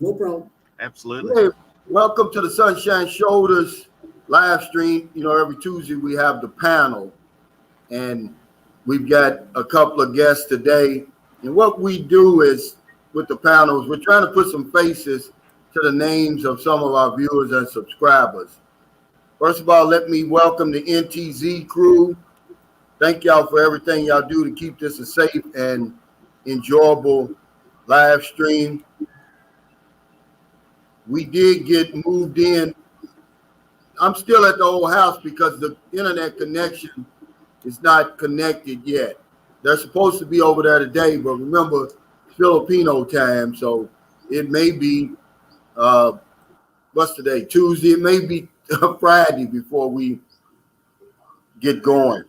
No problem. Absolutely. Hey, welcome to the Sunshine Shoulders live stream. Every Tuesday we have the panel, and we've got a couple of guests today. And what we do is with the panels, we're trying to put some faces to the names of some of our viewers and subscribers. First of all, let me welcome the NTZ crew. Thank y'all for everything y'all do to keep this a safe and enjoyable live stream. We did get moved in. I'm still at the old house because the internet connection is not connected yet. They're supposed to be over there today, but remember, Filipino time, so it may be, what's today, Tuesday? It may be Friday before we get going.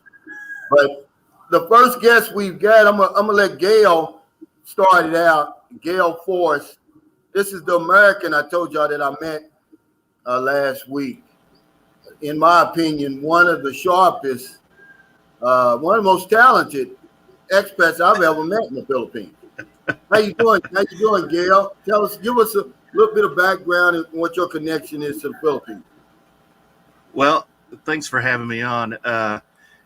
But the first guest we've got, I'm gonna let Gale start it out. Gale Force. This is the American I told y'all that I met last week. In my opinion, one of the sharpest, one of the most talented expats I've ever met in the Philippines. How you doing? How you doing, Gale? Give us a little bit of background and what your connection is to the Philippines. Well, thanks for having me on.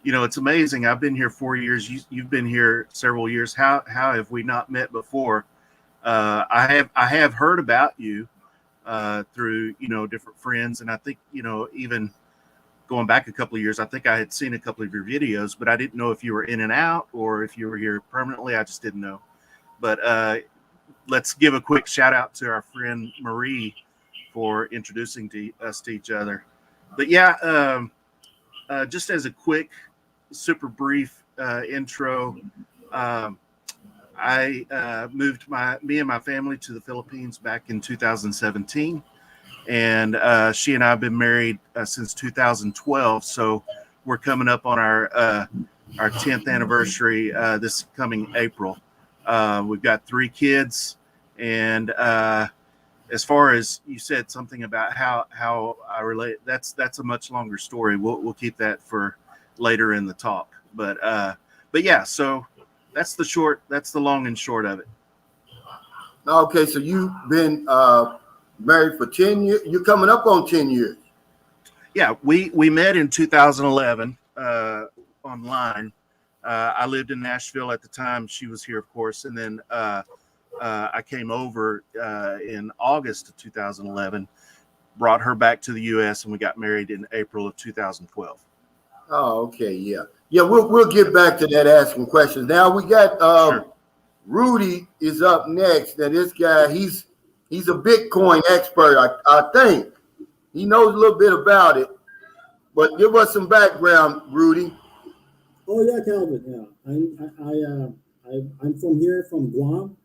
It's amazing. I've been here 4 years. You've been here several years. How have we not met before? I have heard about you through different friends, and I think even going back a couple of years, I think I had seen a couple of your videos, but I didn't know if you were in and out or if you were here permanently. I just didn't know. But let's give a quick shout out to our friend Marie for introducing us to each other. But yeah, just as a quick, super brief intro, I moved me and my family to the Philippines back in 2017. And she and I have been married since 2012. So we're coming up on our 10th anniversary this coming April. We've got 3 kids. And as far as you said something about how I relate, that's a much longer story. We'll keep that for later in the talk. But yeah, so that's the long and short of it. Okay, so you've been married for 10 years. You're coming up on 10 years. Yeah, we met in 2011 online. I lived in Nashville at the time. She was here, of course. And then I came over in August of 2011, brought her back to the U.S., and we got married in April of 2012. Oh, okay, yeah. Yeah, we'll get back to that asking questions. Now we got Sure. Rudy is up next. Now this guy, he's a Bitcoin expert, I think. He knows a little bit about it. But give us some background, Rudy. Oh yeah, Calvin. Yeah, I'm from here, from Guam,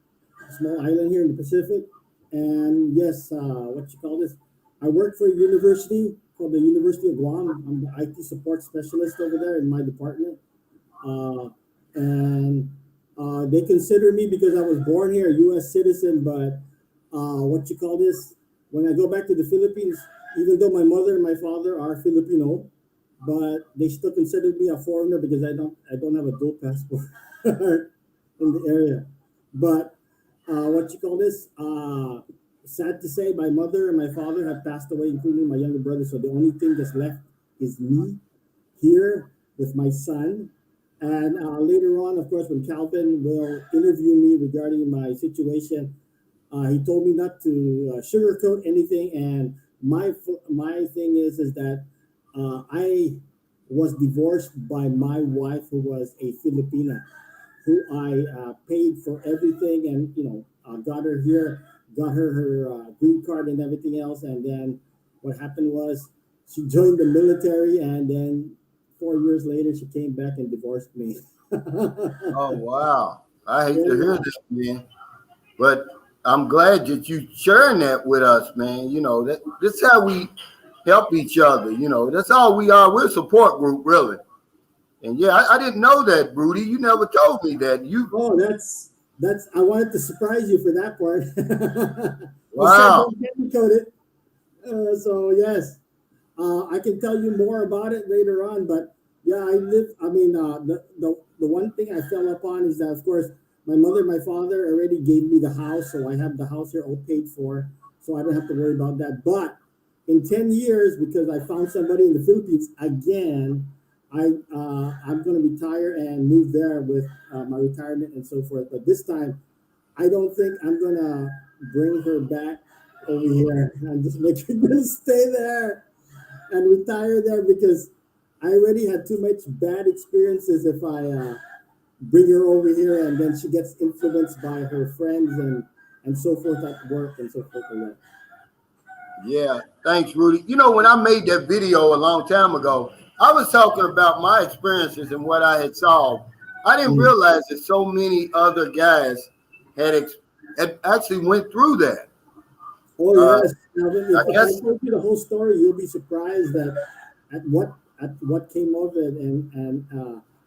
a small island here in the Pacific. And yes, what you call this? I work for a university called the University of Guam. I'm the IT support specialist over there in my department. And they consider me because I was born here, a U.S. citizen. But what you call this? When I go back to the Philippines, even though my mother and my father are Filipino, but they still consider me a foreigner because I don't have a dual passport in the area. But what you call this? Sad to say, my mother and my father have passed away, including my younger brother. So the only thing that's left is me here with my son. And later on, of course, when Calvin will interview me regarding my situation, he told me not to sugarcoat anything. And my thing is that I was divorced by my wife, who was a Filipina, who I paid for everything, and got her here, got her green card and everything else. And then what happened was she joined the military, and then 4 years later she came back and divorced me. Oh wow. I hate to hear this, man. But I'm glad that you sharing that with us, man. This is how we help each other. That's all we are. We're a support group, really. And yeah, I didn't know that, Rudy. You never told me that. Oh, that's. I wanted to surprise you for that part. Wow. So yes, I can tell you more about it later on. But yeah, I mean, the one thing I fell upon is that, of course, my mother, my father already gave me the house, so I have the house here all paid for, so I don't have to worry about that. But in 10 years, because I found somebody in the Philippines again, I'm going to retire and move there with my retirement and so forth. But this time, I don't think I'm going to bring her back over here. I'm just going to stay there and retire there because I already had too much bad experiences if I bring her over here and then she gets influenced by her friends and so forth at work and so forth like that. Yeah, thanks, Rudy. You know, when I made that video a long time ago, I was talking about my experiences and what I had solved. I didn't realize that so many other guys had actually went through that. Oh Uh, yes. Now, I if I guess, told you the whole story, you'll be surprised at what came of it, and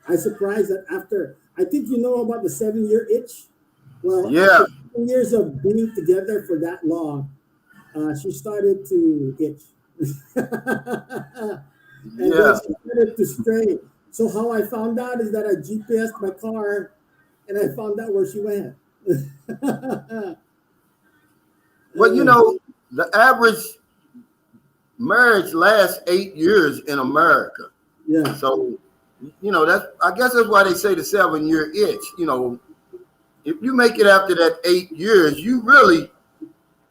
I'm surprised that after I think you know about the 7 year itch. Well, yeah, after 7 years of being together for that long, she started to itch, and then yeah. she started to stray. So how I found out is that I GPSed my car, and I found out where she went. Well, you know, the average marriage lasts 8 years in America. Yeah. So, you know, I guess that's why they say the 7 year itch. You know, if you make it after that 8 years, you really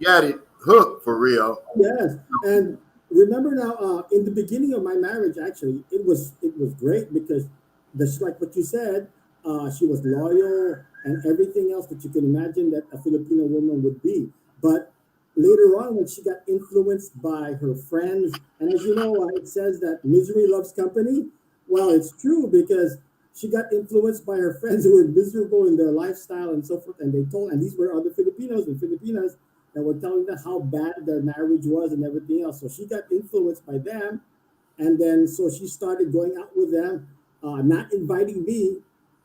got it hooked for real. Yes, and remember now, in the beginning of my marriage, actually, it was great because just like what you said, she was loyal and everything else that you can imagine that a Filipino woman would be. But later on, when she got influenced by her friends, and as you know, it says that misery loves company. Well, it's true because she got influenced by her friends who were miserable in their lifestyle and so forth, and these were other Filipinos and Filipinas and were telling them how bad their marriage was and everything else. So she got influenced by them, and then so she started going out with them, not inviting me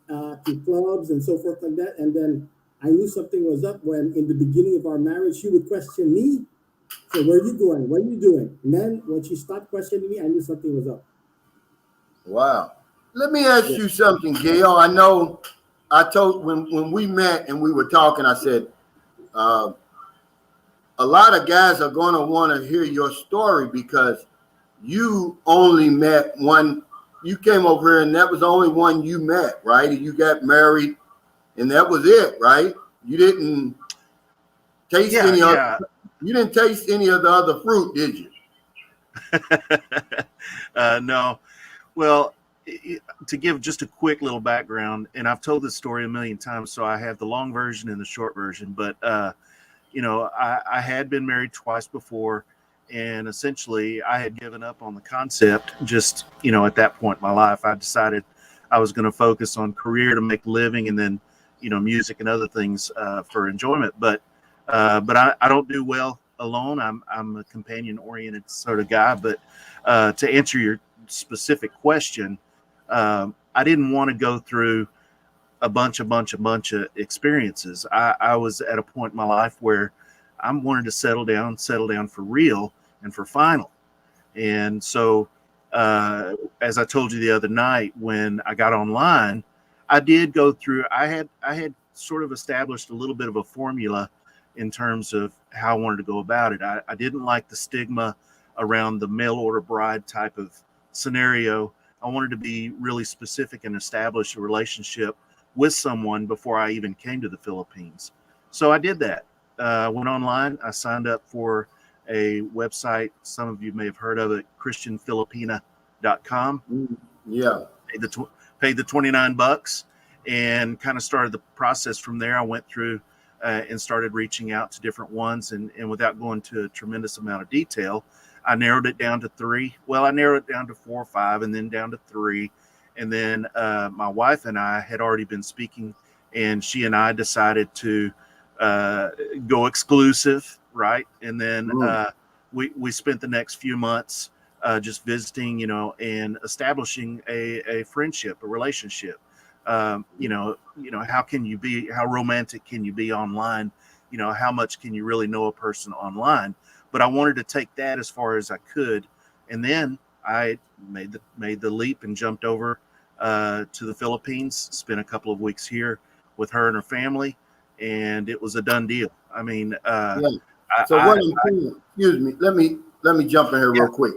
to clubs and so forth like that. And then I knew something was up when, in the beginning of our marriage, she would question me. So where are you going? What are you doing? And then when she stopped questioning me, I knew something was up. Wow. Let me ask Yeah. you something, Gale. I know I told when we met and we were talking, I said, uh, a lot of guys are going to want to hear your story because you only met one. You came over here and that was the only one you met, right? And you got married and that was it, right? You didn't taste Yeah, any other. yeah. You didn't taste any of the other fruit, did you? No. Well, to give just a quick little background, and I've told this story a million times, so I have the long version and the short version. But I had been married twice before, and essentially I had given up on the concept. Just at that point in my life, I decided I was going to focus on career to make a living, and then music and other things for enjoyment. But I don't do well alone. I'm a companion oriented sort of guy. But to answer your specific question, I didn't want to go through a bunch of experiences. I was at a point in my life where I wanted to settle down for real and for final. And so, as I told you the other night, when I got online, I did go through. I had sort of established a little bit of a formula in terms of how I wanted to go about it. I didn't like the stigma around the mail order bride type of scenario. I wanted to be really specific and establish a relationship with someone before I even came to the Philippines. So I did that. Went online. I signed up for a website. Some of you may have heard of it, christianfilipina.com. Yeah. Paid the $29 and kind of started the process from there. I went through and started reaching out to different ones. And without going to a tremendous amount of detail, I narrowed it down to three. Well, I narrowed it down to 4 or 5 and then down to 3. And then my wife and I had already been speaking, and she and I decided to go exclusive, right? And then we spent the next few months just visiting, and establishing a friendship, a relationship. How romantic can you be online? How much can you really know a person online? But I wanted to take that as far as I could, and then I made the leap and jumped over to the Philippines. Spent a couple of weeks here with her and her family, and it was a done deal. I mean, Yeah. So what I'm saying, excuse me, let me jump in here real quick.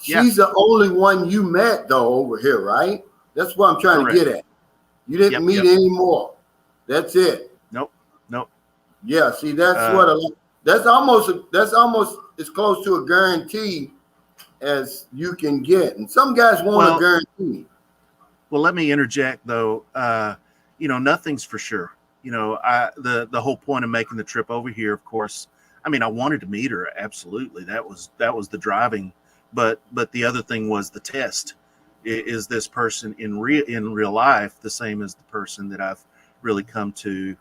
She's the only one you met though over here, right? That's what I'm trying to get at. You didn't meet any more. That's it. Nope. Yeah, see, that's almost as close to a guarantee as you can get. And some guys want a guarantee. Well, let me interject though. Nothing's for sure. The whole point of making the trip over here, of course, I mean, I wanted to meet her. Absolutely. That was the driving, but the other thing was the test. Is this person in real life the same as the person that I've really come to,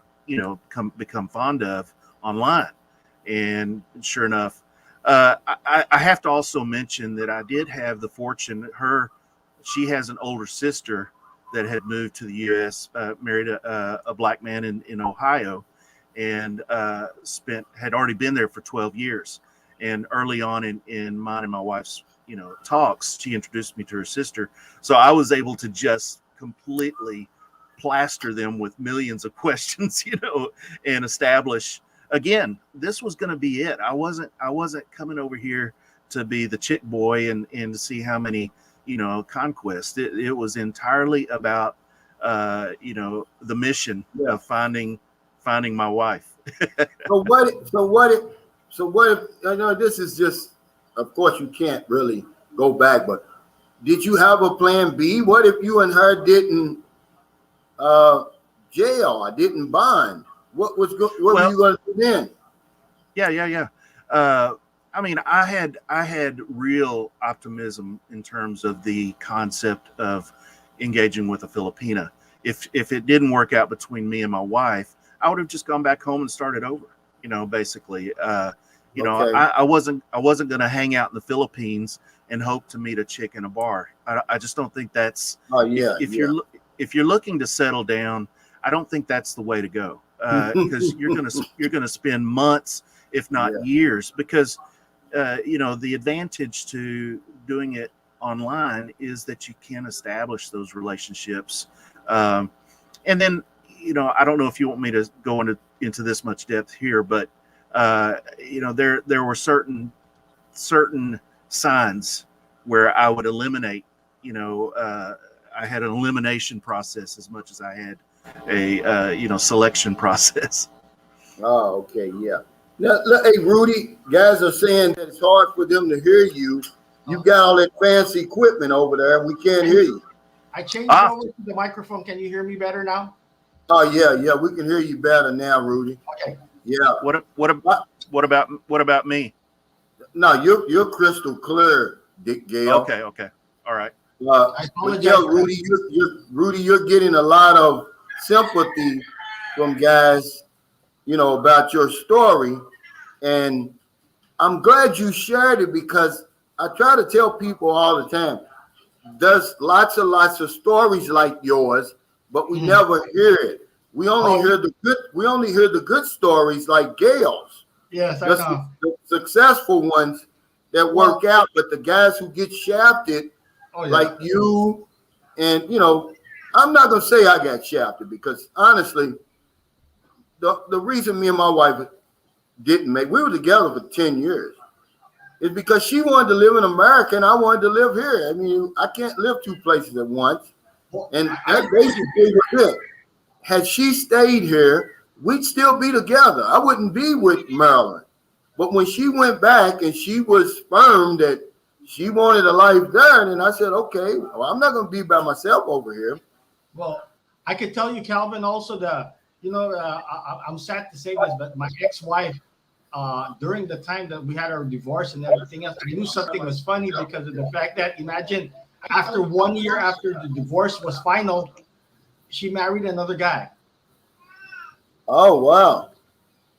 become fond of online? And sure enough, I have to also mention that I did have the fortune. She has an older sister that had moved to the U.S., married a black man in Ohio, and had already been there for 12 years. And early on in mine and my wife's talks, she introduced me to her sister. So I was able to just completely plaster them with millions of questions, and establish, again, this was going to be it. I wasn't coming over here to be the chick boy and to see how many, conquests. It was entirely about, the mission of finding my wife. So what if, I know this is just, of course you can't really go back, but did you have a plan B? What if you and her didn't jail? I didn't bond. What were you going to do then? Yeah. I mean, I had real optimism in terms of the concept of engaging with a Filipina. If it didn't work out between me and my wife, I would have just gone back home and started over. Basically, I wasn't going to hang out in the Philippines and hope to meet a chick in a bar. I just don't think that's. If you're looking to settle down, I don't think that's the way to go, because you're gonna spend months, if not years, because the advantage to doing it online is that you can establish those relationships, and then I don't know if you want me to go into this much depth here, but there were certain signs where I would eliminate. I had an elimination process as much as I had a selection process. Oh, okay, yeah. Now, hey, Rudy, guys are saying that it's hard for them to hear you. You got all that fancy equipment over there. We can't hear you. I changed over to the microphone. Can you hear me better now? Oh yeah, we can hear you better now, Rudy. Okay. Yeah. What about me? No, you're crystal clear, Gale. Okay. All right. I apologize. Yeah, Rudy, you're getting a lot of sympathy from guys, about your story, and I'm glad you shared it, because I try to tell people all the time, there's lots of stories like yours, but we never hear it. We only hear the good stories like Gale's. Yes, I know. The successful ones that work out, but the guys who get shafted, like you, and I'm not gonna say I got shafted, because honestly, the reason me and my wife didn't make, we were together for 10 years, is because she wanted to live in America and I wanted to live here. I mean, I can't live two places at once. And that basically was it. Had she stayed here, we'd still be together. I wouldn't be with Marilyn. But when she went back and she was firm that she wanted a life there, and I said, okay, well, I'm not going to be by myself over here. Well, I could tell you, Calvin, also I'm sad to say this, but my ex-wife, during the time that we had our divorce and everything else, I knew something was funny because of the fact that, imagine, after 1 year after the divorce was final, she married another guy. Oh, wow.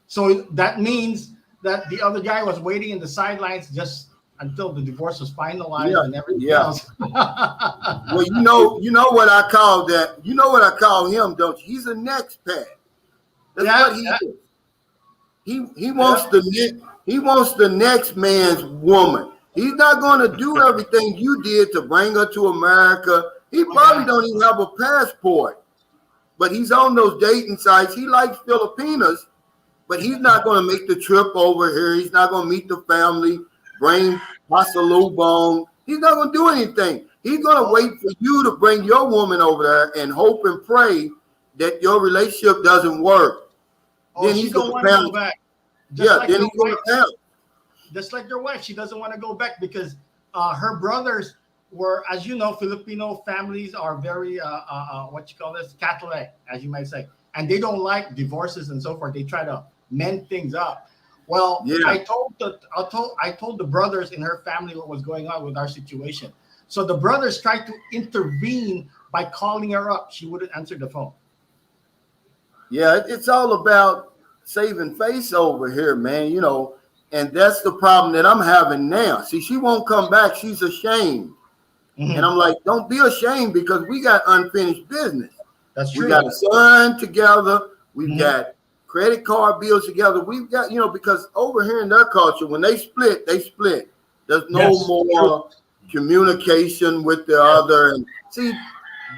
So that means that the other guy was waiting in the sidelines just until the divorce was finalized and everything else. Well, you know what I call that. You know what I call him, don't you? He's a expat. That's what he is. He wants the next man's woman. He's not going to do everything you did to bring her to America. He probably don't even have a passport. but he's on those dating sites. He likes Filipinas, but he's not going to make the trip over here. He's not going to meet the family, bring pasalubong. He's not going to do anything. He's going to wait for you to bring your woman over there and hope and pray that your relationship doesn't work. Then he's going to go back. Like then he's going to pound. Just like your wife, she doesn't want to go back because her brothers were, as you know, Filipino families are very Catholic, as you might say, and they don't like divorces and so forth. They try to mend things up. Well, I told the brothers in her family what was going on with our situation. So the brothers tried to intervene by calling her up. She wouldn't answer the phone. Yeah, it's all about saving face over here, man. You know, and that's the problem that I'm having now. See, she won't come back. She's ashamed. Mm-hmm. And I'm like, don't be ashamed because we got unfinished business. That's true. We got a son together. We've got credit card bills together. We've got, because over here in their culture, when they split, they split. There's no more communication with the other. And see,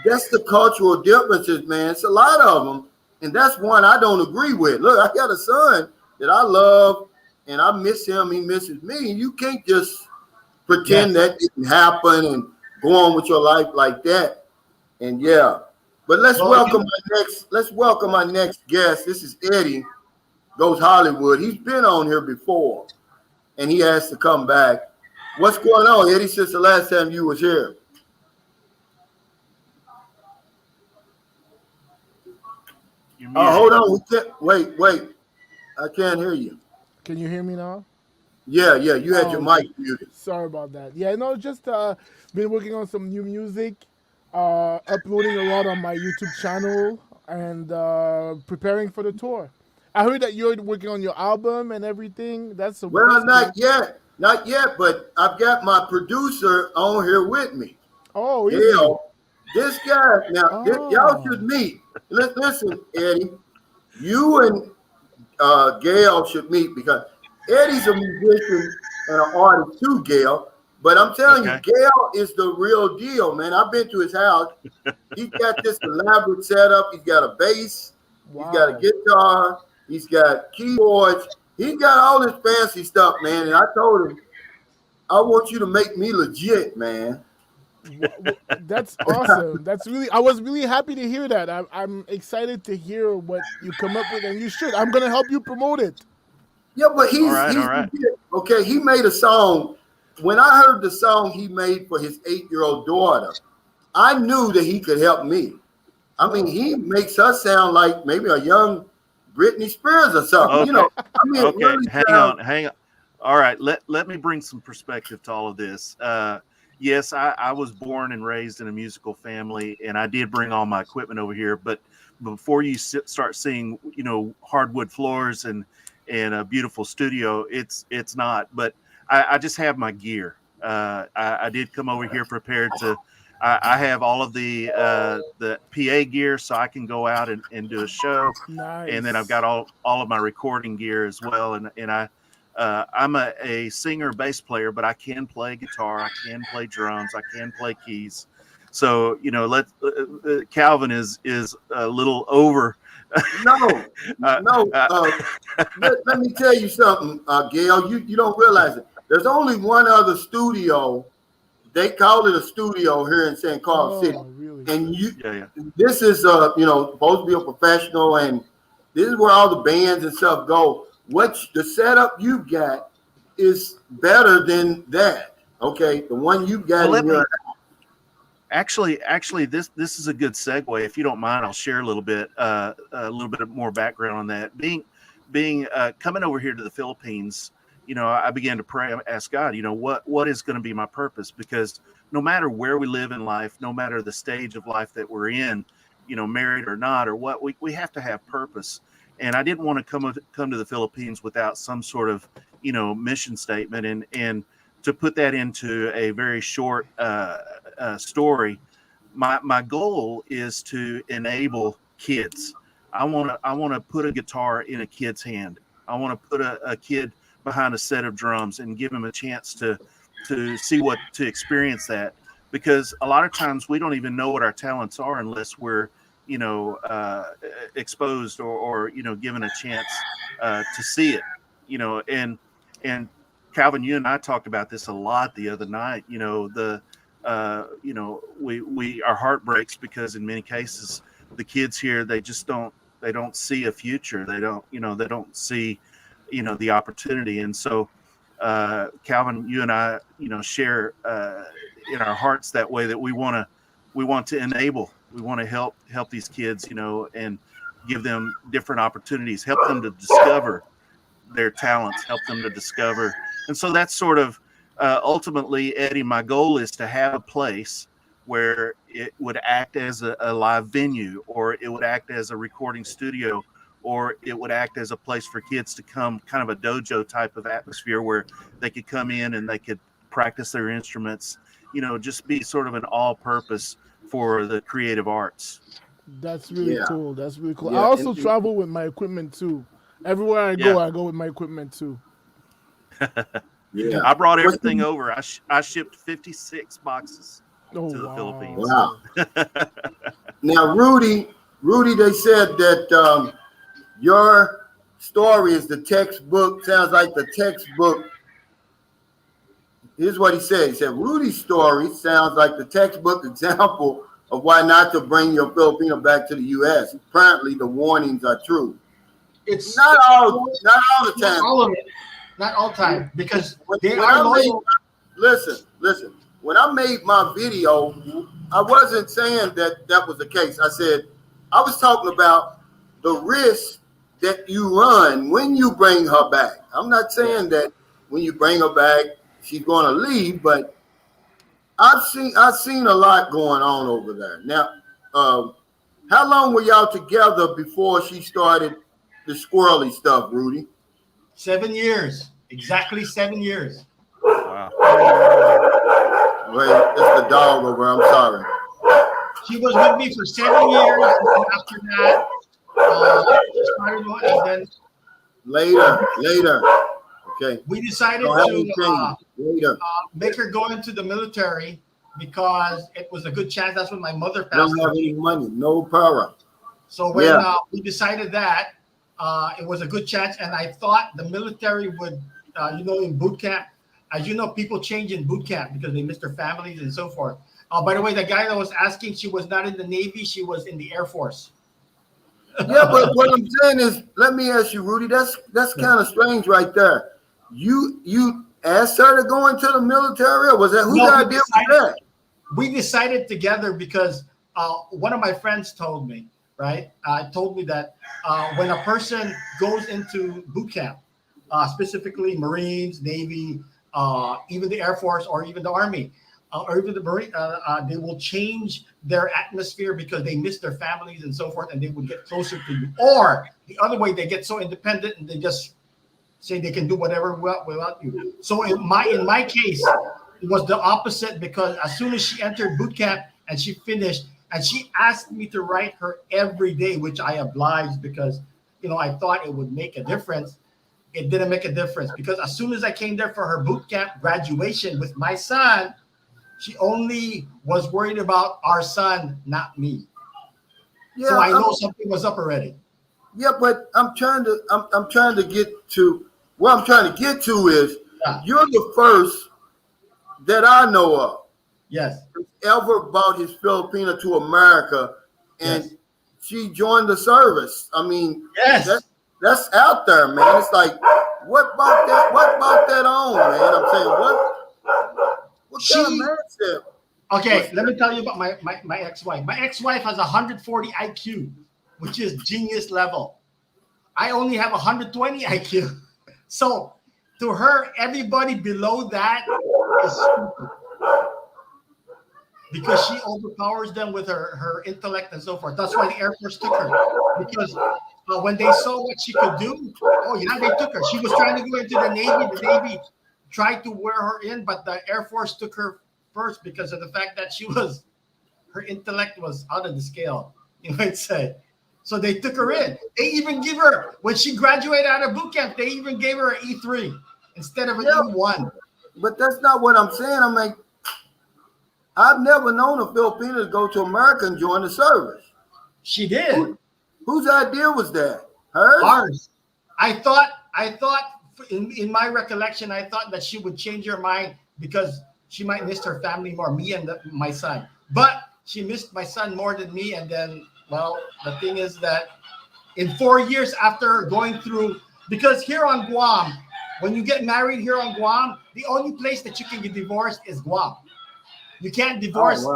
that's the cultural differences, man. It's a lot of them. And that's one I don't agree with. Look, I got a son that I love and I miss him. He misses me. And you can't just pretend that didn't happen and go on with your life like that. And but let's welcome our next guest. This is Eddie Goes Hollywood. He's been on here before and he has to come back. What's going on, Eddie, since the last time you was here? Hold on. Wait. I can't hear you. Can you hear me now? Yeah. You had your mic muted. Sorry about that. Yeah, no, just been working on some new music, uploading a lot on my YouTube channel, and preparing for the tour. I heard that you're working on your album and everything. That's not yet, but I've got my producer on here with me. Oh, Gale. This guy, now, y'all should meet. Listen, Eddie, you and Gale should meet because Eddie's a musician and an artist too, Gale. But I'm telling you, Gale is the real deal, man. I've been to his house. He's got this elaborate setup. He's got a bass. Wow. He's got a guitar. He's got keyboards. He's got all this fancy stuff, man. And I told him, I want you to make me legit, man. That's awesome. I was really happy to hear that. I'm excited to hear what you come up with, and you should. I'm gonna help you promote it. Yeah, but he's legit. Okay. He made a song. When I heard the song he made for his 8-year-old daughter, I knew that he could help me. I mean, he makes us sound like maybe a young Britney Spears or something. Okay. Really hang on. All right, let me bring some perspective to all of this. Yes, I was born and raised in a musical family, and I did bring all my equipment over here. But before you start seeing, hardwood floors and a beautiful studio, it's not. But I just have my gear. I did come over here prepared to. I have all of the PA gear, so I can go out and do a show. Nice. And then I've got all of my recording gear as well, and I'm a singer, bass player, but I can play guitar, I can play drums, I can play keys. So Calvin is a little over. No. Let me tell you something, Gale. You don't realize it. There's only one other studio. They call it a studio here in St. Carl City. Really? And this is supposed to be a professional, and this is where all the bands and stuff go. What the setup you got is better than that. Okay, the one you got in your Actually, this is a good segue. If you don't mind, I'll share a little bit more background on that. Being coming over here to the Philippines, I began to pray, ask God, what is going to be my purpose? Because no matter where we live in life, no matter the stage of life that we're in, married or not, or what, we have to have purpose. And I didn't want to come to the Philippines without some sort of, mission statement. And to put that into a very short story, my goal is to enable kids. I want to put a guitar in a kid's hand. I want to put a kid behind a set of drums and give him a chance to experience that. Because a lot of times we don't even know what our talents are unless we're exposed or given a chance to see it, and Calvin, you and I talked about this a lot the other night. We our heart breaks because in many cases the kids here, they don't see a future. They don't see the opportunity. And so Calvin, you and I share in our hearts that way, that we want to enable, we want to help these kids, and give them different opportunities, help them to discover their talents, help them to discover. And so that's sort of ultimately, Eddie, my goal is to have a place where it would act as a live venue, or it would act as a recording studio, or it would act as a place for kids to come, kind of a dojo type of atmosphere where they could come in and they could practice their instruments, just be sort of an all-purpose for the creative arts. That's really Yeah. cool. That's really cool. Yeah, I also and- travel with my equipment too. Everywhere I go, I go with my equipment too. Yeah. I brought everything over. I shipped 56 boxes Oh, to the wow. Philippines. Wow. Now, Rudy, they said that your story is the textbook. Sounds like the textbook. Here's what he said. He said, Rudy's story sounds like the textbook example of why not to bring your Filipino back to the U.S. Apparently, the warnings are true. It's Not all the not time. all of it, not all time, because they When are I made- loyal. Listen. When I made my video, I wasn't saying that was the case. I said I was talking about the risk that you run when you bring her back. I'm not saying that when you bring her back, she's going to leave, but I've seen a lot going on over there. Now, how long were y'all together before she started the squirrely stuff, Rudy? 7 years, exactly 7 years. Wow. Wait, it's the dog over. I'm sorry. She was with me for 7 years, and then after that, she started going, and then Later. Okay. we decided Don't have to anything. Later. make her go into the military because it was a good chance. That's when my mother I don't passed have away. any money. No power. So when Yeah. we decided that, it was a good chance, and I thought the military would, in boot camp, as you know, people change in boot camp because they miss their families and so forth. By the way, the guy that was asking, she was not in the Navy; she was in the Air Force. Yeah, but what I'm saying is, let me ask you, Rudy. That's kind of strange, right there. You asked her to go into the military, or was that whose No, idea was that? We decided together because one of my friends told me, right? Told me that when a person goes into boot camp, specifically Marines, Navy, even the Air Force, or even the Army, or even the Marine, they will change their atmosphere because they miss their families and so forth, and they will get closer to you. Or the other way, they get so independent and they just say they can do whatever without you. So in my case, it was the opposite, because as soon as she entered boot camp and she finished, and she asked me to write her every day, which I obliged because I thought it would make a difference. It didn't make a difference, because as soon as I came there for her boot camp graduation with my son, she only was worried about our son, not me. Yeah, So I know something was up already. Yeah, but I'm trying to get to what I'm trying to get to is you're the first that I know of. Yes. Ever brought his Filipina to America, and she joined the service. I mean, yes, that's out there, man. It's like, what about that? What about that on, man? I'm saying, what kind of mindset? Okay, let me tell you about my ex-wife. My ex-wife has 140 IQ, which is genius level. I only have 120 IQ. So to her, everybody below that is stupid, because she overpowers them with her intellect and so forth. That's why the Air Force took her, because when they saw what she could do, they took her. She was trying to go into the Navy. The Navy tried to wear her in, but the Air Force took her first because of the fact that her intellect was out of the scale, you might say. So they took her in. They even give her, when she graduated out of boot camp, they even gave her an E3 instead of an E1. But that's not what I'm saying. I'm like, I've never known a Filipino to go to America and join the service. She did. Whose idea was that? Hers? Ours. I thought in my recollection, I thought that she would change her mind because she might miss her family more, me and my son. But she missed my son more than me. And then, well, the thing is that in 4 years after going through, because here on Guam, when you get married here on Guam, the only place that you can get divorced is Guam. You can't divorce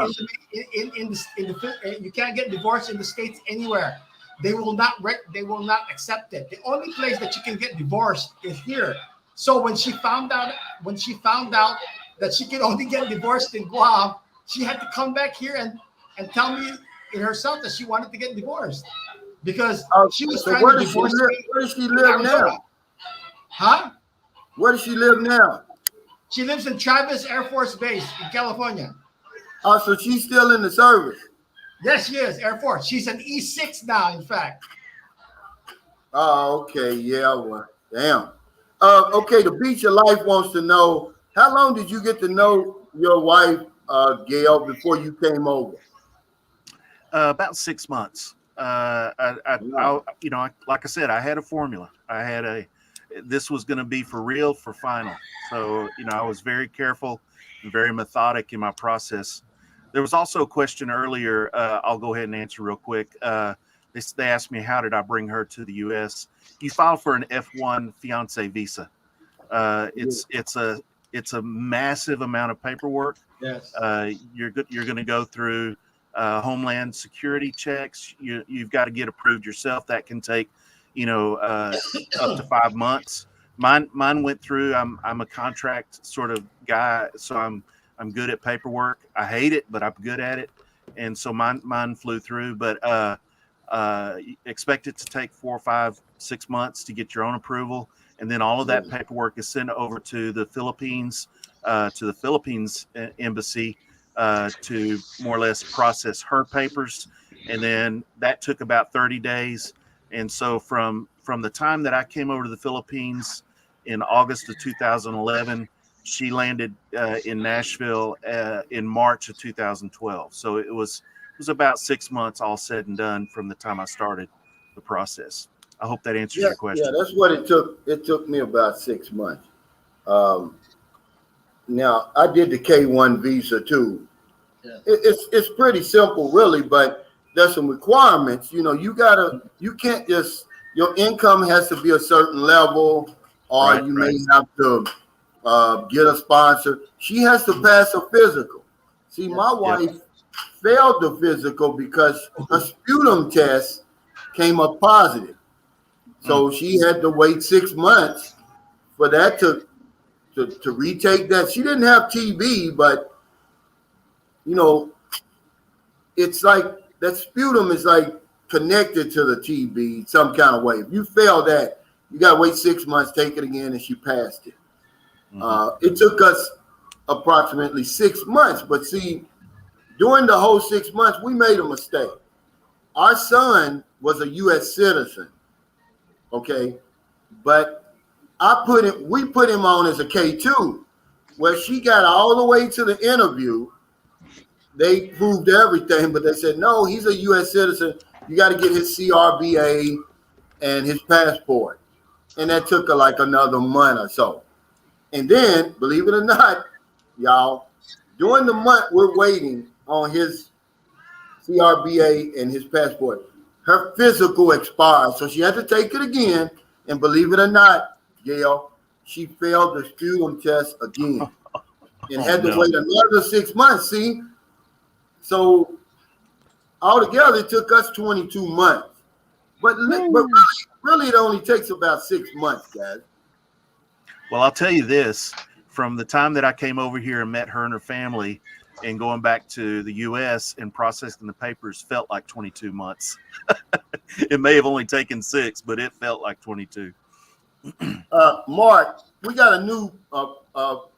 you can't get divorced in the States anywhere. They will not accept it. The only place that you can get divorced is here. So when she found out that she could only get divorced in Guam, she had to come back here and tell me in herself that she wanted to get divorced because she was trying to divorce me. Where does she live now? Huh? Where does she live now? She lives in Travis Air Force Base in California. Oh, so she's still in the service. Yes, she is Air Force. She's an E6 now, in fact. Oh, okay. Yeah, well, damn. Okay, the Beach of Life wants to know, how long did you get to know your wife, Gale, before you came over? About 6 months. Like I said, I had a formula. This was going to be for real, for final. So, I was very careful and very methodic in my process. There was also a question earlier. I'll go ahead and answer real quick. They asked me, how did I bring her to the U.S.? You file for an F1 fiance visa. It's a massive amount of paperwork. Yes. You're going to go through Homeland Security checks. You've got to get approved yourself. That can take, up to 5 months. Mine went through. I'm a contract sort of guy, so I'm good at paperwork. I hate it, but I'm good at it, and so mine flew through. But expect it to take 4, 5, 6 months to get your own approval, and then all of that paperwork is sent over to the Philippines embassy to more or less process her papers, and then that took about 30 days. And so from the time that I came over to the Philippines in August of 2011, she landed in Nashville in March of 2012. So it was about 6 months all said and done from the time I started the process. I hope that answers your question. Yeah, that's what it took. It took me about 6 months. Now I did the K1 visa too. Yeah. It's pretty simple, really, but there's some requirements. You can't just, your income has to be a certain level, or you may have to get a sponsor. She has to pass a physical. See, my wife failed the physical because her sputum test came up positive. So she had to wait 6 months for that to retake that. She didn't have TB, but it's like that sputum is like connected to the TB some kind of way. If you fail that, you got to wait 6 months, take it again, and she passed it. It took us approximately 6 months, but see, during the whole 6 months, we made a mistake. Our son was a U.S. citizen, okay, but we put him on as a K2, where she got all the way to the interview. They proved everything, but they said, no, he's a U.S. citizen. You got to get his CRBA and his passport. And that took like another month or so. And then, believe it or not, y'all, during the month we're waiting on his CRBA and his passport, her physical expired. So she had to take it again. And believe it or not, Gale, she failed the sputum test again and had to wait another 6 months. See? So altogether, it took us 22 months. But really, it only takes about 6 months, guys. Well, I'll tell you this. From the time that I came over here and met her and her family and going back to the U.S. and processing the papers felt like 22 months. It may have only taken 6, but it felt like 22. Mark, we got a new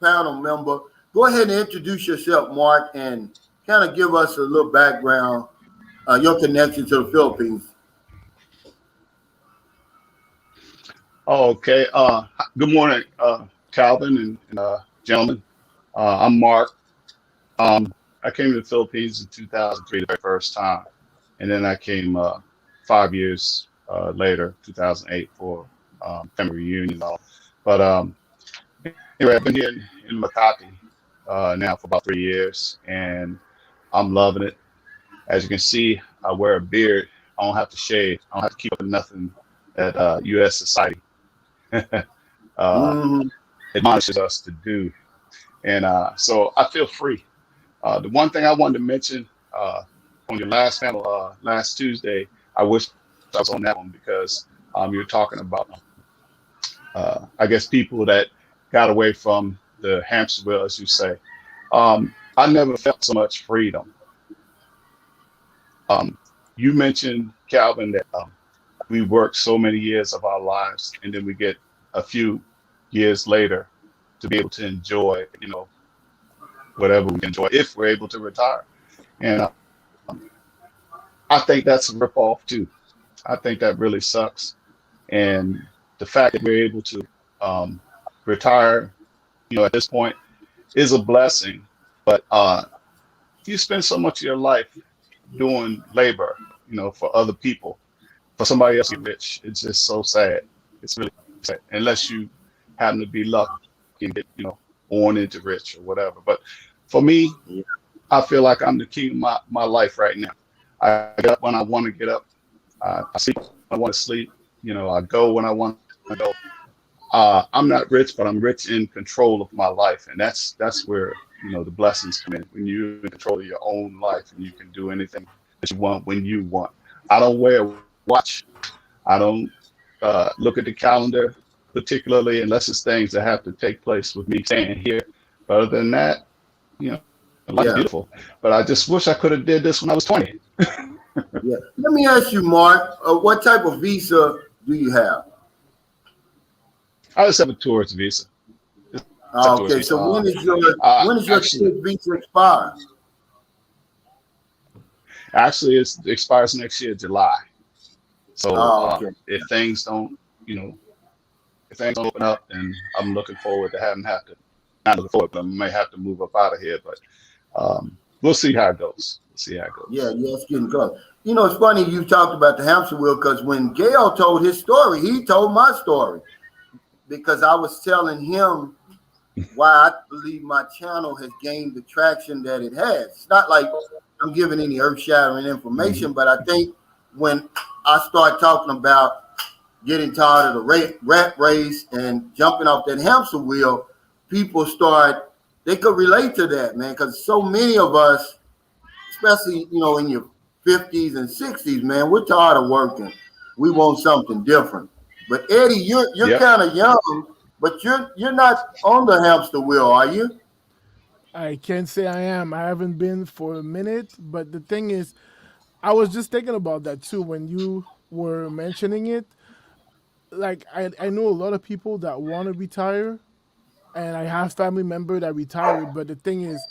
panel member. Go ahead and introduce yourself, Mark, and kind of give us a little background, your connection to the Philippines. Oh, okay. Good morning, Calvin and gentlemen. I'm Mark. I came to the Philippines in 2003 the very first time. and then I came 5 years later, 2008, for family reunion and all. But anyway, I've been here in Makati now for about 3 years, and I'm loving it. As you can see, I wear a beard. I don't have to shave. I don't have to keep up with nothing that U.S. society uh, Mhm. admonishes us to do. And so I feel free. The one thing I wanted to mention on your last panel last Tuesday, I wish I was on that one because you're talking about, I guess, people that got away from the hamster wheel, as you say. I never felt so much freedom. You mentioned, Calvin, that we work so many years of our lives, and then we get a few years later to be able to enjoy, whatever we enjoy if we're able to retire. And I think that's a ripoff too. I think that really sucks. And the fact that we're able to retire, at this point is a blessing. But you spend so much of your life doing labor, for other people, for somebody else to get rich. It's just so sad. It's really sad. Unless you happen to be lucky and get, born into rich or whatever. But for me, I feel like I'm the king of my life right now. I get up when I want to get up. I sleep when I want to sleep. I go when I want to go. I'm not rich, but I'm rich in control of my life. And that's where, the blessings come in. When you're in control of your own life and you can do anything that you want when you want. I don't wear a watch. I don't look at the calendar particularly unless it's things that have to take place with me staying here. But other than that, life's beautiful. But I just wish I could have did this when I was 20. Yeah. Let me ask you, Mark, what type of visa do you have? I just have a tourist visa. Okay, so when is your tourist visa expire? Actually, it expires next year, July. So okay. if things don't, if things don't open up, then I'm looking forward to not looking forward, but I may have to move up out of here. But we'll see how it goes. Yeah, it's getting close. It's funny you talked about the hamster wheel because when Gale told his story, he told my story because I was telling him why I believe my channel has gained the traction that it has. It's not like I'm giving any earth-shattering information, but I think when I start talking about getting tired of the rat race and jumping off that hamster wheel, people they could relate to that, man, because so many of us, especially, in your 50s and 60s, man, we're tired of working. We want something different. But Eddie, you're kind of young, but you're not on the hamster wheel, are you? I can't say I am. I haven't been for a minute, but the thing is, I was just thinking about that too when you were mentioning it. Like I know a lot of people that want to retire, and I have family member that retired, but the thing is,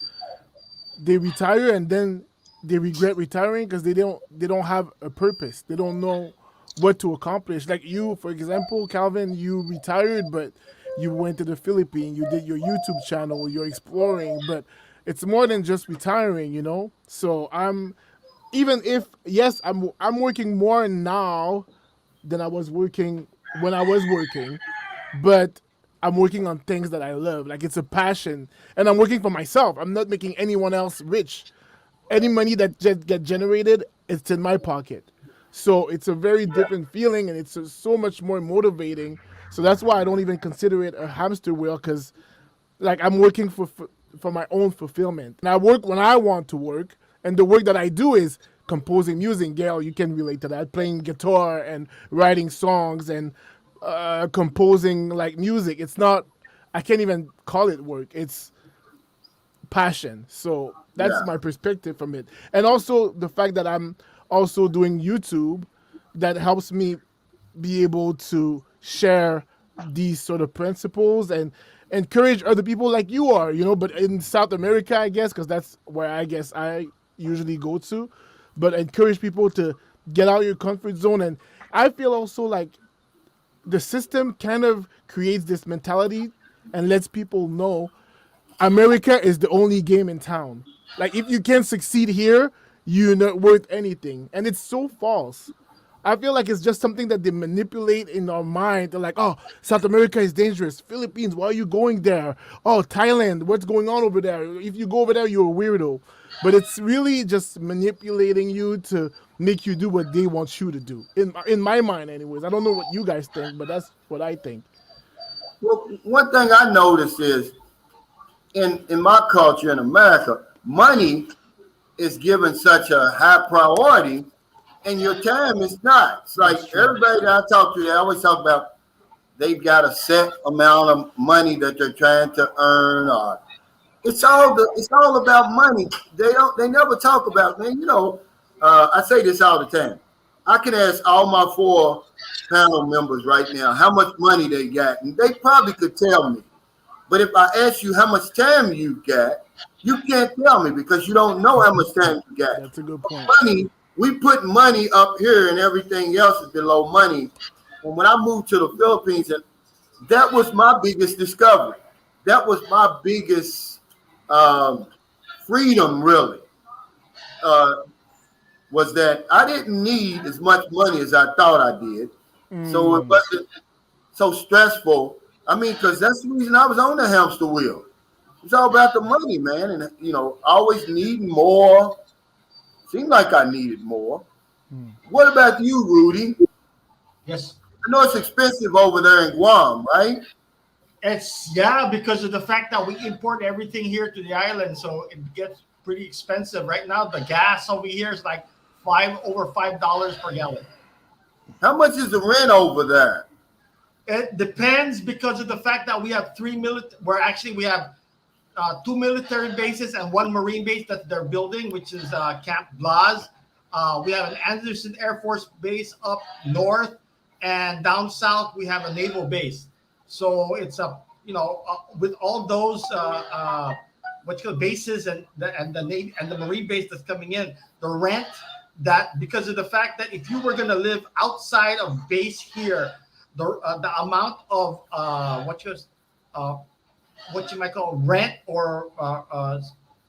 they retire and then they regret retiring because they don't have a purpose. They don't know what to accomplish. Like you, for example, Calvin, you retired, but you went to the Philippines. You did your YouTube channel. You're exploring, but it's more than just retiring. So even if yes, I'm working more now than I was working when I was working, but I'm working on things that I love. Like it's a passion, and I'm working for myself. I'm not making anyone else rich. Any money that get generated, it's in my pocket. So it's a very different feeling, and it's so much more motivating. So that's why I don't even consider it a hamster wheel, because like I'm working for my own fulfillment, and I work when I want to work, and the work that I do is composing music. Gale, you can relate to that, playing guitar and writing songs and composing like music. It's not, I can't even call it work, it's passion. So that's Yeah. my perspective from it, and also the fact that I'm also doing YouTube, that helps me be able to share these sort of principles and encourage other people like you are, but in South America, I guess, because that's where I guess I usually go to, but encourage people to get out of your comfort zone. And I feel also like the system kind of creates this mentality and lets people know America is the only game in town. Like if you can't succeed here, you're not worth anything, and it's so false. I feel like it's just something that they manipulate in our mind. They're like, oh, South America is dangerous. Philippines, why are you going there? Oh, Thailand, what's going on over there? If you go over there, you're a weirdo. But it's really just manipulating you to make you do what they want you to do. In my mind, anyways. I don't know what you guys think, but that's what I think. Well, one thing I notice is in my culture in America, money is given such a high priority, and your time is not. It's like everybody that I talk to, they always talk about they've got a set amount of money that they're trying to earn, or it's all about money. They never talk about, man. I say this all the time. I can ask all my 4 panel members right now how much money they got, and they probably could tell me. But if I ask you how much time you got, you can't tell me because you don't know how much time you got. That's a good point. Money, we put money up here and everything else is below money. And when I moved to the Philippines, and that was my biggest discovery. That was my biggest freedom, really, was that I didn't need as much money as I thought I did. So it wasn't so stressful. I mean, because that's the reason I was on the hamster wheel. It's all about the money, man. And, always needing more. Seemed like I needed more. What about you, Rudy? Yes. I know it's expensive over there in Guam, right? It's because of the fact that we import everything here to the island, so it gets pretty expensive. Right now, the gas over here is like over $5 per gallon. How much is the rent over there? It depends because of the fact that we have we have 2 military bases and 1 Marine base that they're building, which is Camp Blas. We have an Anderson Air Force base up north, and down south we have a naval base. So it's with all those bases and the Marine base that's coming in, the rent that because of the fact that if you were going to live outside of base here, the amount of what you might call rent or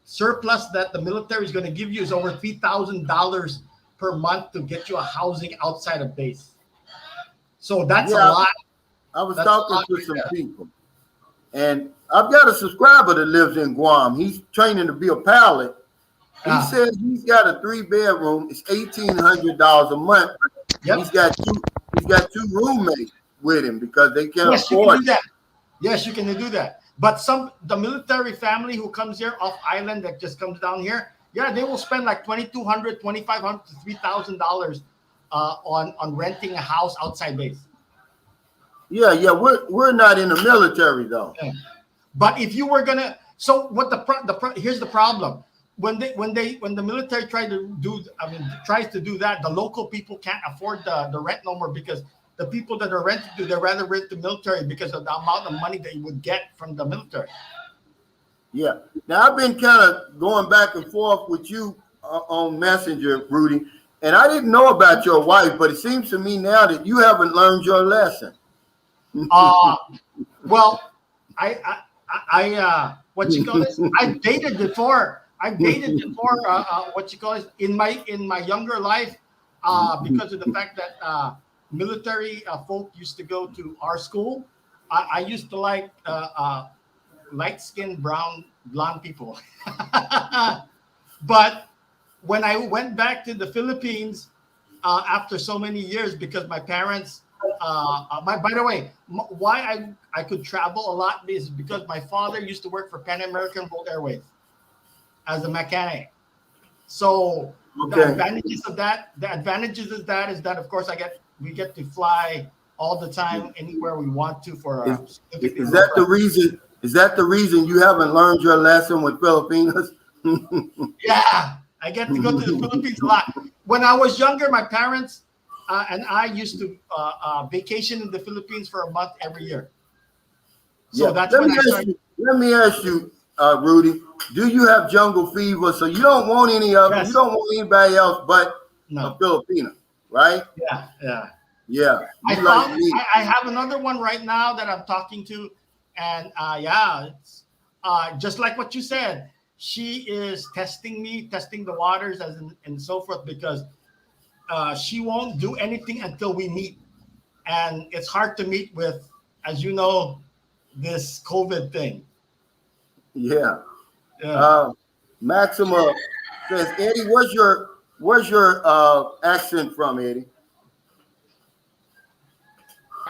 surplus that the military is going to give you is over $3,000 per month to get you a housing outside of base. So that's a lot. I was talking to some people, and I've got a subscriber that lives in Guam. He's training to be a pilot. He says he's got a 3-bedroom. It's $1,800 a month. Yep. He's got two roommates with him because they can't afford it. Yes, you can do that. But the military family who comes here off island that just comes down here, they will spend like $2,200, $2,500 to $3,000 on renting a house outside base. Yeah, we're not in the military though. Yeah. But if you were gonna, so what here's the problem. When the military tries to do that, the local people can't afford the rent no more because the people that are renting they rather rent the military because of the amount of money they would get from the military. Yeah. Now I've been kind of going back and forth with you on Messenger, Rudy, and I didn't know about your wife, but it seems to me now that you haven't learned your lesson. Well, I what you call this? I've dated before. What you call it? In my younger life, because of the fact that military folk used to go to our school. I used to like light-skinned, blonde people. But when I went back to the Philippines after so many years, because my parents, by the way, why I could travel a lot is because my father used to work for Pan American World Airways as a mechanic. So the advantages of that is that of course we get to fly all the time anywhere we want to for is that the reason? Is that the reason you haven't learned your lesson with Filipinos? Yeah, I get to go to the Philippines a lot. When I was younger, my parents and I used to vacation in the Philippines for a month every year. So that's when I started. Let me ask you, Rudy, do you have jungle fever? So you don't want any of them. You don't want anybody else but a Filipino, right? Yeah. I have another one right now that I'm talking to, and it's just like what you said. she is testing me, testing the waters, and so forth, because she won't do anything until we meet, and it's hard to meet with, as you know, this COVID thing. Yeah. Yeah. Maxima says, Eddie, where's your accent from, Eddie?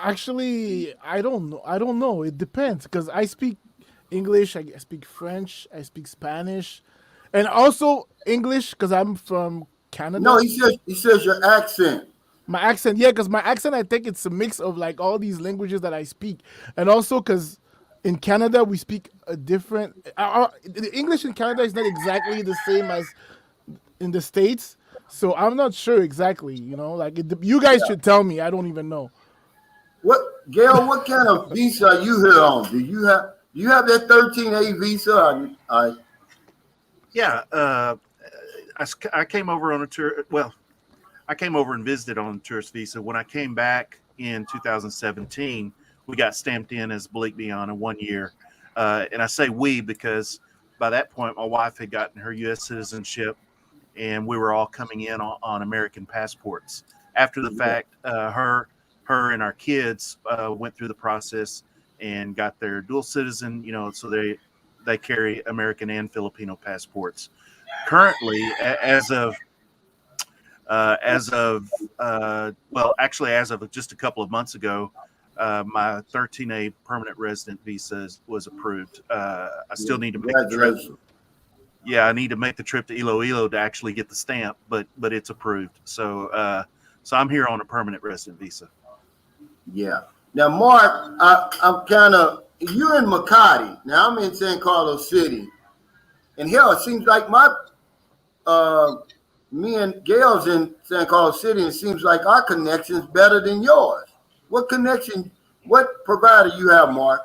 Actually, I don't know. I don't know. It depends because I speak English, I speak French, I speak Spanish, and also English because I'm from No, Canada. he says your accent. My accent, yeah, because my accent, I think it's a mix of like all these languages that I speak, and also because in Canada we speak a different. The English in Canada is not exactly the same as in the States, so I'm not sure exactly. You know, like you guys Yeah. should tell me. I don't even know. What, Gail? What kind of visa are you here on? Do you have that 13A visa? Yeah, I came over on a tour. Well, I came over and visited on a tourist visa. When I came back in 2017, we got stamped in as Bleak Beyond in 1 year. And I say we because by that point, my wife had gotten her U.S. citizenship, and we were all coming in on American passports. After the fact, her and our kids went through the process and got their dual citizen. So they carry American and Filipino passports. Currently, as of as of just a couple of months ago, my 13A permanent resident visa was approved. I still need to make the trip. Yeah, I need to make the trip to Iloilo to actually get the stamp, but it's approved. So I'm here on a permanent resident visa. Yeah. Now, Mark, I'm kind of, you're in Makati. Now I'm in San Carlos City, and hell, it seems like me and Gale's in San Carlos City, and it seems like our connection's better than yours. What provider you have, Mark?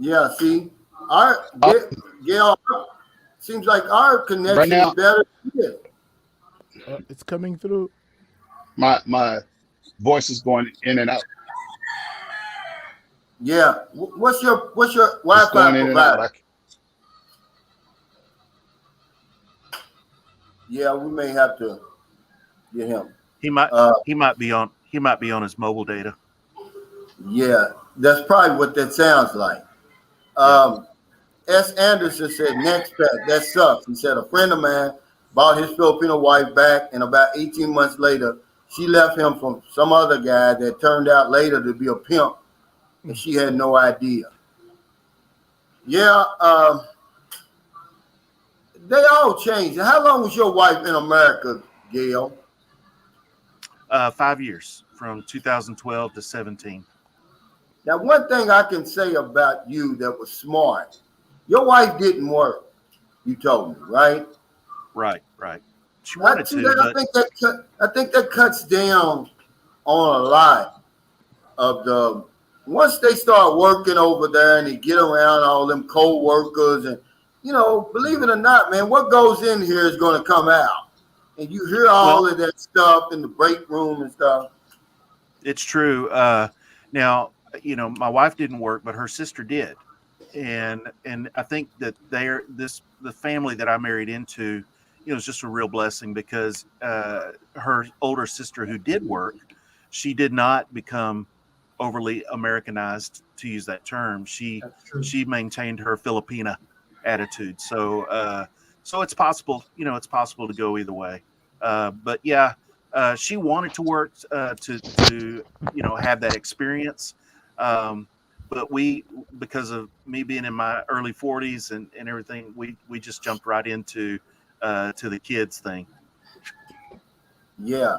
Yeah, see, Gale, seems like our connection Right now, is better than his. It's coming through. my voice is going in and out. Yeah. What's your It's Wi-Fi going in and out. provider? Yeah, we may have to get him. He might be on his mobile data. Yeah, that's probably what that sounds like. S. Anderson said, next pack, that sucks. He said, a friend of mine bought his Filipino wife back, and about 18 months later, she left him from some other guy that turned out later to be a pimp, and she had no idea. Yeah, they all changed. How long was your wife in America, Gale? 5 years, from 2012 to 17. Now, one thing I can say about you that was smart, your wife didn't work, you told me, right? Right. She wanted to, I think that cuts down on a lot of once they start working over there and they get around all them co-workers and, believe it or not, man, what goes in here is going to come out. And you hear all of that stuff in the break room and stuff. It's true. Now, my wife didn't work, but her sister did. And I think that the family that I married into, is just a real blessing because her older sister who did work, she did not become overly Americanized, to use that term. She maintained her Filipina attitude. So it's possible, it's possible to go either way. But yeah, she wanted to work to have that experience. But because of me being in my early 40s and everything, we just jumped right into to the kids thing. Yeah.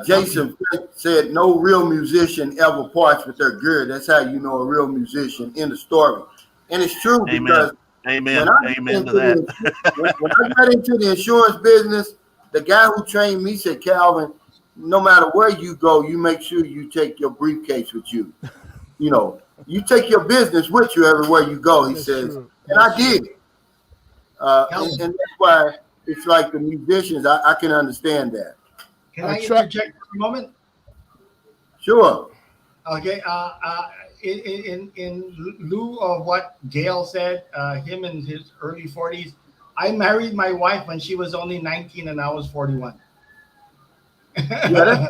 Jason said, no real musician ever parts with their gear. That's how you know a real musician in the story. And it's true. Amen. Because Amen to that. when I got into the insurance business, the guy who trained me said, Calvin, no matter where you go, you make sure you take your briefcase with you. You take your business with you everywhere you go, he says. True. And I did. And that's why it's like the musicians, I can understand that. Can I interject for a moment? Sure. Okay. In lieu of what Gale said, him in his early 40s, I married my wife when she was only 19 and I was 41. Yeah,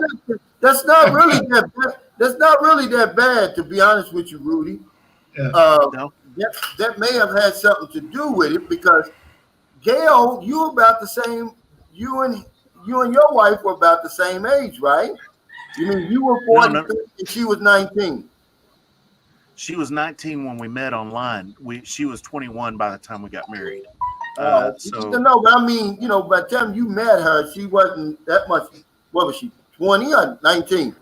that's not really that bad. That's not really that bad, to be honest with you, Rudy. Yeah. No, That may have had something to do with it because Gail, you were about the same. You and your wife were about the same age, right? You mean you were no. 43 and she was 19? She was 19 when we met online. She was 21 by the time we got married. So No, but I mean, by the time you met her, she wasn't that much. What was she? 20 or 19?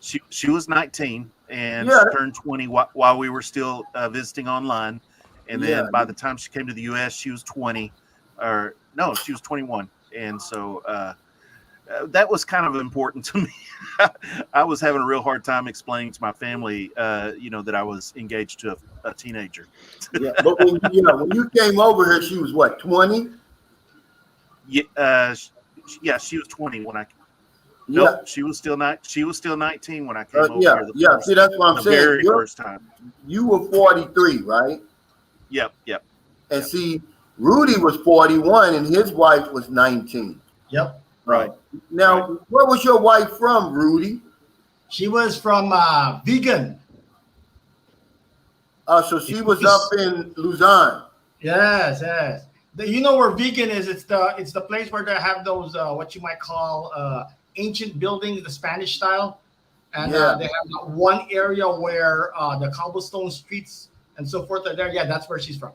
she was 19 and Yeah, she turned 20 while we were still visiting online. And yeah. then by the time she came to the U.S., she was 20, or no, she was 21. And so that was kind of important to me. I was having a real hard time explaining to my family, that I was engaged to a teenager. Yeah, but when you came over here, she was what, 20? Yeah, she was 20 when I. Yeah, Nope, she was still not. She was still 19 when I came over yeah, here yeah. See, that's what I'm the saying. very first time. You were 43, right? Yep. And see, Rudy was 41 and his wife was 19. Yep. Right. Now, Right. where was your wife from, Rudy? She was from Vegan. So she was up in Luzon. Yes, yes. You know where Vegan is? It's the place where they have those what you might call ancient buildings, the Spanish style, and Yeah. they have that one area where the cobblestone streets and so forth are there. Yeah, that's where she's from.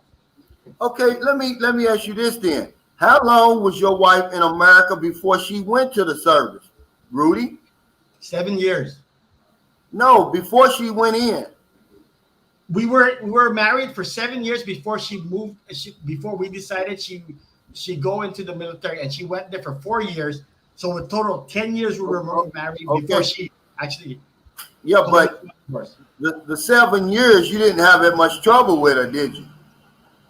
Okay, let me ask you this then. How long was your wife in America before she went to the service, Rudy? 7 years. No, before she went in. We were married for 7 years before she moved. Before we decided she go into the military, and she went there for 4 years. So a total of 10 years we were married before Okay. she actually. Yeah, but the 7 years you didn't have that much trouble with her, did you?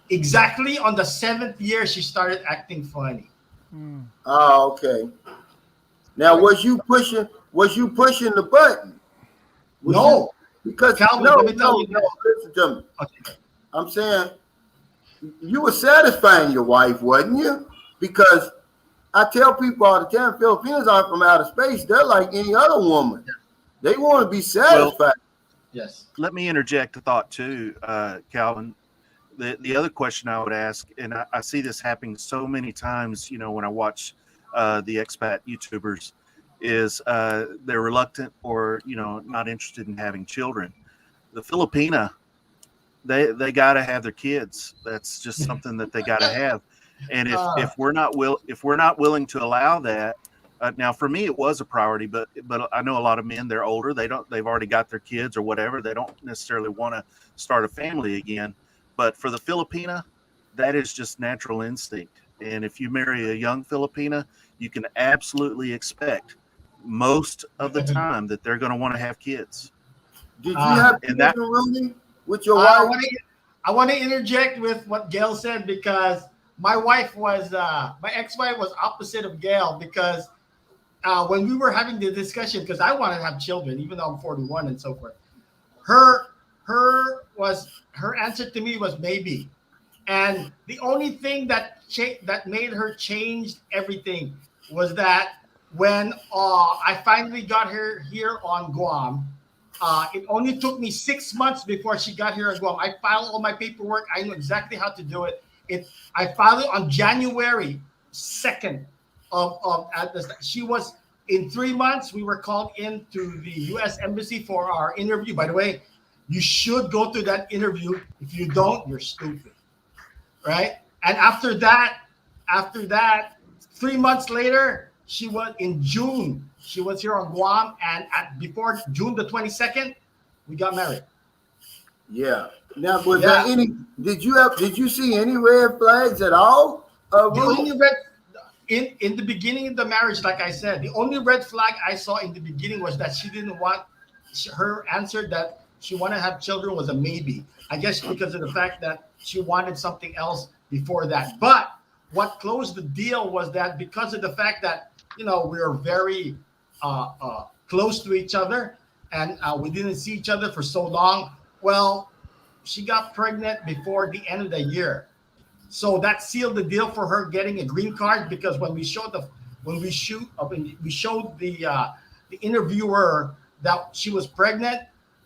Exactly on the 7th year she started acting funny. Oh, okay. Now, was you pushing the button? No, Because Calvin, no, let me tell you no, this. listen to me. Okay. I'm saying you were satisfying your wife, wasn't you? Because I tell people all the time, Filipinos aren't from outer space. They're like any other woman. They want to be satisfied. Yes. Let me interject a thought too, Calvin. The other question I would ask, and I see this happening so many times, when I watch the expat YouTubers, is they're reluctant or not interested in having children. The Filipina, they got to have their kids. That's just something that they got to have. And if we're not willing to allow that, now for me it was a priority, but I know a lot of men, they're older, they've already got their kids or whatever, they don't necessarily want to start a family again. But for the Filipina, that is just natural instinct. And if you marry a young Filipina, you can absolutely expect most of the time that they're going to want to have kids. Did you have and children, that- Rudy, with your I wife? want to interject with what Gail said, because my ex-wife was opposite of Gail, because when we were having the discussion, because I wanted to have children, even though I'm 41 and so forth, her answer to me was maybe. And the only thing that made her change everything was that when I finally got her here on Guam, it only took me 6 months before she got here on Guam. I filed all my paperwork. I knew exactly how to do it. I filed it on January 2nd she was in 3 months. We were called into the U.S. Embassy for our interview. By the way, you should go to that interview. If you don't, you're stupid, right? And after that, 3 months later, she was in June. She was here on Guam, and before June the 22nd, we got married. Yeah. Now, was there any? Did you see any red flags at all? The only red in the beginning of the marriage, like I said, the only red flag I saw in the beginning was that she didn't want. Her answer that she wanted to have children was a maybe. I guess because of the fact that she wanted something else before that. But what closed the deal was that because of the fact that we were very close to each other, and we didn't see each other for so long. Well, she got pregnant before the end of the year, so that sealed the deal for her getting a green card. Because when we showed we showed the interviewer that she was pregnant.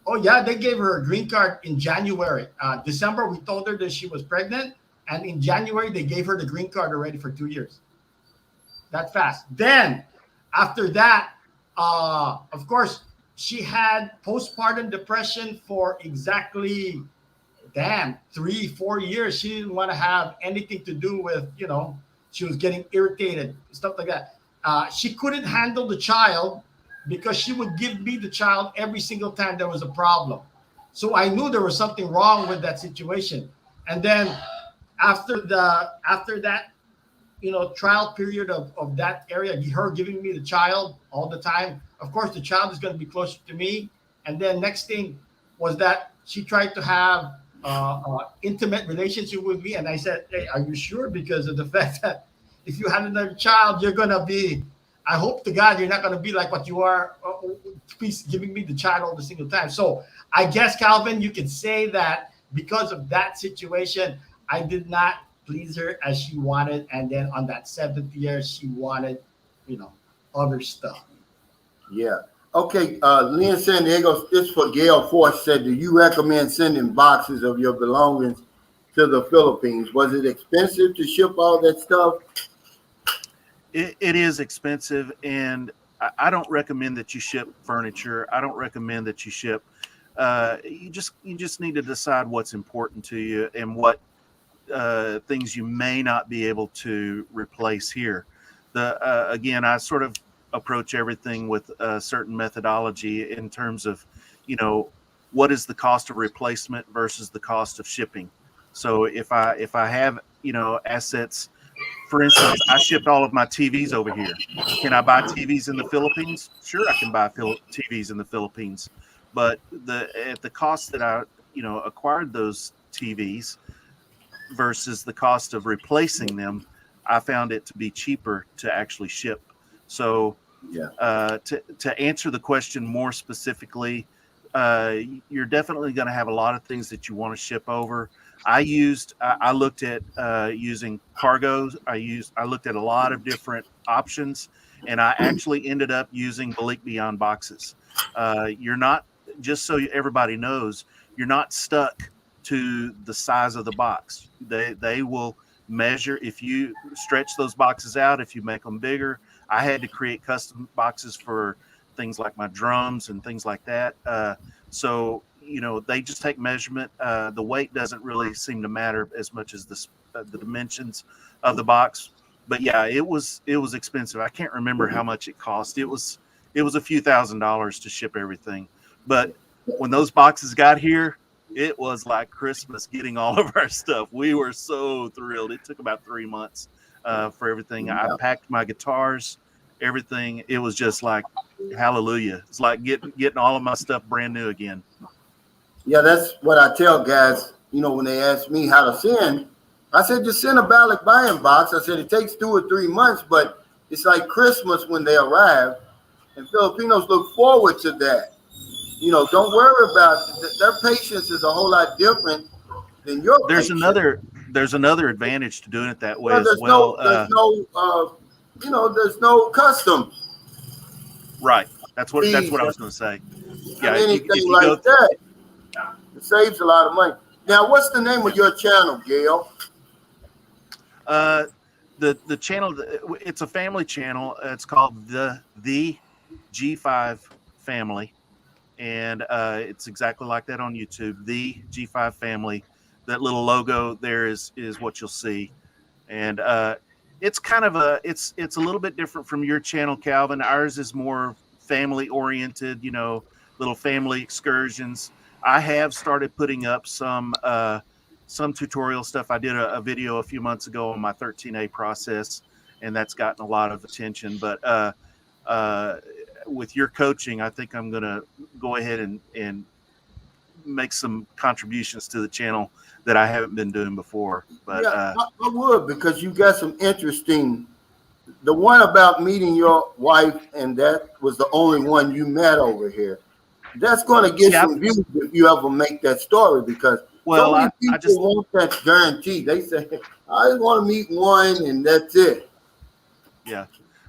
Oh yeah, they gave her a green card in January. December, we told her that she was pregnant, and in January they gave her the green card already for 2 years. That fast. Then after that, of course, she had postpartum depression for exactly 3-4 years. She didn't want to have anything to do with, she was getting irritated, stuff like that. She couldn't handle the child because she would give me the child every single time there was a problem. So I knew there was something wrong with that situation. And then after that, trial period of that area, her giving me the child all the time, of course the child is going to be closer to me. And then next thing was that she tried to have intimate relationship with me, and I said, hey, are you sure? Because of the fact that if you had another child, you're going to be, I hope to God you're not going to be like what you are, please giving me the child all the single time. So I guess, Calvin, you could say that because of that situation, I did not please her as she wanted. And then on that 7th year, she wanted, other stuff. Yeah. Okay. Lynn San Diego, this for Gale Force said, do you recommend sending boxes of your belongings to the Philippines? Was it expensive to ship all that stuff? It is expensive, and I don't recommend that you ship furniture. I don't recommend that you ship. You just need to decide what's important to you and what things you may not be able to replace here. Again, I sort of approach everything with a certain methodology in terms of, what is the cost of replacement versus the cost of shipping. So if I have, assets, for instance, I shipped all of my TVs over here. Can I buy TVs in the Philippines? Sure, I can buy TVs in the Philippines, but at the cost that I, acquired those TVs versus the cost of replacing them, I found it to be cheaper to actually ship. So to answer the question more specifically, you're definitely going to have a lot of things that you want to ship over. I looked at using cargoes. I looked at a lot of different options, and I actually ended up using Malik Beyond boxes. You're not, just so everybody knows, you're not stuck to the size of the box. They will measure if you stretch those boxes out, if you make them bigger. I had to create custom boxes for things like my drums and things like that. So they just take measurement. The weight doesn't really seem to matter as much as the dimensions of the box. But yeah, it was expensive. I can't remember how much it cost. It was a few $1,000s to ship everything. But when those boxes got here, it was like Christmas getting all of our stuff. We were so thrilled. It took about 3 months for everything. I packed my guitars, everything. It was just like hallelujah. It's like getting all of my stuff brand new again. Yeah, that's what I tell guys, when they ask me how to send, I said, just send a ballot buying box. I said, it takes 2 or 3 months, but it's like Christmas when they arrive, and Filipinos look forward to that. Don't worry about it. Their patience is a whole lot different than your There's patience. another advantage to doing it that way Well, as well. There's no custom. Right. That's what I was going to say. Yeah. Anything if you like go that, it saves a lot of money. Now, what's the name of your channel, Gale? The channel, it's a family channel. It's called the G5 Family, and it's exactly like that on YouTube. The G5 Family. That little logo there is what you'll see, and it's kind of it's a little bit different from your channel, Calvin. Ours is more family oriented. Little family excursions. I have started putting up some tutorial stuff. I did a video a few months ago on my 13A process, and that's gotten a lot of attention. But with your coaching, I think I'm going to go ahead and make some contributions to the channel that I haven't been doing before. But I would, because you got some interesting. The one about meeting your wife, and that was the only one you met over here. that's going to get See, some views if you ever make that story, because Well, so many I people just want that guarantee. They say, I just want to meet one and that's it. yeah.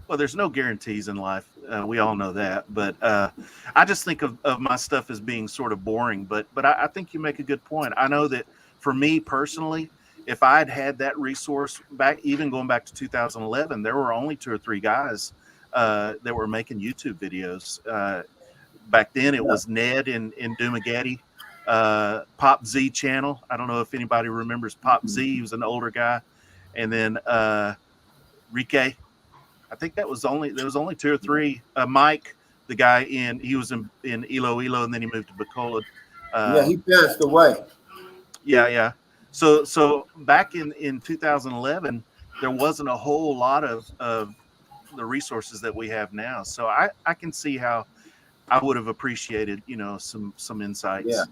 Well, there's no guarantees in life. We all know that. But I just think of my stuff as being sort of boring. But I think you make a good point. I know that for me personally, if I had had that resource back, even going back to 2011, there were only 2 or 3 guys that were making YouTube videos. Back then, it was Ned in Doomagatti, Pop Z channel. I don't know if anybody remembers Pop Z. He was an older guy. And then Rike. I think there was only 2 or 3. Mike, the guy he was in Ilo, and then he moved to Bacolod. Yeah, he passed away. Yeah. So back in 2011, there wasn't a whole lot of the resources that we have now. So I can see how I would have appreciated, some insights. Yeah.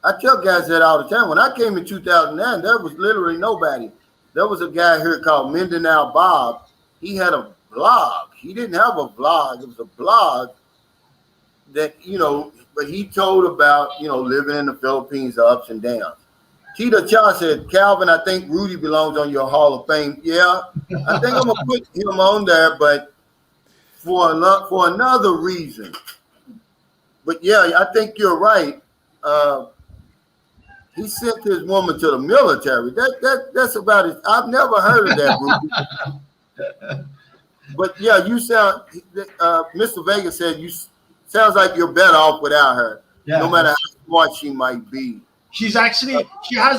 I tell guys that all the time. When I came in 2009, there was literally nobody. There was a guy here called Mindanao Bob. He had a blog. He didn't have a vlog. It was a blog that, but he told about, living in the Philippines, the ups and downs. Tita Cha said, Calvin, I think Rudy belongs on your Hall of Fame. Yeah, I think I'm going to put him on there, but for another reason. But yeah, I think you're right. He sent his woman to the military. That's about it. I've never heard of that, Rudy. But yeah, you sound. Mr. Vega said sounds like you're better off without her. Yeah. No matter how smart she might be. She has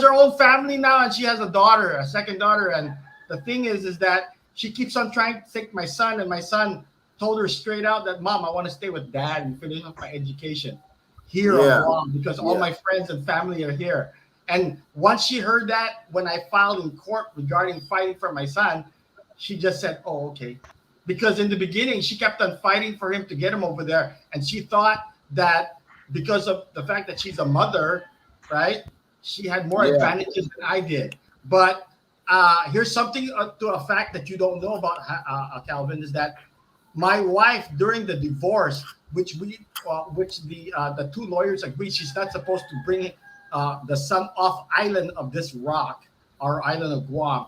her own family now, and she has a second daughter. And the thing is that she keeps on trying to take my son, and my son told her straight out that, Mom, I want to stay with Dad and finish up my education here on Guam because all my friends and family are here. And once she heard that, when I filed in court regarding fighting for my son, she just said, oh, okay. Because in the beginning, she kept on fighting for him to get him over there. And she thought that because of the fact that she's a mother, right, she had more advantages than I did. But here's something to a fact that you don't know about, Calvin, is that my wife, during the divorce, which the 2 lawyers agreed she's not supposed to bring the son off island of this rock, our island of Guam.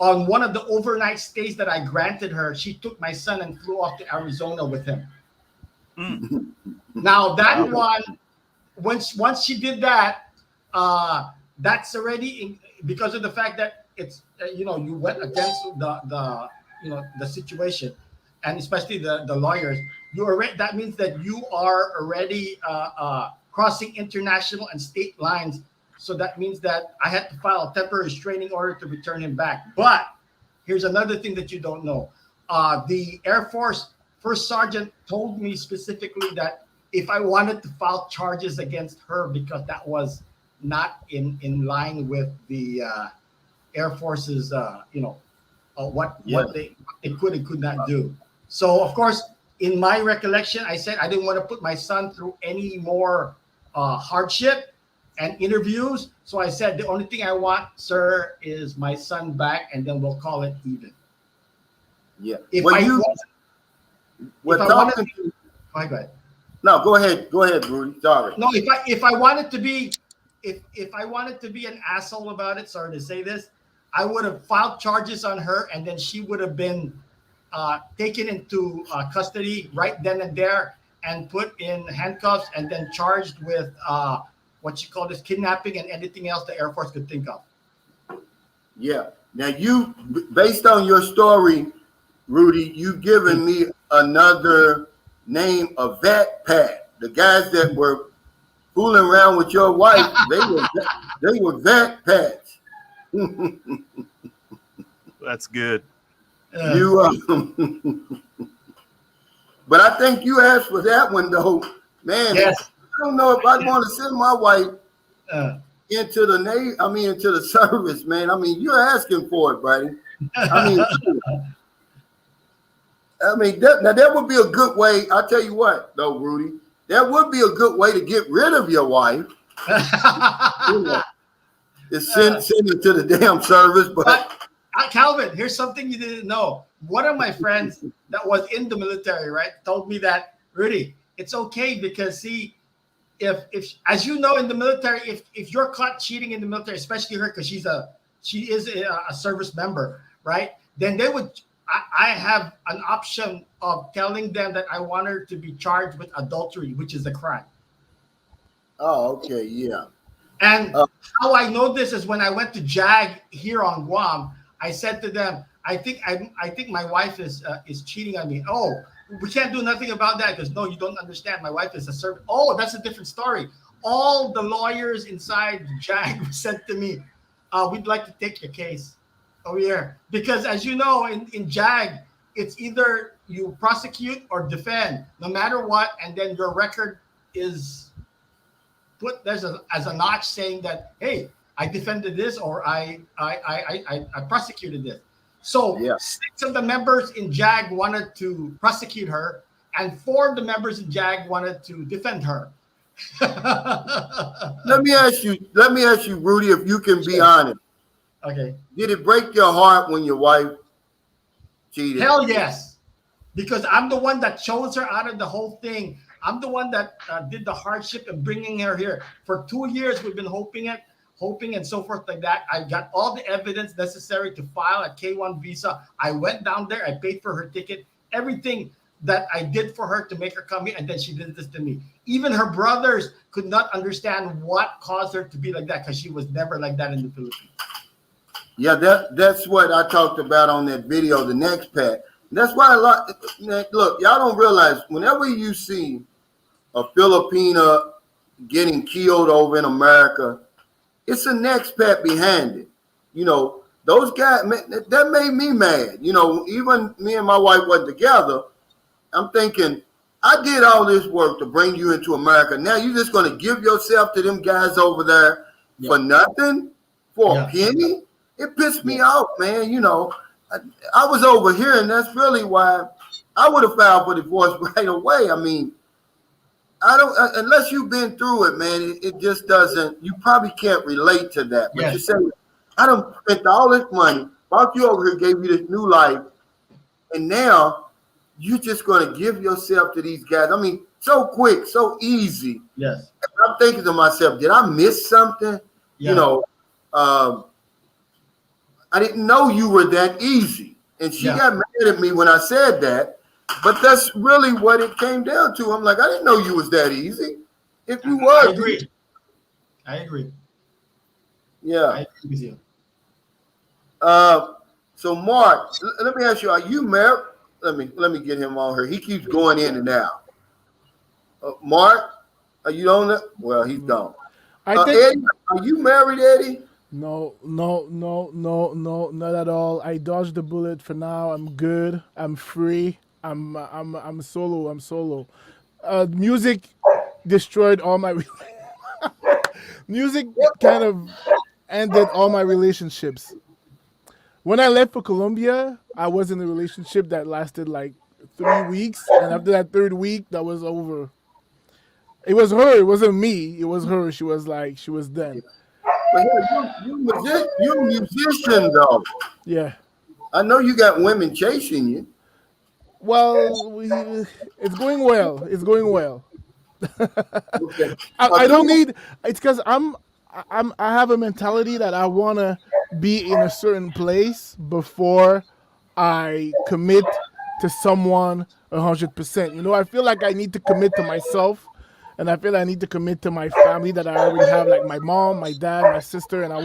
On one of the overnight stays that I granted her, she took my son and flew off to Arizona with him. Now that one, once she did that, that's already because of the fact that it's you went against the situation, and especially the lawyers. That means that you are already crossing international and state lines. So that means that I had to file a temporary restraining order to return him back. But here's another thing that you don't know. The Air Force First Sergeant told me specifically that if I wanted to file charges against her because that was not in line with the Air Force's, what they could and could not do. So, of course, in my recollection, I said I didn't want to put my son through any more hardship and interviews. So I said, the only thing I want, sir, is my son back, and then we'll call it even. Yeah. If well, I you were talking to... Go ahead. No, go ahead, Rudy. Sorry. No, if I wanted to be if I wanted to be an asshole about it, sorry to say this, I would have filed charges on her, and then she would have been taken into custody right then and there and put in handcuffs and then charged with what you call this kidnapping and anything else the Air Force could think of. Yeah. Now you, based on your story, Rudy, you've given me another name, a vet pat. The guys that were fooling around with your wife, they were vet pats. That's good. But I think you asked for that one though, man. Yes. I don't know if I'd want to send my wife into the Navy. I mean, into the service, man. I mean, you're asking for it, buddy. I mean, that would be a good way. I'll tell you what, though, Rudy, that would be a good way to get rid of your wife. Is send her to the damn service, but Calvin, here's something you didn't know. One of my friends that was in the military, right, told me that, Rudy, it's okay because see, if as you know in the military, if you're caught cheating in the military, especially her because she is a service member, right? Then they would. I have an option of telling them that I want her to be charged with adultery, which is a crime. Oh, okay, yeah. And Uh, how I know this is when I went to JAG here on Guam. I said to them, I think my wife is cheating on me. Oh, we can't do nothing about that because no, you don't understand. My wife is a servant. Oh, that's a different story. All the lawyers inside JAG said to me, we'd like to take your case over here because, as you know, in JAG, it's either you prosecute or defend, no matter what, and then your record is put there's as a notch saying that hey, I defended this or I prosecuted this. So yeah. 6 of the members in JAG wanted to prosecute her, and 4 of the members in JAG wanted to defend her. Let me ask you, Rudy, if you can be honest. Okay. Did it break your heart when your wife cheated? Hell yes, because I'm the one that chose her out of the whole thing. I'm the one that did the hardship and bringing her here. For 2 years, we've been hoping and so forth like that. I got all the evidence necessary to file a K-1 visa. I went down there. I paid for her ticket. Everything that I did for her to make her come here, and then she did this to me. Even her brothers could not understand what caused her to be like that because she was never like that in the Philippines. Yeah, that's what I talked about on that video, the next pack. That's why look, y'all don't realize whenever you see a Filipina getting killed over in America, it's an expat behind it. You know, those guys, man, that made me mad. You know, even me and my wife were together. I'm thinking, I did all this work to bring you into America. Now you're just going to give yourself to them guys over there for nothing, for a penny? It pissed me off, man. You know, I was over here, and that's really why I would have filed for divorce right away. I mean, I don't unless you've been through it, man. It just doesn't. You probably can't relate to that. But you say, I done spent all this money, brought you over here, gave you this new life, and now you're just going to give yourself to these guys. I mean, so quick, so easy. Yes. And I'm thinking to myself, did I miss something? You know, I didn't know you were that easy. And she got mad at me when I said that. But that's really what it came down to. I'm like, I didn't know you was that easy. If you was. I agree. Yeah. I agree with you. So Mark, let me ask you, are you married? Let me get him on here. He keeps going in and out. Mark, are you on that? Well, he's gone. Eddie, are you married, Eddie? No, not at all. I dodged the bullet for now. I'm good. I'm free. I'm solo. Music destroyed all my music kind of ended all my relationships. When I left for Colombia, I was in a relationship that lasted like 3 weeks, and after that 3rd week, that was over. It was her. It wasn't me. It was her. She was done. But you're a musician, though. Yeah. I know you got women chasing you. Well, it's going well. It's going well. Okay. I don't need. It's because I have a mentality that I wanna be in a certain place before I commit to someone 100%. You know, I feel like I need to commit to myself, and I feel I need to commit to my family that I already have, like my mom, my dad, my sister, and I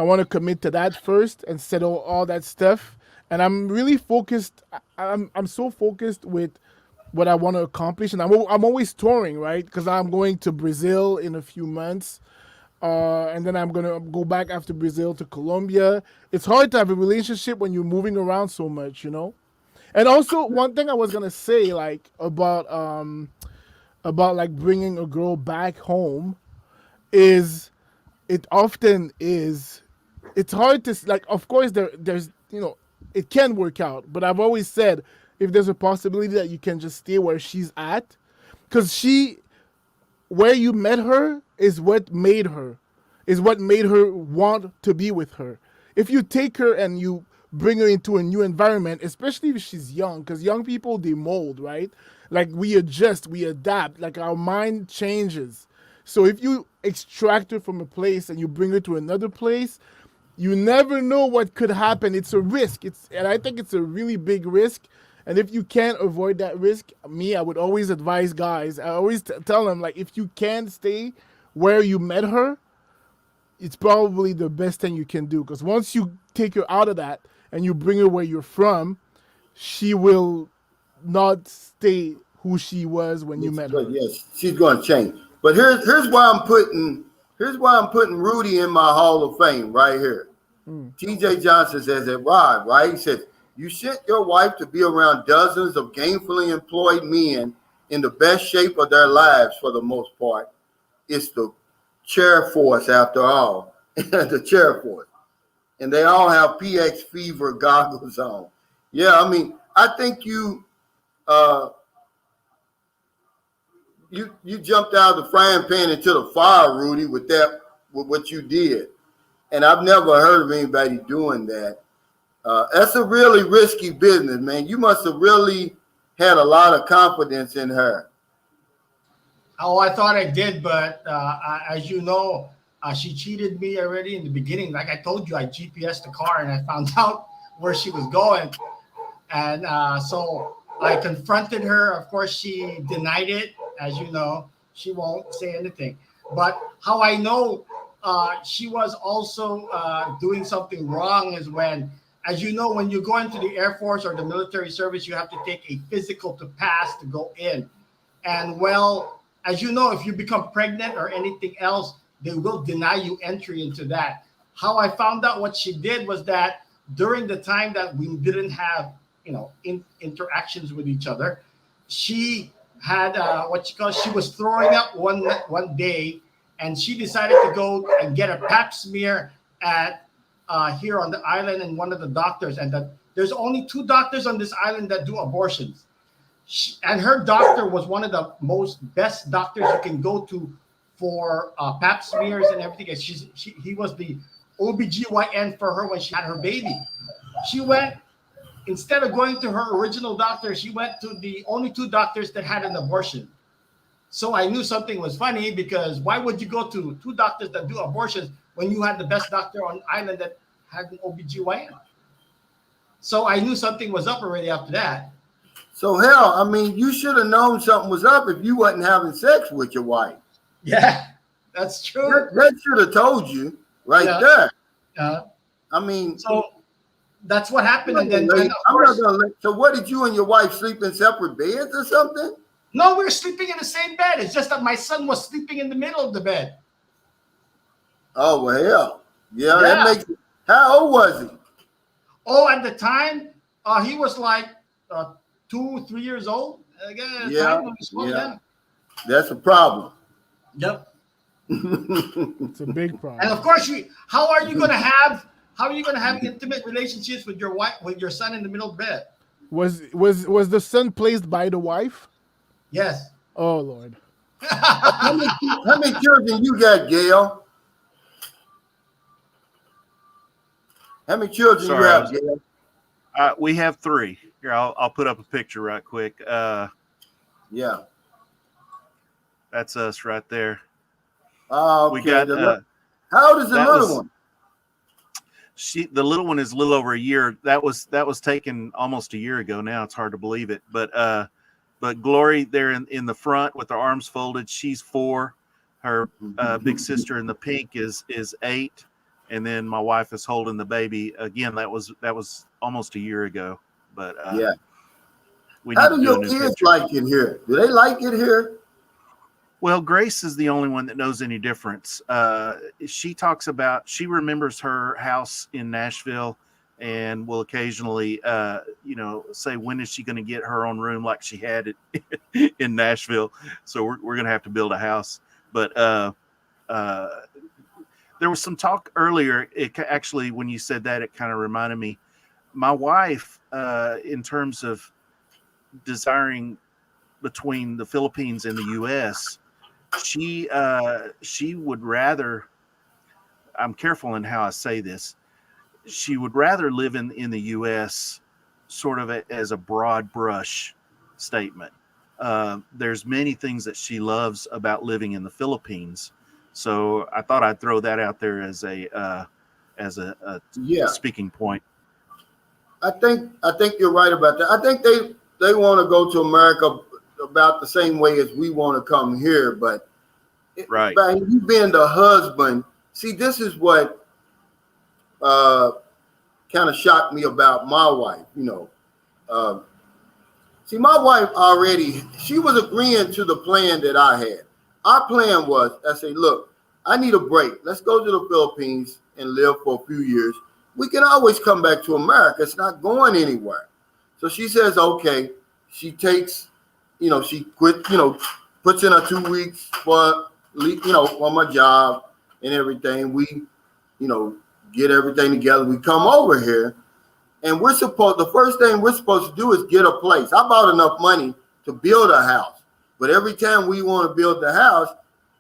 wanna commit to that first and settle all that stuff. And I'm really focused. I'm so focused with what I want to accomplish, and I'm always touring, right? Because I'm going to Brazil in a few months, and then I'm gonna go back after Brazil to Colombia. It's hard to have a relationship when you're moving around so much, you know. And also, one thing I was gonna say, like about like bringing a girl back home, is it often is. It's hard to like. Of course, there's it can work out, but I've always said if there's a possibility that you can just stay where she's at, because where you met her is what made her want to be with her. If you take her and you bring her into a new environment, especially if she's young, because young people, they mold, right? Like we adjust, we adapt, like our mind changes. So if you extract her from a place and you bring her to another place, you never know what could happen. It's a risk. And I think it's a really big risk. And if you can't avoid that risk, I would always advise guys. I always tell them, like, if you can't stay where you met her, it's probably the best thing you can do. Because once you take her out of that and you bring her where you're from, she will not stay who she was when you met her. Yes, she's going to change. But here's why I'm putting Rudy in my Hall of Fame right here. T.J. Johnson says it right? He says, you sent your wife to be around dozens of gainfully employed men in the best shape of their lives for the most part. It's the chair force after all, the chair force. And they all have PX fever goggles on. Yeah, I mean, I think you jumped out of the frying pan into the fire, Rudy, with what you did. And I've never heard of anybody doing that. That's a really risky business, man. You must have really had a lot of confidence in her. Oh, I thought I did, but as you know, she cheated me already in the beginning. Like I told you, I GPSed the car and I found out where she was going. And so I confronted her. Of course, she denied it. As you know, she won't say anything. But how I know she was also doing something wrong is when, as you know, when you go into the Air Force or the military service, you have to take a physical to pass to go in. And well, as you know, if you become pregnant or anything else, they will deny you entry into that. How I found out what she did was that during the time that we didn't have, interactions with each other, she had she was throwing up one day, and she decided to go and get a pap smear at here on the island, and one of the doctors, and that there's only 2 doctors on this island that do abortions. And her doctor was one of the best doctors you can go to for pap smears and everything. And he was the OBGYN for her when she had her baby. She went, instead of going to her original doctor, she went to the only 2 doctors that had an abortion. So I knew something was funny, because why would you go to 2 doctors that do abortions when you had the best doctor on the island that had an OBGYN? So I knew something was up already after that. So hell, I mean, you should have known something was up if you wasn't having sex with your wife. Yeah, that's true. That should have told you there. I mean, so that's what happened. And then, so what, did you and your wife sleep in separate beds or something? No, we were sleeping in the same bed. It's just that my son was sleeping in the middle of the bed. Oh, well, hell. Yeah. That makes it. How old was he? Oh, at the time, he was like 2-3 years old. Yeah. That's a problem. Yep. It's a big problem. And of course, how are you going to have intimate relationships with your wife, with your son in the middle of the bed? Was the son placed by the wife? Yes. Oh Lord. How many children you got, Gale? How many children you have, Gale? We have 3. Here, I'll put up a picture right quick. Yeah. That's us right there. Okay. We got. How old is the little one? The little one is a little over a year. That was taken almost a year ago. Now it's hard to believe it. But Glory there in the front with her arms folded. She's 4. Her big sister in the pink is 8, and then my wife is holding the baby. Again, that was almost a year ago. But yeah. How do your kids like it here? Do they like it here? Well, Grace is the only one that knows any difference. She remembers her house in Nashville, and will occasionally, say, when is she going to get her own room like she had it in Nashville? So we're going to have to build a house. But there was some talk earlier. Actually, when you said that, it kind of reminded me. My wife, in terms of desiring between the Philippines and the U.S., she would rather. I'm careful in how I say this. she would rather live in the U.S. sort of as a broad brush statement. There's many things that she loves about living in the Philippines, so I thought I'd throw that out there as a Yeah, speaking point. I think you're right about that. I think they want to go to America about the same way as we want to come here, but Right. by you being the husband, see, this is what kind of shocked me about my wife. See, my wife already, she was agreeing to the plan that I had. Our plan was, I said, look, I need a break. Let's go to the Philippines and live for a few years. We can always come back to America. It's not going anywhere. So she says, okay. She takes, she quit, puts in her 2 weeks for my job and everything. We, get everything together. We come over here. And the first thing we're supposed to do is get a place. I bought enough money to build a house. But every time we want to build the house,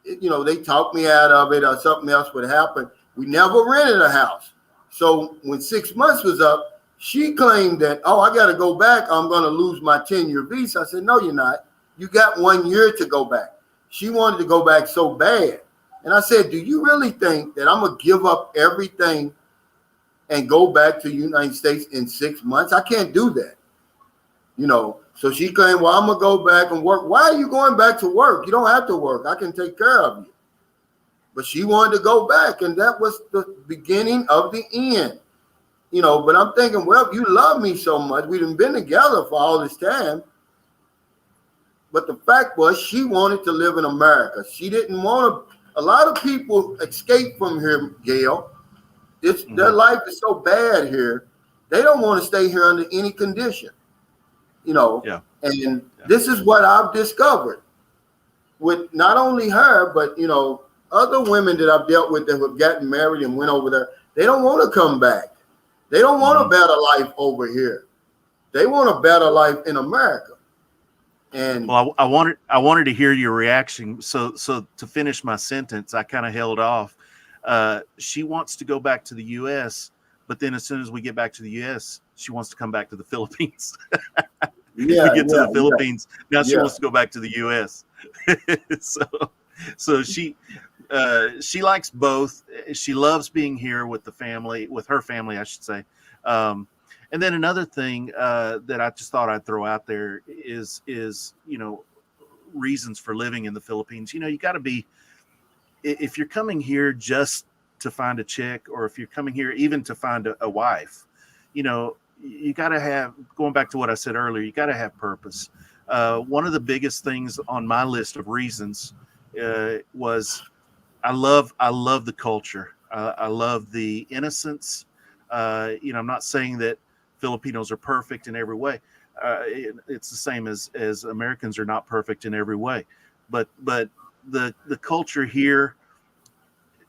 they talk me out of it or something else would happen. We never rented a house. So when 6 months was up, she claimed that, I got to go back. I'm going to lose my 10-year visa. I said, no, you're not. You got 1 year to go back. She wanted to go back so bad. And I said, do you really think that I'm going to give up everything and go back to the United States in 6 months? I can't do that. So she claimed, well, I'm going to go back and work. Why are you going back to work? You don't have to work. I can take care of you. But she wanted to go back, and that was the beginning of the end. But I'm thinking, well, if you love me so much, we've been together for all this time. But the fact was, she wanted to live in America. She didn't want to. A lot of people escape from here, Gale. Their life is so bad here, they don't want to stay here under any condition. Yeah. And this is what I've discovered with not only her, but other women that I've dealt with that have gotten married and went over there. They don't want to come back. They don't want a better life over here. They want a better life in America. And well, I wanted to hear your reaction. So to finish my sentence, I kind of held off. She wants to go back to the U.S., but then as soon as we get back to the U.S., she wants to come back to the Philippines. We get to the Philippines. Now she wants to go back to the U.S. so she likes both. She loves being here with the family, with her family, I should say. And then another thing that I just thought I'd throw out there is reasons for living in the Philippines. You got to be, if you're coming here just to find a chick, or if you're coming here even to find a wife, you got to have, going back to what I said earlier, you got to have purpose. One of the biggest things on my list of reasons was I love the culture. I love the innocence. I'm not saying that Filipinos are perfect in every way. It's the same as Americans are not perfect in every way. But the culture here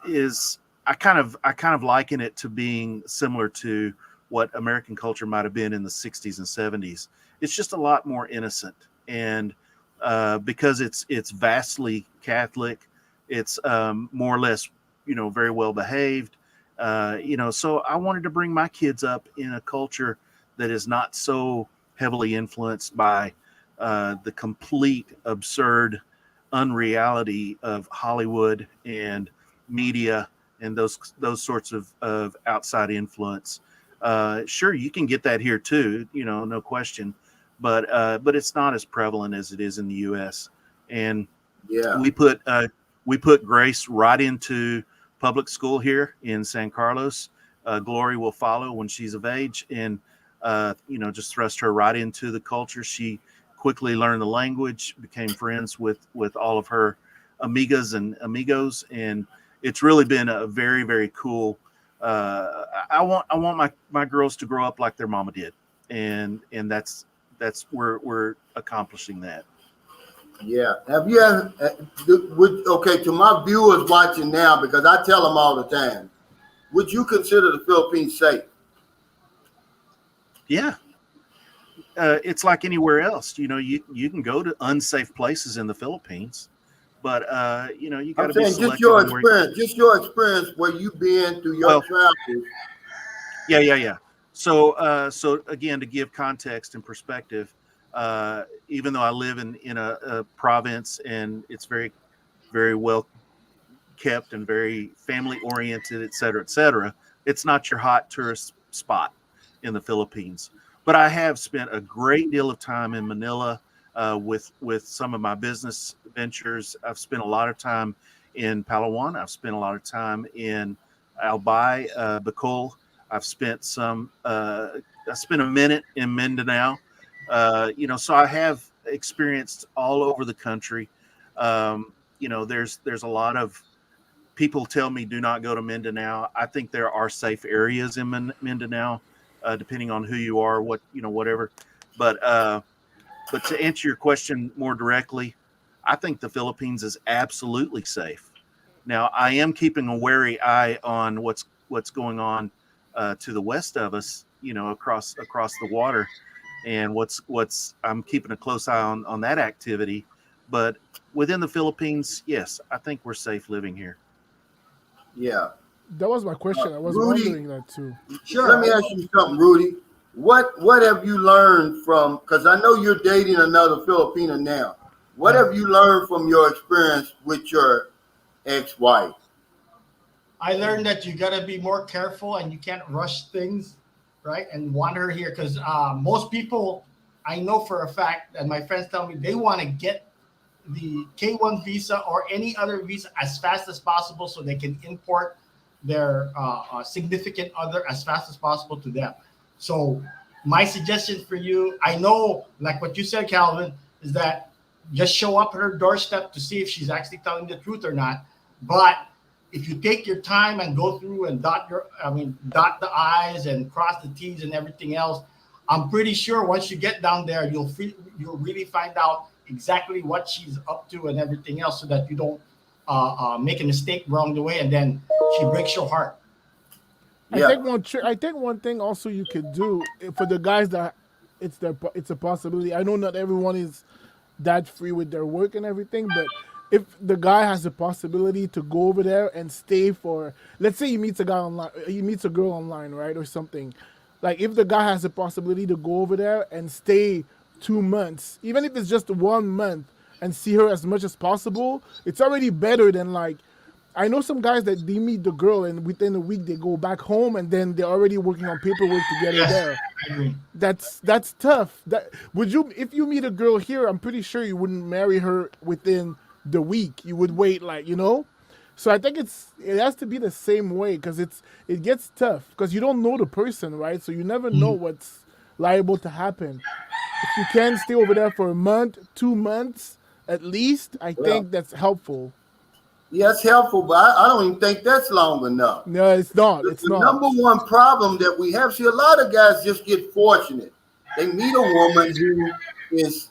is, I kind of liken it to being similar to what American culture might have been in the 60s and 70s. It's just a lot more innocent, and because it's vastly Catholic, it's more or less very well behaved. So I wanted to bring my kids up in a culture that is not so heavily influenced by the complete absurd unreality of Hollywood and media and those sorts of outside influence. Sure, you can get that here too, no question, but it's not as prevalent as it is in the U.S. And we put Grace right into public school here in San Carlos. Glory will follow when she's of age, and just thrust her right into the culture. She quickly learned the language, became friends with all of her amigas and amigos, and it's really been a very, very cool. I want my girls to grow up like their mama did, and that's we're accomplishing that. Yeah. Have you ever, to my viewers watching now, because I tell them all the time, would you consider the Philippines safe? Yeah. It's like anywhere else. You can go to unsafe places in the Philippines, but you got to be selective. Just your experience where you've been through your travels. Yeah. So again, to give context and perspective, even though I live in a province and it's very well kept and very family oriented, et cetera, et cetera, it's not your hot tourist spot in the Philippines. But I have spent a great deal of time in Manila with some of my business ventures. I've spent a lot of time in Palawan. I've spent a lot of time in Albay, Bicol. I've spent some. I spent a minute in Mindanao. So I have experienced all over the country. There's a lot of people tell me do not go to Mindanao. I think there are safe areas in Mindanao, depending on who you are, whatever. But to answer your question more directly, I think the Philippines is absolutely safe. Now, I am keeping a wary eye on what's going on to the west of us, across the water, and what's I'm keeping a close eye on that activity. But within the Philippines, yes, I think we're safe living here. Yeah. That was my question. I was Rudy, wondering that too. Sure. let me ask you something, Rudy. What have you learned from? Because I know you're dating another Filipina now. What have you learned from your experience with your ex-wife? I learned that you gotta be more careful and you can't rush things, right? And want her here because most people I know for a fact, and my friends tell me they want to get the K1 visa or any other visa as fast as possible so they can import their significant other as fast as possible to them. So my suggestion for you, I know, like what you said, Calvin, is that just show up at her doorstep to see if she's actually telling the truth or not. But if you take your time and go through and dot the I's and cross the T's and everything else, I'm pretty sure once you get down there, you'll really find out exactly what she's up to and everything else, so that you don't make a mistake along the way and then she breaks your heart. I Yeah. think one thing also you could do for the guys that it's a possibility. I know not everyone is that free with their work and everything, but if the guy has the possibility to go over there and stay for, let's say he meets a guy online, he meets a girl online, right, or something. Like if the guy has the possibility to go over there and stay 2 months, even if it's just 1 month, and see her as much as possible, it's already better than like I know some guys that they meet the girl and within a week they go back home and then they're already working on paperwork to get her Yes, there. I agree. That's tough. That would you if you meet a girl here, I'm pretty sure you wouldn't marry her within the week. You would wait So I think it has to be the same way because it gets tough because you don't know the person, right? So you never know what's liable to happen. If you can stay over there for a month, 2 months at least, I Well, think that's helpful. yeah, it's helpful, but I don't even think that's long enough. No, it's not. The, It's the not. number one problem that we have, see, a lot of guys just get fortunate. They meet a woman who is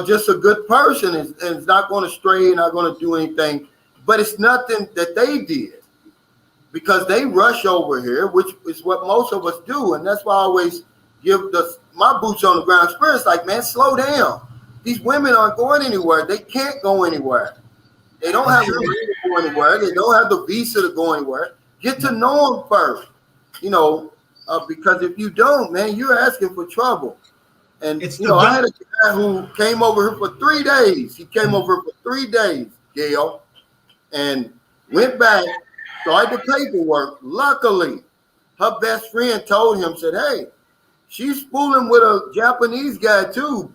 just a good person and is not going to stray, not going to do anything, but it's nothing that they did because they rush over here, which is what most of us do, and that's why I always give my boots on the ground experience. Like, man, slow down. These women aren't going anywhere. They can't go anywhere. They don't That's have the true. money to go anywhere. They don't have the visa to go anywhere. Get to know them first, because if you don't, man, you're asking for trouble. And, It's the I had dumb. a guy who came over here for 3 days. He came over here for 3 days, Gale, and went back, started the paperwork. Luckily, her best friend told him, said, hey, she's fooling with a Japanese guy too.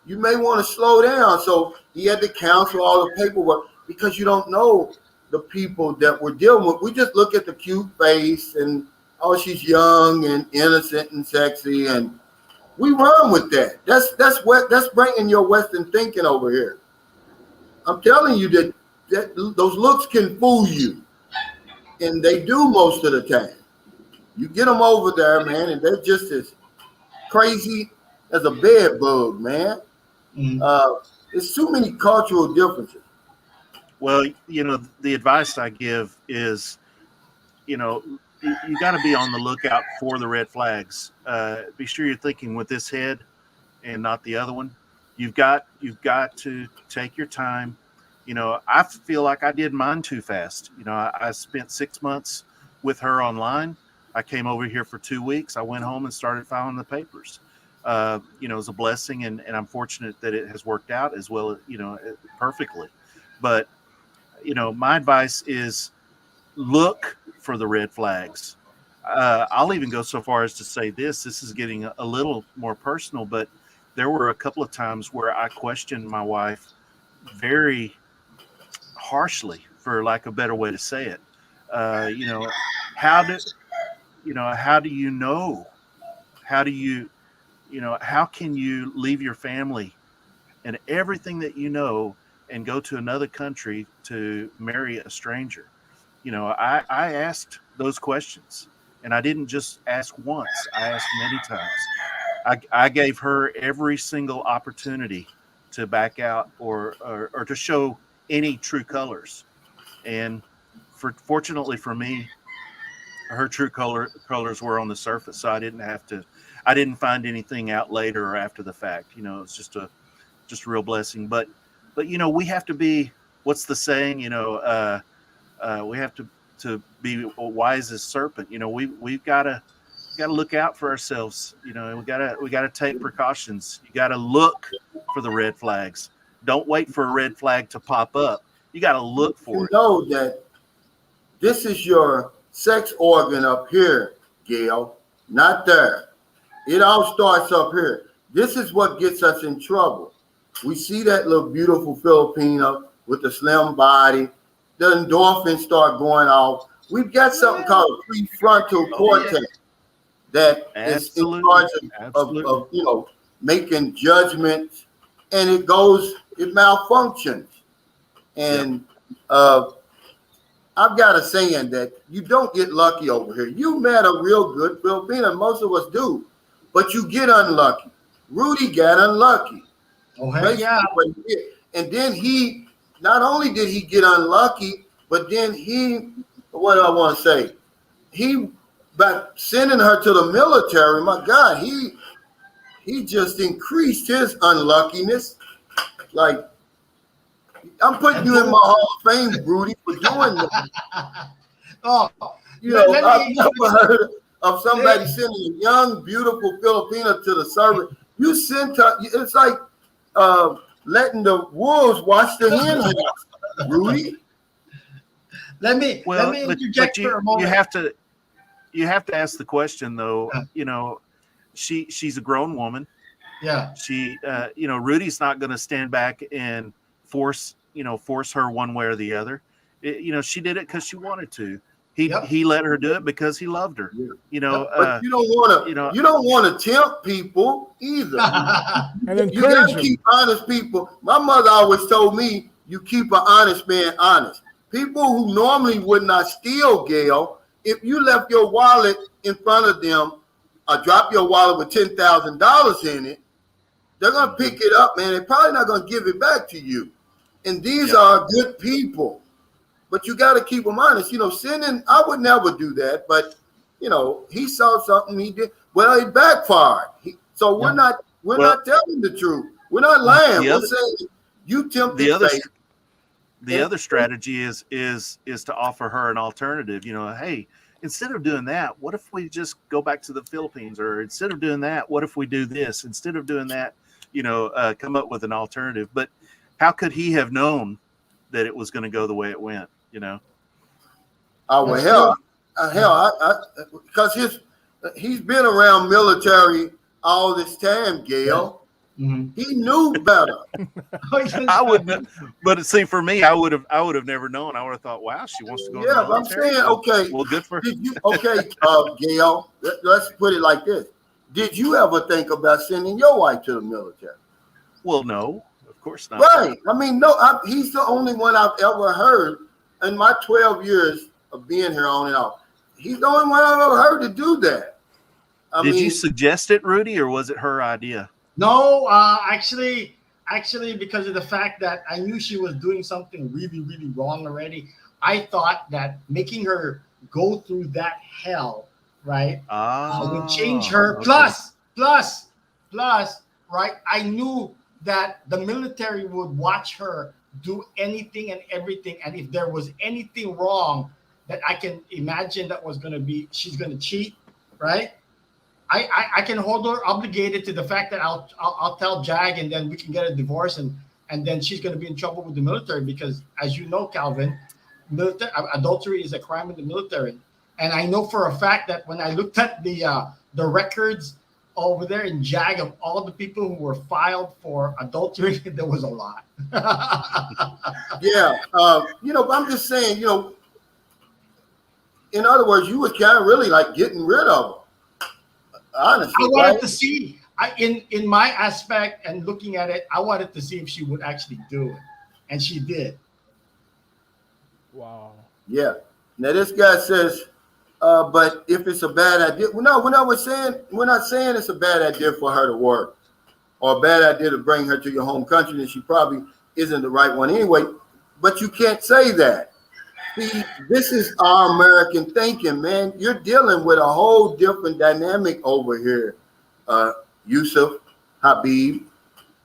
You may want to slow down. So he had to cancel all the paperwork because you don't know the people that we're dealing with. We just look at the cute face and oh, she's young and innocent and sexy, and we run with that. That's bringing your Western thinking over here. I'm telling you that those looks can fool you, and they do most of the time. You get them over there, man, and they're just as crazy as a bed bug, man. Mm. There's too many cultural differences. Well, the advice I give is, you got to be on the lookout for the red flags. Be sure you're thinking with this head and not the other one. You've got to take your time. I feel like I did mine too fast. I spent 6 months with her online. I came over here for 2 weeks. I went home and started filing the papers. You know, it's a blessing, and I'm fortunate that it has worked out as well, you know, perfectly. But, you know, my advice is look for the red flags. I'll even go so far as to say this is getting a little more personal, but there were a couple of times where I questioned my wife very harshly, for lack of a better way to say it. You know, how do how do you know? How do you, you know, how can you leave your family and everything that you know and go to another country to marry a stranger? You know, I asked those questions, and I didn't just ask once, I asked many times. I gave her every single opportunity to back out or to show any true colors. And fortunately for me, her true colors were on the surface, so I didn't find anything out later or after the fact. You know, it's just a real blessing. But you know, we have to be, what's the saying? You know, we have to be wise as serpent. You know, we've got to look out for ourselves. You know, we got to take precautions. You got to look for the red flags. Don't wait for a red flag to pop up. You got to look for You it. know that this is your sex organ up here, Gale, not there. It all starts up here. This is what gets us in trouble. We see that little beautiful Filipino with the slim body. The endorphins start going off. We've got something called a prefrontal cortex that is in charge of you know, making judgments, and it malfunctions. And I've got a saying that you don't get lucky over here. You met a real good Filipino, most of us do, but you get unlucky. Rudy got unlucky. Oh, heck yeah. And then he, not only did he get unlucky, but then what do I want to say? He, by sending her to the military, my God, he just increased his unluckiness. Like, I'm putting you in my Hall of Fame, Rudy, for doing that. Oh, you know, I've never heard of somebody sending a young, beautiful Filipino to the service. You sent her, it's like letting the wolves watch the hen house, Rudy. Let me interject for a moment. You have to ask the question though. You know, she's a grown woman. Yeah. She, you know, Rudy's not going to stand back and force her one way or the other. You know, she did it because she wanted to. He let her do it because he loved her. You know, but you don't want to tempt people either. And you got to keep honest people. My mother always told me, you keep an honest man honest. People who normally would not steal, Gale, if you left your wallet in front of them, or drop your wallet with $10,000 in it, they're going to pick it up, man. They're probably not going to give it back to you. And these are good people. But you got to keep them honest. You know, sending, I would never do that. But, you know, he saw something he did. Well, it backfired. So we're not telling the truth. We're not lying. We're saying you tempted fate. The other strategy is to offer her an alternative. You know, hey, instead of doing that, what if we just go back to the Philippines? Or instead of doing that, what if we do this? Instead of doing that, you know, come up with an alternative. But how could he have known that it was going to go the way it went? You know. Oh well, hell, because he's been around military all this time, Gale. Mm-hmm. He knew better. I wouldn't, but see, for me, I would have never known. I would have thought, wow, she wants to go. Yeah, but I'm saying, okay. Well, good for you. Okay, Gale. Let's put it like this: did you ever think about sending your wife to the military? Well, no, of course not. Right. I mean, no. He's the only one I've ever heard in my 12 years of being here on and off. He's the only one I've ever heard to do that. Did you suggest it, Rudy, or was it her idea? No, actually, because of the fact that I knew she was doing something really, really wrong already, I thought that making her go through that hell, right, would change her. Okay. Plus, right, I knew that the military would watch her do anything and everything, and if there was anything wrong, that I can imagine that was going to be, she's going to cheat, right? I can hold her obligated to the fact that I'll tell Jag, and then we can get a divorce, and then she's going to be in trouble with the military because, as you know, Calvin, adultery is a crime in the military. And I know for a fact that when I looked at the records over there in JAG of all the people who were filed for adultery, there was a lot. Yeah, I'm just saying, in other words, you was kind of really like getting rid of them, honestly. I wanted right? to see, in my aspect and looking at it, I wanted to see if she would actually do it, and she did. Wow. Yeah. Now this guy says, but if it's a bad idea, we're not saying it's a bad idea for her to work or a bad idea to bring her to your home country, and she probably isn't the right one anyway. But you can't say that. See, this is our American thinking, man. You're dealing with a whole different dynamic over here, Yusuf, Habib.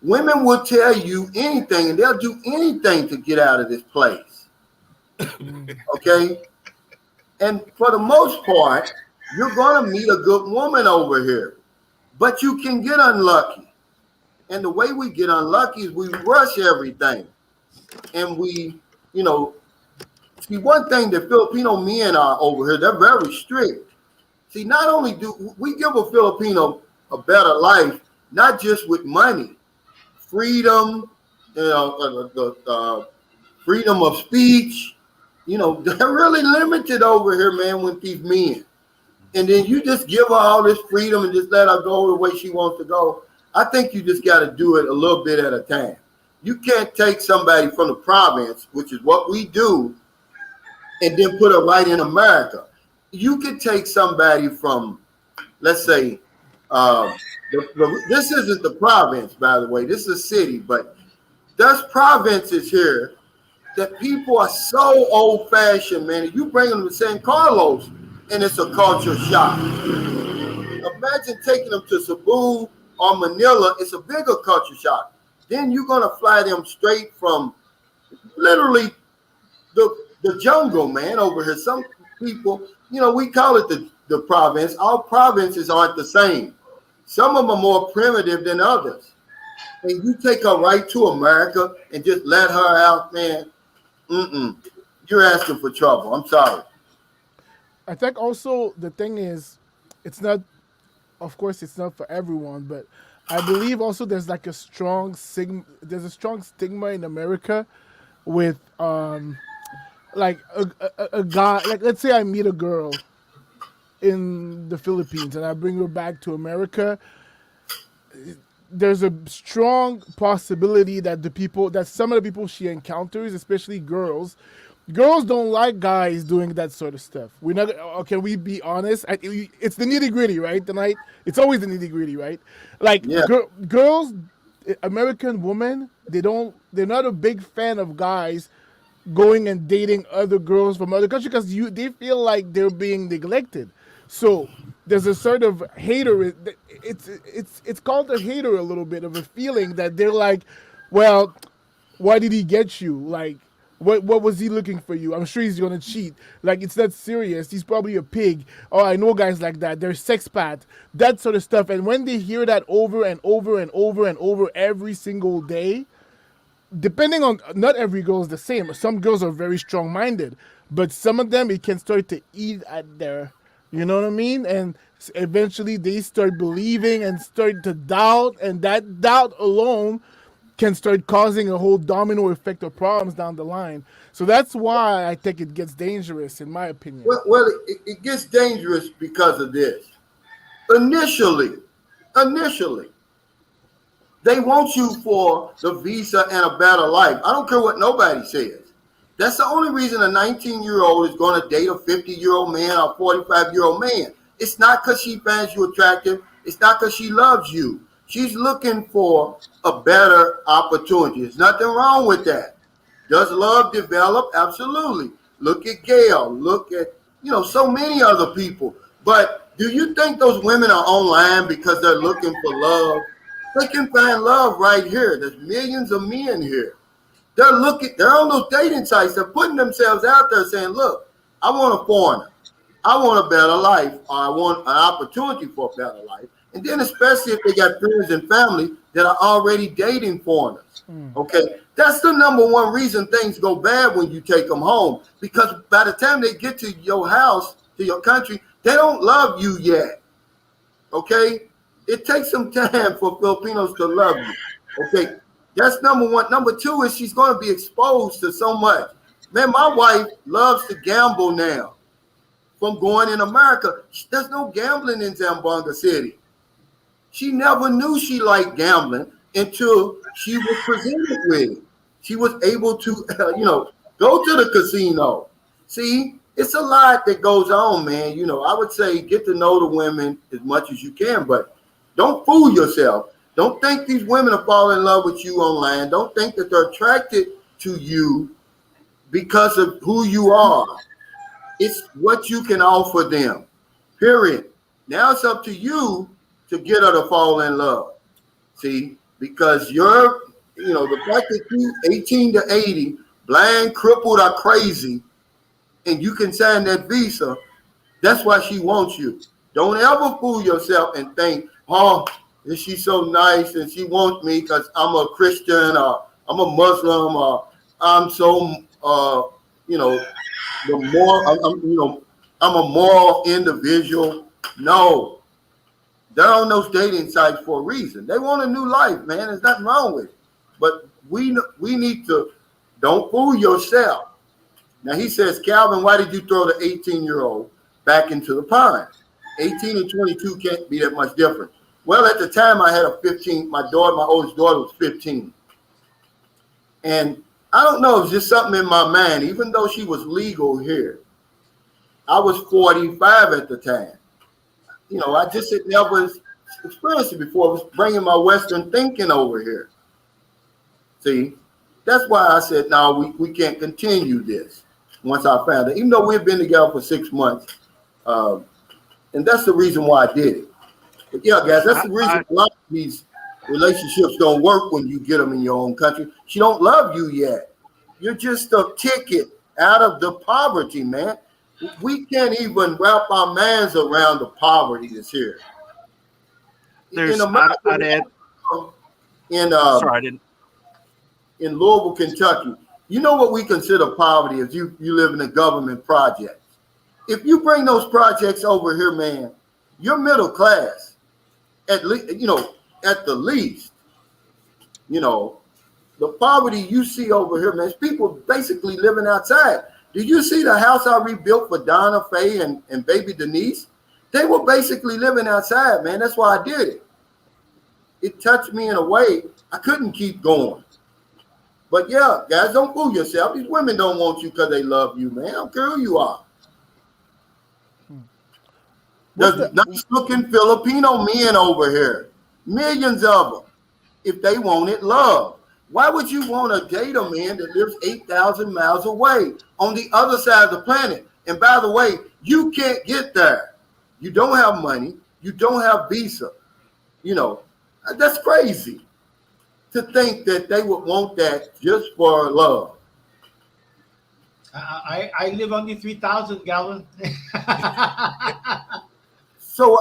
Women will tell you anything, and they'll do anything to get out of this place. Okay? And for the most part, you're going to meet a good woman over here. But you can get unlucky. And the way we get unlucky is we rush everything. And we, see, one thing that Filipino men are over here, they're very strict. See, not only do we give a Filipino a better life, not just with money, freedom, freedom of speech, they're really limited over here, man, with these men. And then you just give her all this freedom and just let her go the way she wants to go. I think you just got to do it a little bit at a time. You can't take somebody from the province, which is what we do, and then put her right in America. You could take somebody from, let's say, this isn't the province, by the way. This is a city, but there's provinces here that people are so old-fashioned, man. You bring them to San Carlos, and it's a culture shock. Imagine taking them to Cebu or Manila. It's a bigger culture shock. Then you're going to fly them straight from literally the jungle, man, over here. Some people, we call it the province. All provinces aren't the same. Some of them are more primitive than others. And you take her right to America and just let her out, man. You're asking for trouble. I'm sorry. I think also the thing is, it's not, of course, it's not for everyone, but I believe also there's like a strong stigma. There's a strong stigma in America with like a guy. Like, let's say I meet a girl in the Philippines and I bring her back to America. There's a strong possibility that some of the people she encounters, especially girls don't like guys doing that sort of stuff. We're not. Can we be honest? It's the nitty gritty, right? Tonight, it's always the nitty gritty, right? Like, Yeah. Girls, American women, they're not a big fan of guys going and dating other girls from other countries because they feel like they're being neglected. So there's a sort of hater. It's called a hater a little bit of a feeling that they're like, well, why did he get you? Like, what was he looking for you? I'm sure he's gonna cheat. Like, it's not serious. He's probably a pig. Oh, I know guys like that. They're sexpat, that sort of stuff. And when they hear that over and over and over and over every single day, depending on, not every girl is the same. Some girls are very strong-minded, but some of them, it can start to eat at their, you know what I mean? And eventually they start believing and start to doubt, and that doubt alone can start causing a whole domino effect of problems down the line. So that's why I think it gets dangerous, in my opinion. Well, it gets dangerous because of this. Initially, they want you for the visa and a better life. I don't care what nobody says. That's the only reason a 19-year-old is going to date a 50-year-old man or a 45-year-old man. It's not because she finds you attractive. It's not because she loves you. She's looking for a better opportunity. There's nothing wrong with that. Does love develop? Absolutely. Look at Gale. Look at, so many other people. But do you think those women are online because they're looking for love? They can find love right here. There's millions of men here. They're on those dating sites. They're putting themselves out there saying, look, I want a foreigner. I want a better life, or I want an opportunity for a better life. And then especially if they got friends and family that are already dating foreigners. Okay, that's the number one reason things go bad when you take them home, because by the time they get to your house, to your country, they don't love you yet. Okay, it takes some time for Filipinos to love you. Okay, that's number one. Number two is she's going to be exposed to so much. Man, my wife loves to gamble now. From going in America, there's no gambling in Zamboanga City. She never knew she liked gambling until she was presented with it. She was able to, go to the casino. See, it's a lot that goes on, man. I would say get to know the women as much as you can, but don't fool yourself. Don't think these women are falling in love with you online. Don't think that they're attracted to you because of who you are. It's what you can offer them, period. Now it's up to you to get her to fall in love. See, because the fact that you 18 to 80, blind, crippled, or crazy, and you can sign that visa, that's why she wants you. Don't ever fool yourself and think, oh, is she so nice and she wants me because I'm a Christian or I'm a Muslim or I'm so, I'm a moral individual. No, they're on those dating sites for a reason. They want a new life, man. There's nothing wrong with it. But we need to, don't fool yourself. Now he says, Calvin, why did you throw the 18-year-old back into the pond? 18 and 22 can't be that much different. Well, at the time I had a 15, my oldest daughter was 15. And I don't know, it was just something in my mind, even though she was legal here. I was 45 at the time. I just had never experienced it before. I was bringing my Western thinking over here. See, that's why I said, no, we can't continue this once I found it, even though we've been together for 6 months. And that's the reason why I did it. But yeah, guys, that's the reason a lot of these relationships don't work when you get them in your own country. She don't love you yet. You're just a ticket out of the poverty, man. We can't even wrap our minds around the poverty that's here. In America, in Louisville, Kentucky, you know what we consider poverty is you live in a government project. If you bring those projects over here, man, you're middle class. At least, at the least, the poverty you see over here, man, is people basically living outside. Did you see the house I rebuilt for Donna, Faye, and baby Denise? They were basically living outside, man. That's why I did it. It touched me in a way I couldn't keep going. But yeah, guys, don't fool yourself. These women don't want you because they love you, man. I don't care who you are. There's nice-looking Filipino men over here. Millions of them. If they wanted love. Why would you want to date a man that lives 8,000 miles away on the other side of the planet? And by the way, you can't get there. You don't have money. You don't have visa. That's crazy to think that they would want that just for love. I live on the 3,000 gallon. So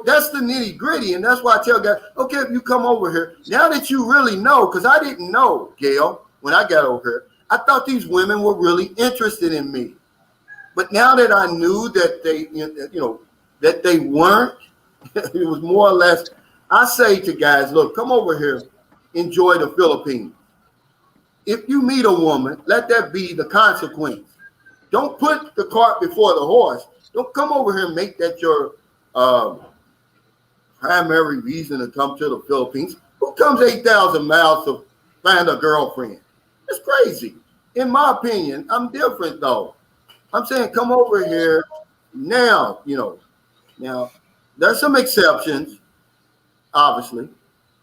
that's the nitty gritty. And that's why I tell guys, okay, if you come over here, now that you really know, because I didn't know, Gale, when I got over here, I thought these women were really interested in me. But now that I knew that they weren't, it was more or less, I say to guys, look, come over here, enjoy the Philippines. If you meet a woman, let that be the consequence. Don't put the cart before the horse. Don't come over here and make that your primary reason to come to the Philippines. Who comes 8,000 miles to find a girlfriend? It's crazy. In my opinion, I'm different though. I'm saying come over here now, Now, there's some exceptions, obviously.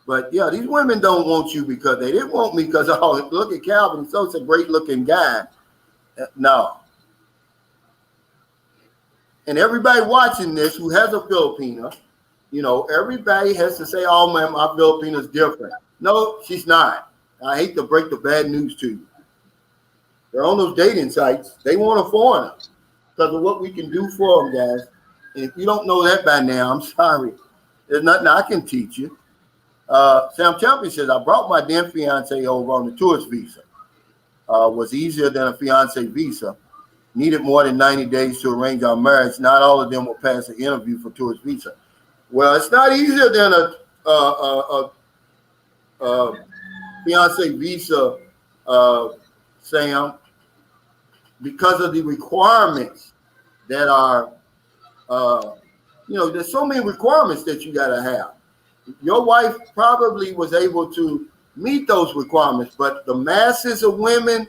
But yeah, these women don't want you because they didn't want me because, oh, look at Calvin, he's such a great looking guy. No. And everybody watching this who has a Filipina, everybody has to say, oh man, my Filipina's different. No, she's not. I hate to break the bad news to you. They're on those dating sites. They want a foreigner. because of what we can do for them, guys. And if you don't know that by now, I'm sorry. There's nothing I can teach you. Sam Champion says, I brought my then fiance over on the tourist visa. Was easier than a fiance visa. Needed more than 90 days to arrange our marriage. Not all of them will pass an interview for tourist visa. Well, it's not easier than a fiance visa, Sam, because of the requirements that are, there's so many requirements that you got to have. Your wife probably was able to meet those requirements, but the masses of women,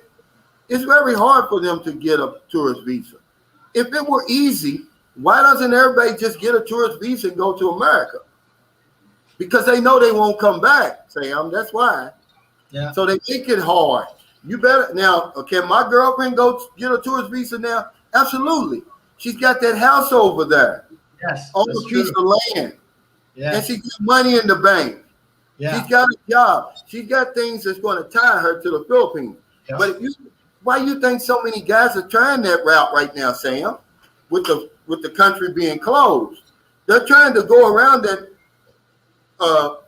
it's very hard for them to get a tourist visa. If it were easy, why doesn't everybody just get a tourist visa and go to America? Because they know they won't come back, Sam. That's why. Yeah. So they make it hard. You better now. Can my girlfriend go get a tourist visa now? Absolutely. She's got that house over there. Yes. On a piece of land. Yeah. And she's got money in the bank. Yeah. She's got a job. She's got things that's going to tie her to the Philippines. Yeah. But why you think so many guys are trying that route right now, Sam? With the country being closed, they're trying to go around that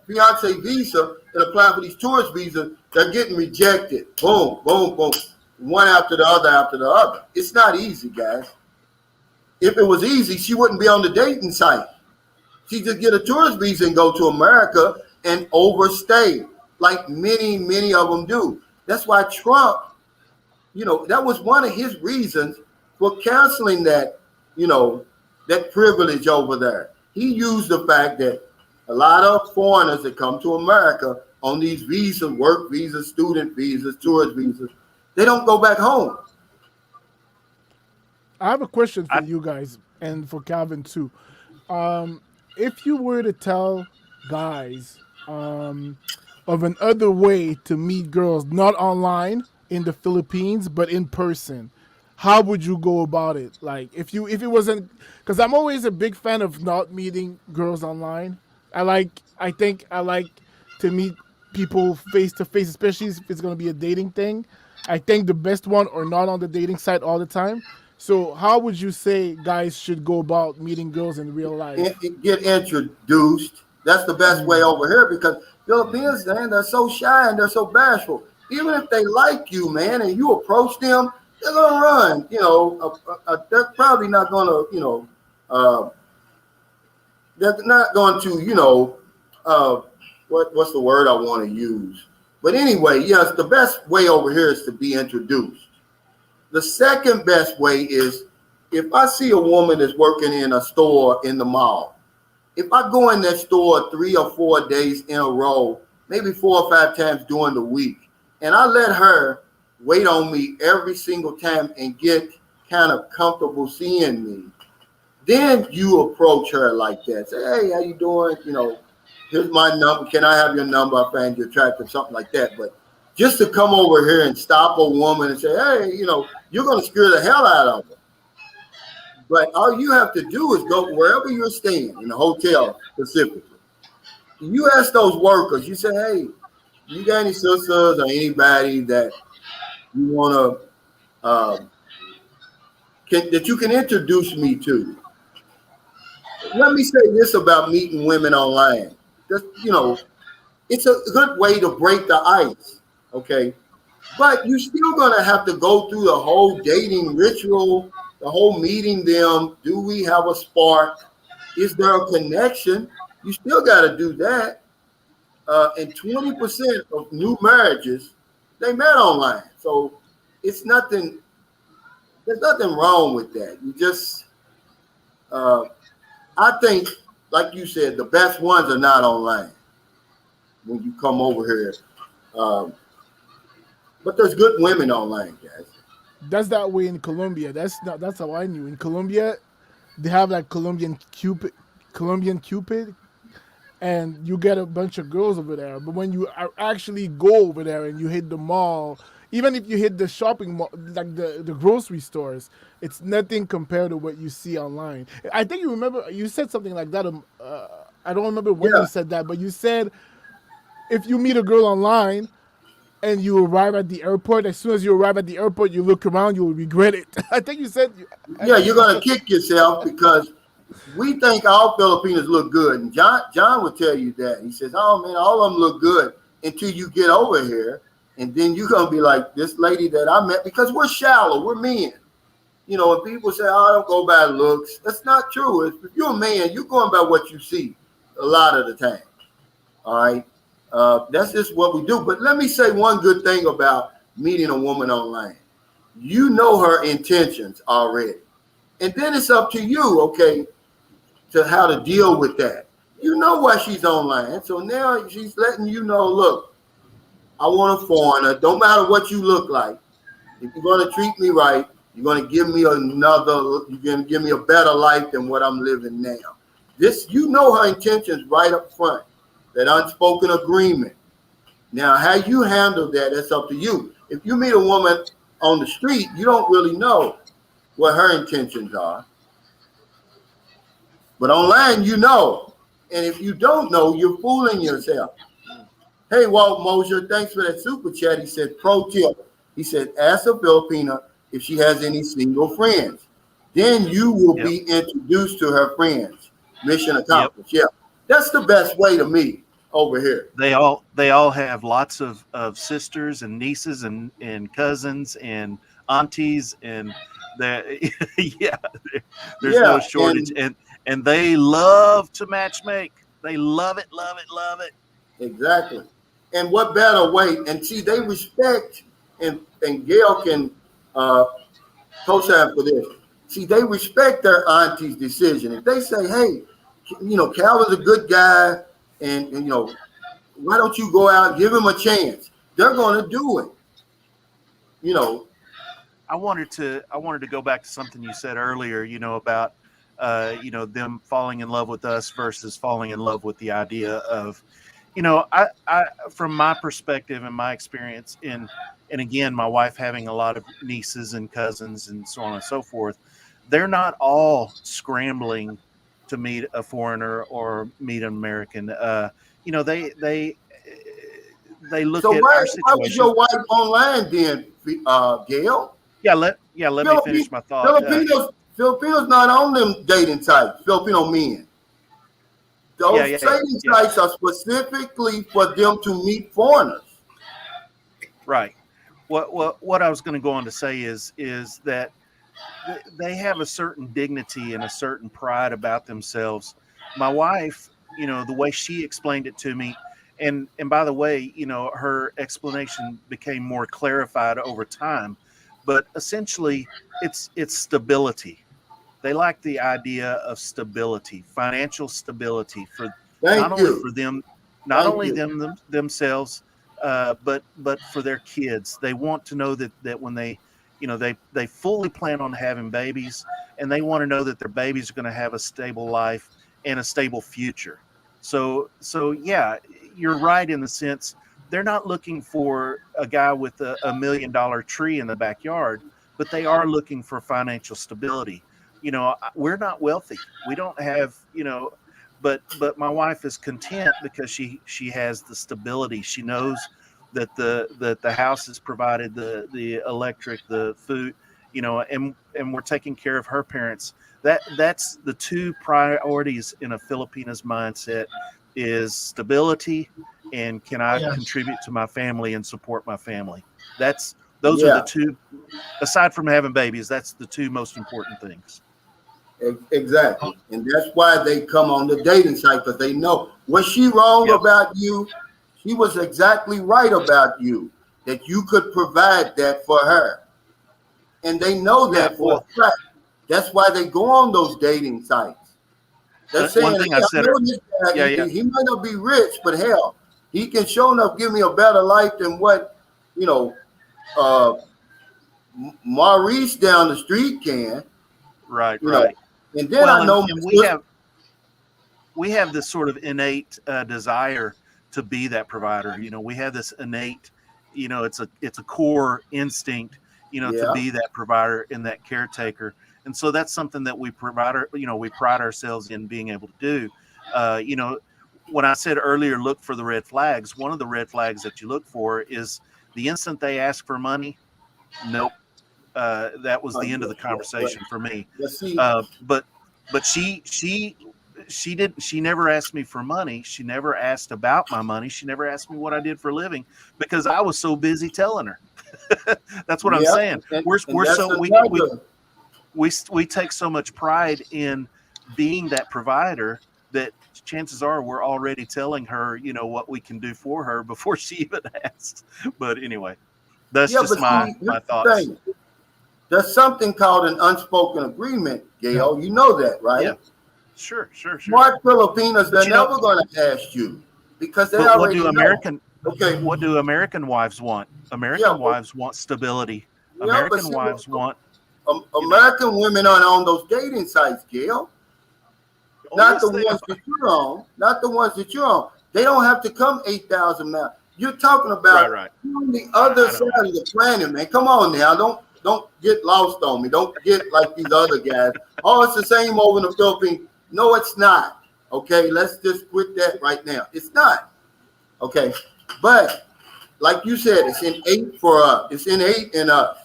fiance visa and apply for these tourist visas. They're getting rejected. Boom, boom, boom. One after the other after the other. It's not easy, guys. If it was easy, she wouldn't be on the dating site. She just get a tourist visa and go to America and overstay, like many, many of them do. That's why Trump, that was one of his reasons for canceling that, that privilege over there. He used the fact that a lot of foreigners that come to America on these visas, work visas, student visas, tourist visas, they don't go back home. I have a question for you guys and for Calvin too. If you were to tell guys of another way to meet girls, not online in the Philippines, but in person, how would you go about it? Like if it wasn't, because I'm always a big fan of not meeting girls online. I think I like to meet people face to face, especially if it's going to be a dating thing. I think the best one or not on the dating site all the time. So how would you say guys should go about meeting girls in real life? Get introduced. That's the best way over here, because Filipinos, man, they're so shy and they're so bashful. Even if they like you, man, and you approach them, they're gonna run. They're probably not gonna, they're not going to, what's the word I want to use? But anyway, yes, the best way over here is to be introduced. The second best way is if I see a woman that's working in a store in the mall, if I go in that store 3 or 4 days in a row, maybe 4 or 5 times during the week, and I let her wait on me every single time and get kind of comfortable seeing me, then you approach her like that. Say, hey, how you doing? Here's my number. Can I have your number? I find you attractive, something like that. But just to come over here and stop a woman and say, hey, you're going to scare the hell out of her. But all you have to do is go wherever you're staying, in the hotel specifically. You ask those workers, you say, hey, you got any sisters or anybody that you want to, that you can introduce me to? Let me say this about meeting women online. Just, it's a good way to break the ice, okay? But you're still going to have to go through the whole dating ritual, the whole meeting them. Do we have a spark? Is there a connection? You still got to do that. And 20% of new marriages, they met online. So it's nothing, there's nothing wrong with that. You just, I think, like you said, the best ones are not online when you come over here. But there's good women online, guys. That's that way in Colombia. That's how I knew. In Colombia, they have like Colombian Cupid, and you get a bunch of girls over there. But when you actually go over there and you hit the mall, even if you hit the shopping mall, like the grocery stores, it's nothing compared to what you see online. I think you remember you said something like that. I don't remember when you said that, but you said if you meet a girl online, and you arrive at the airport. As soon as you arrive at the airport, you look around, you will regret it. I think you said. Yeah, you're gonna kick yourself because we think all Filipinos look good, and John would tell you that. He says, "Oh man, all of them look good until you get over here, and then you're gonna be like this lady that I met because we're shallow, we're men. You know, when people say, "Oh, I don't go by looks," that's not true. If you're a man, you're going by what you see a lot of the time. All right, that's just what we do. But let me say one good thing about meeting a woman online. You know her intentions already. And then it's up to you, okay, to how to deal with that. You know why she's online. So now she's letting you know, look, I want a foreigner. Don't matter what you look like. If you're going to treat me right, you're going to give me you're going to give me a better life than what I'm living now. This, you know her intentions right up front, that unspoken agreement. Now, how you handle that, that's up to you. If you meet a woman on the street, you don't really know what her intentions are. But online, you know. And if you don't know, you're fooling yourself. Hey, Walt Mosier, thanks for that super chat. He said, pro tip. He said, ask a Filipina if she has any single friends. Then you will Yep. be introduced to her friends. Mission Yep. accomplished. Yeah. That's the best way to meet over here. They all have lots of sisters and nieces and cousins and aunties and yeah, there's no Yeah. shortage, and they love to match make. They love it, love it, love it. Exactly. And what better way? And see, they respect, and Gale can co-sign for this. See, they respect their auntie's decision. If they say, hey, you know, Calvin's a good guy, and you know, why don't you go out and give him a chance? They're going to do it. You know. I wanted to go back to something you said earlier, about them falling in love with us versus falling in love with the idea of, I from my perspective and my experience and again, my wife having a lot of nieces and cousins and so on and so forth, they're not all scrambling to meet a foreigner or meet an American. They look So at why our was situation. your wife online then, Gale? Let me finish my thought. Filipinos not on them dating sites. Filipino men. Those dating sites are specifically for them to meet foreigners. Right. What I was going to go on to say is that they have a certain dignity and a certain pride about themselves. My wife, the way she explained it to me, and by the way, her explanation became more clarified over time, but essentially it's stability. They like the idea of stability, financial stability for not only for them, themselves, but for their kids. They want to know that when they, they fully plan on having babies, and they want to know that their babies are going to have a stable life and a stable future. So yeah, you're right in the sense they're not looking for a guy with a $1 million tree in the backyard, but they are looking for financial stability. We're not wealthy. We don't have, but my wife is content because she has the stability. She knows that the house is provided, the electric, the food, and we're taking care of her parents. That's the two priorities in a Filipina's mindset is stability and can I contribute to my family and support my family. Those are the two, aside from having babies, that's the two most important things. Exactly. And that's why they come on the dating site, because they know. Was she wrong about you? She was exactly right about you, that you could provide that for her. And they know that for a fact. That's why they go on those dating sites. They're saying, one thing I said, he might not be rich, but hell, he can show enough give me a better life than what, Maurice down the street can. Right. And then I know we have this sort of innate desire to be that provider. We have this innate, it's a core instinct, to be that provider and that caretaker. And so that's something that we pride ourselves in being able to do. When I said earlier, look for the red flags, one of the red flags that you look for is The instant they ask for money, nope. That was the end of the conversation for me. But she never asked me for money. She never asked about my money. She never asked me what I did for a living because I was so busy telling her. That's what I'm saying. We take so much pride in being that provider that chances are we're already telling her, what we can do for her before she even asks. But anyway, that's just my thoughts. There's something called an unspoken agreement, Gale. You know that, right? Yeah. Sure. Smart Filipinos, they're never going to ask you because they already know. Okay. What do American wives want? American wives want stability. American wives want. American women aren't on those dating sites, Gale. Not the ones that you're on. Not the ones that you're on. They don't have to come 8,000 miles. You're talking about on the other side of the planet, man. Come on now. Don't get lost on me. Don't get like these other guys. Oh, it's the same over in the Philippines. No, it's not. Okay, let's just quit that right now. It's not. Okay, but like you said, it's innate for us. It's innate in us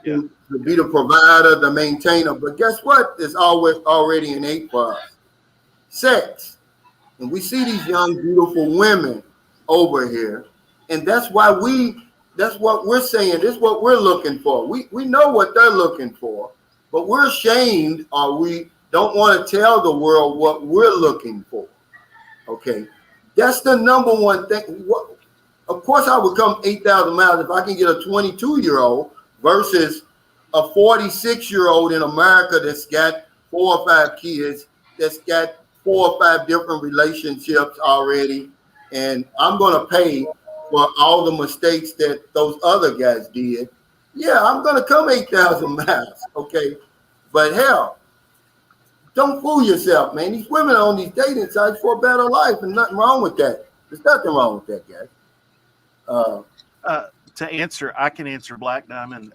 to be the provider, the maintainer. But guess what? It's always already innate for us. Sex. And we see these young, beautiful women over here, and that's why that's what we're saying. This is what we're looking for. We know what they're looking for, but we're ashamed or we don't want to tell the world what we're looking for. Okay. That's the number one thing. Of course, I would come 8,000 miles if I can get a 22-year-old versus a 46-year-old in America that's got 4 or 5 kids, that's got 4 or 5 different relationships already, and I'm going to pay for all the mistakes that those other guys did. Yeah, I'm going to come 8,000 miles, okay? But hell, don't fool yourself, man. These women are on these dating sites for a better life, and nothing wrong with that. There's nothing wrong with that, guys. I can answer Black Diamond.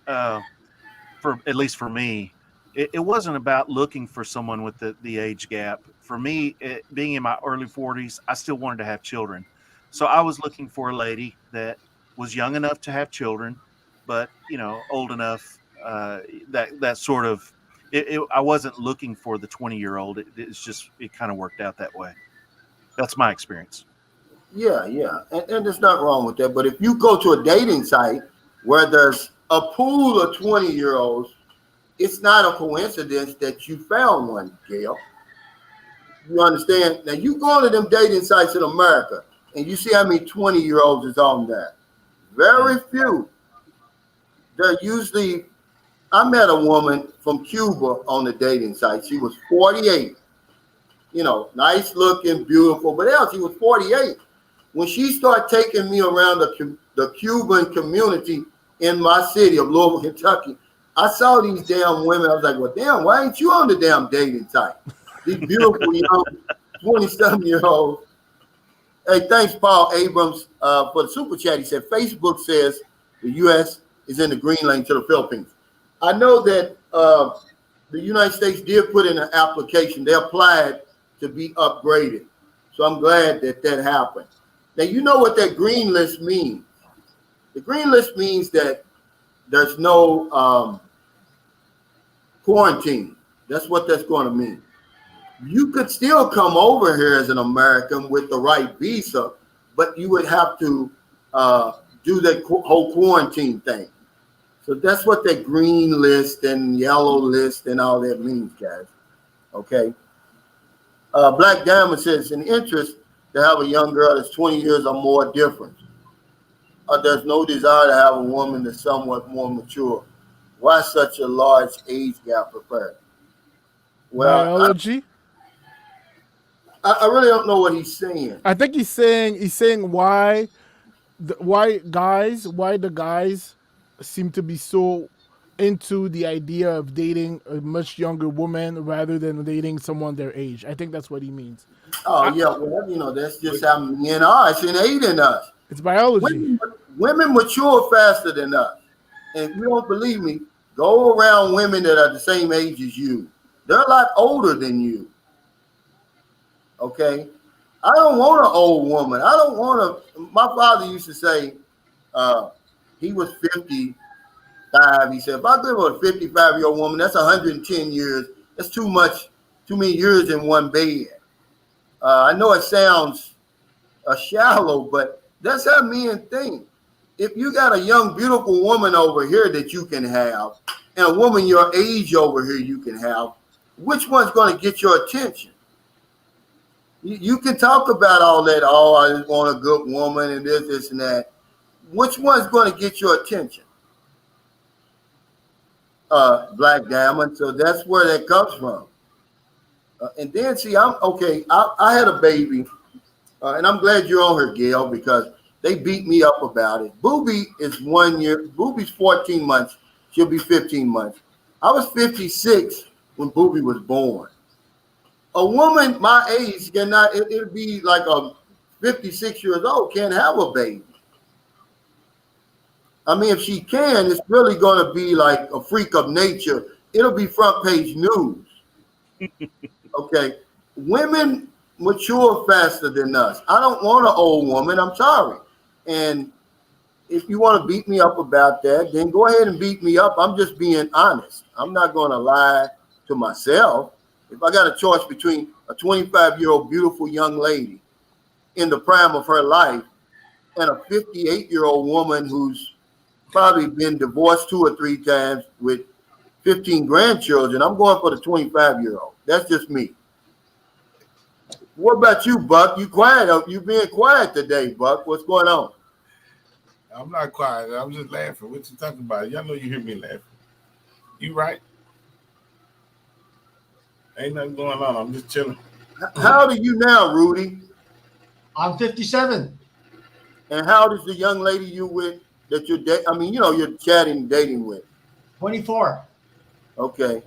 For at least for me, it wasn't about looking for someone with the age gap. For me, being in my early 40s, I still wanted to have children. So I was looking for a lady that was young enough to have children, but old enough that sort of. I wasn't looking for the 20-year-old. It's just it kind of worked out that way. That's my experience. Yeah, and there's nothing wrong with that. But if you go to a dating site where there's a pool of 20-year-olds, it's not a coincidence that you found one, Gale. You understand? Now you go to them dating sites in America, and you see how many 20-year-olds is on there. Very few. They're usually. I met a woman from Cuba on the dating site. She was 48. Nice looking, beautiful, but hell, she was 48. When she started taking me around the Cuban community in my city of Louisville, Kentucky, I saw these damn women. I was like, well, damn, why ain't you on the damn dating site? These beautiful young 27-year-olds. Hey, thanks, Paul Abrams, for the super chat. He said, Facebook says the U.S. is in the green lane to the Philippines. I know that the United States did put in an application. They applied to be upgraded. So I'm glad that happened. Now, you know what that green list means. The green list means that there's no quarantine. That's what that's going to mean. You could still come over here as an American with the right visa, but you would have to do that whole quarantine thing. So that's what that green list and yellow list and all that means, guys. Okay. Black Diamond says, in interest to have a young girl that's 20 years or more different. There's no desire to have a woman that's somewhat more mature. Why such a large age gap preferred? Well, biology. I really don't know what he's saying. I think he's saying why the guys seem to be so into the idea of dating a much younger woman rather than dating someone their age. I think that's what he means. Oh, yeah. Well, that's just how men are. It's innate in us. It's biology. Women mature faster than us. And if you don't believe me, go around women that are the same age as you. They're a lot older than you. Okay? I don't want an old woman. My father used to say, He was 55. He said, if I live with a 55-year-old woman, that's 110 years. That's too many years in one bed. I know it sounds shallow, but that's how men think. If you got a young, beautiful woman over here that you can have, and a woman your age over here you can have, which one's going to get your attention? You can talk about all that, oh, I just want a good woman and this, and that. Which one's going to get your attention? Black Diamond. So that's where that comes from. And then, see, I'm okay. I had a baby, and I'm glad you're on her, Gale, because they beat me up about it. Booby is 1 year. Booby's 14 months. She'll be 15 months. I was 56 when Booby was born. A woman my age cannot, it'll be like a 56 years old, can't have a baby. I mean, if she can, it's really going to be like a freak of nature. It'll be front page news. Okay. Women mature faster than us. I don't want an old woman. I'm sorry. And if you want to beat me up about that, then go ahead and beat me up. I'm just being honest. I'm not going to lie to myself. If I got a choice between a 25-year-old beautiful young lady in the prime of her life and a 58-year-old woman who's probably been divorced 2 or 3 times with 15 grandchildren, I'm going for the 25-year-old. That's just me. What about you, Buck? You quiet? You being quiet today, Buck? What's going on? I'm not quiet. I'm just laughing. What you talking about? Y'all know you hear me laughing. You right? Ain't nothing going on. I'm just chilling. How old are you now, Rudy? I'm 57. And how old is the young lady you with that you're dating? I mean, you're chatting and dating with. 24. Okay.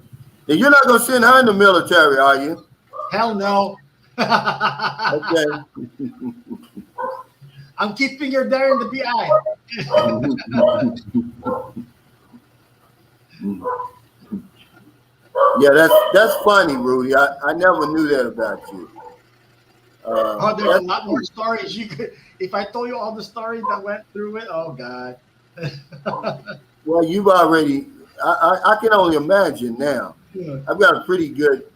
And you're not going to send her in the military, are you? Hell no. Okay. I'm keeping her there in the BI. Yeah, that's funny, Rudy. I never knew that about you. There's a lot more stories. If I told you all the stories that went through it, oh God. Well, you've already. I can only imagine now. Yeah. I've got a pretty good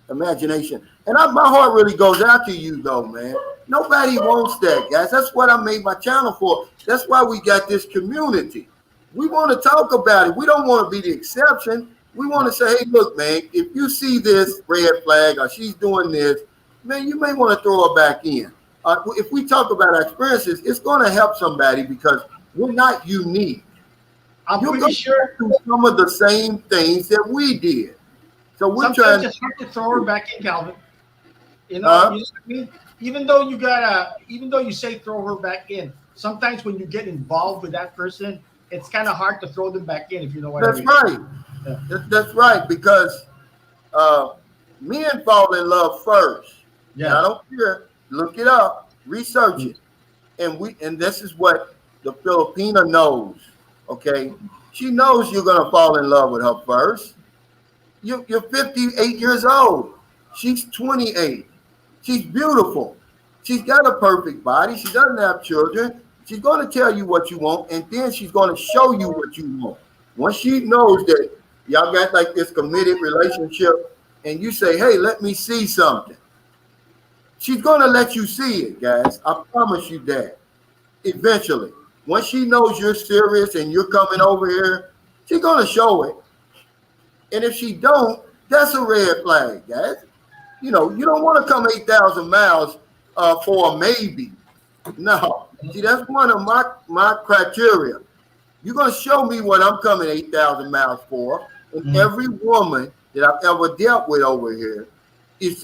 imagination, and my heart really goes out to you, though, man. Nobody wants that, guys. That's what I made my channel for. That's why we got this community. We want to talk about it. We don't want to be the exception. We want to say, hey, look, man, if you see this red flag or she's doing this, man, you may want to throw her back in. If we talk about our experiences, it's going to help somebody because we're not unique. You're pretty sure through some of the same things that we did. So we're sometimes trying it's hard to throw her back in, Calvin. You know what I mean? Even though you say throw her back in, sometimes when you get involved with that person, it's kind of hard to throw them back in, if you know what I mean. That's right. Yeah. That's right, because men fall in love first. Yeah. Now, I don't care. Look it up, research it, and this is what the Filipina knows. Okay, she knows you're gonna fall in love with her first. You're 58 years old. She's 28. She's beautiful. She's got a perfect body. She doesn't have children. She's going to tell you what you want, and then she's going to show you what you want. Once she knows that y'all got like this committed relationship, and you say, hey, let me see something, she's going to let you see it, guys. I promise you that. Eventually, once she knows you're serious and you're coming over here, she's going to show it. And if she don't, that's a red flag, guys. You don't want to come 8,000 miles for a maybe. No. See, that's one of my criteria. You're going to show me what I'm coming 8,000 miles for. And every woman that I've ever dealt with over here if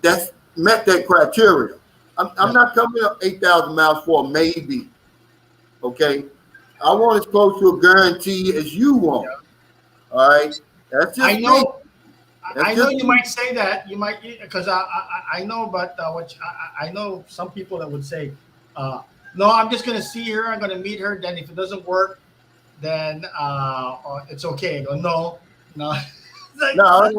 that's met that criteria. I'm not coming up 8,000 miles for a maybe. Okay? I want as close to a guarantee as you want. All right? That's just I know. That's I know just you might say that. You might, because I know, but I know some people that would say, no, I'm just going to see her. I'm going to meet her. Then if it doesn't work, then it's okay. I go, no. Like, no,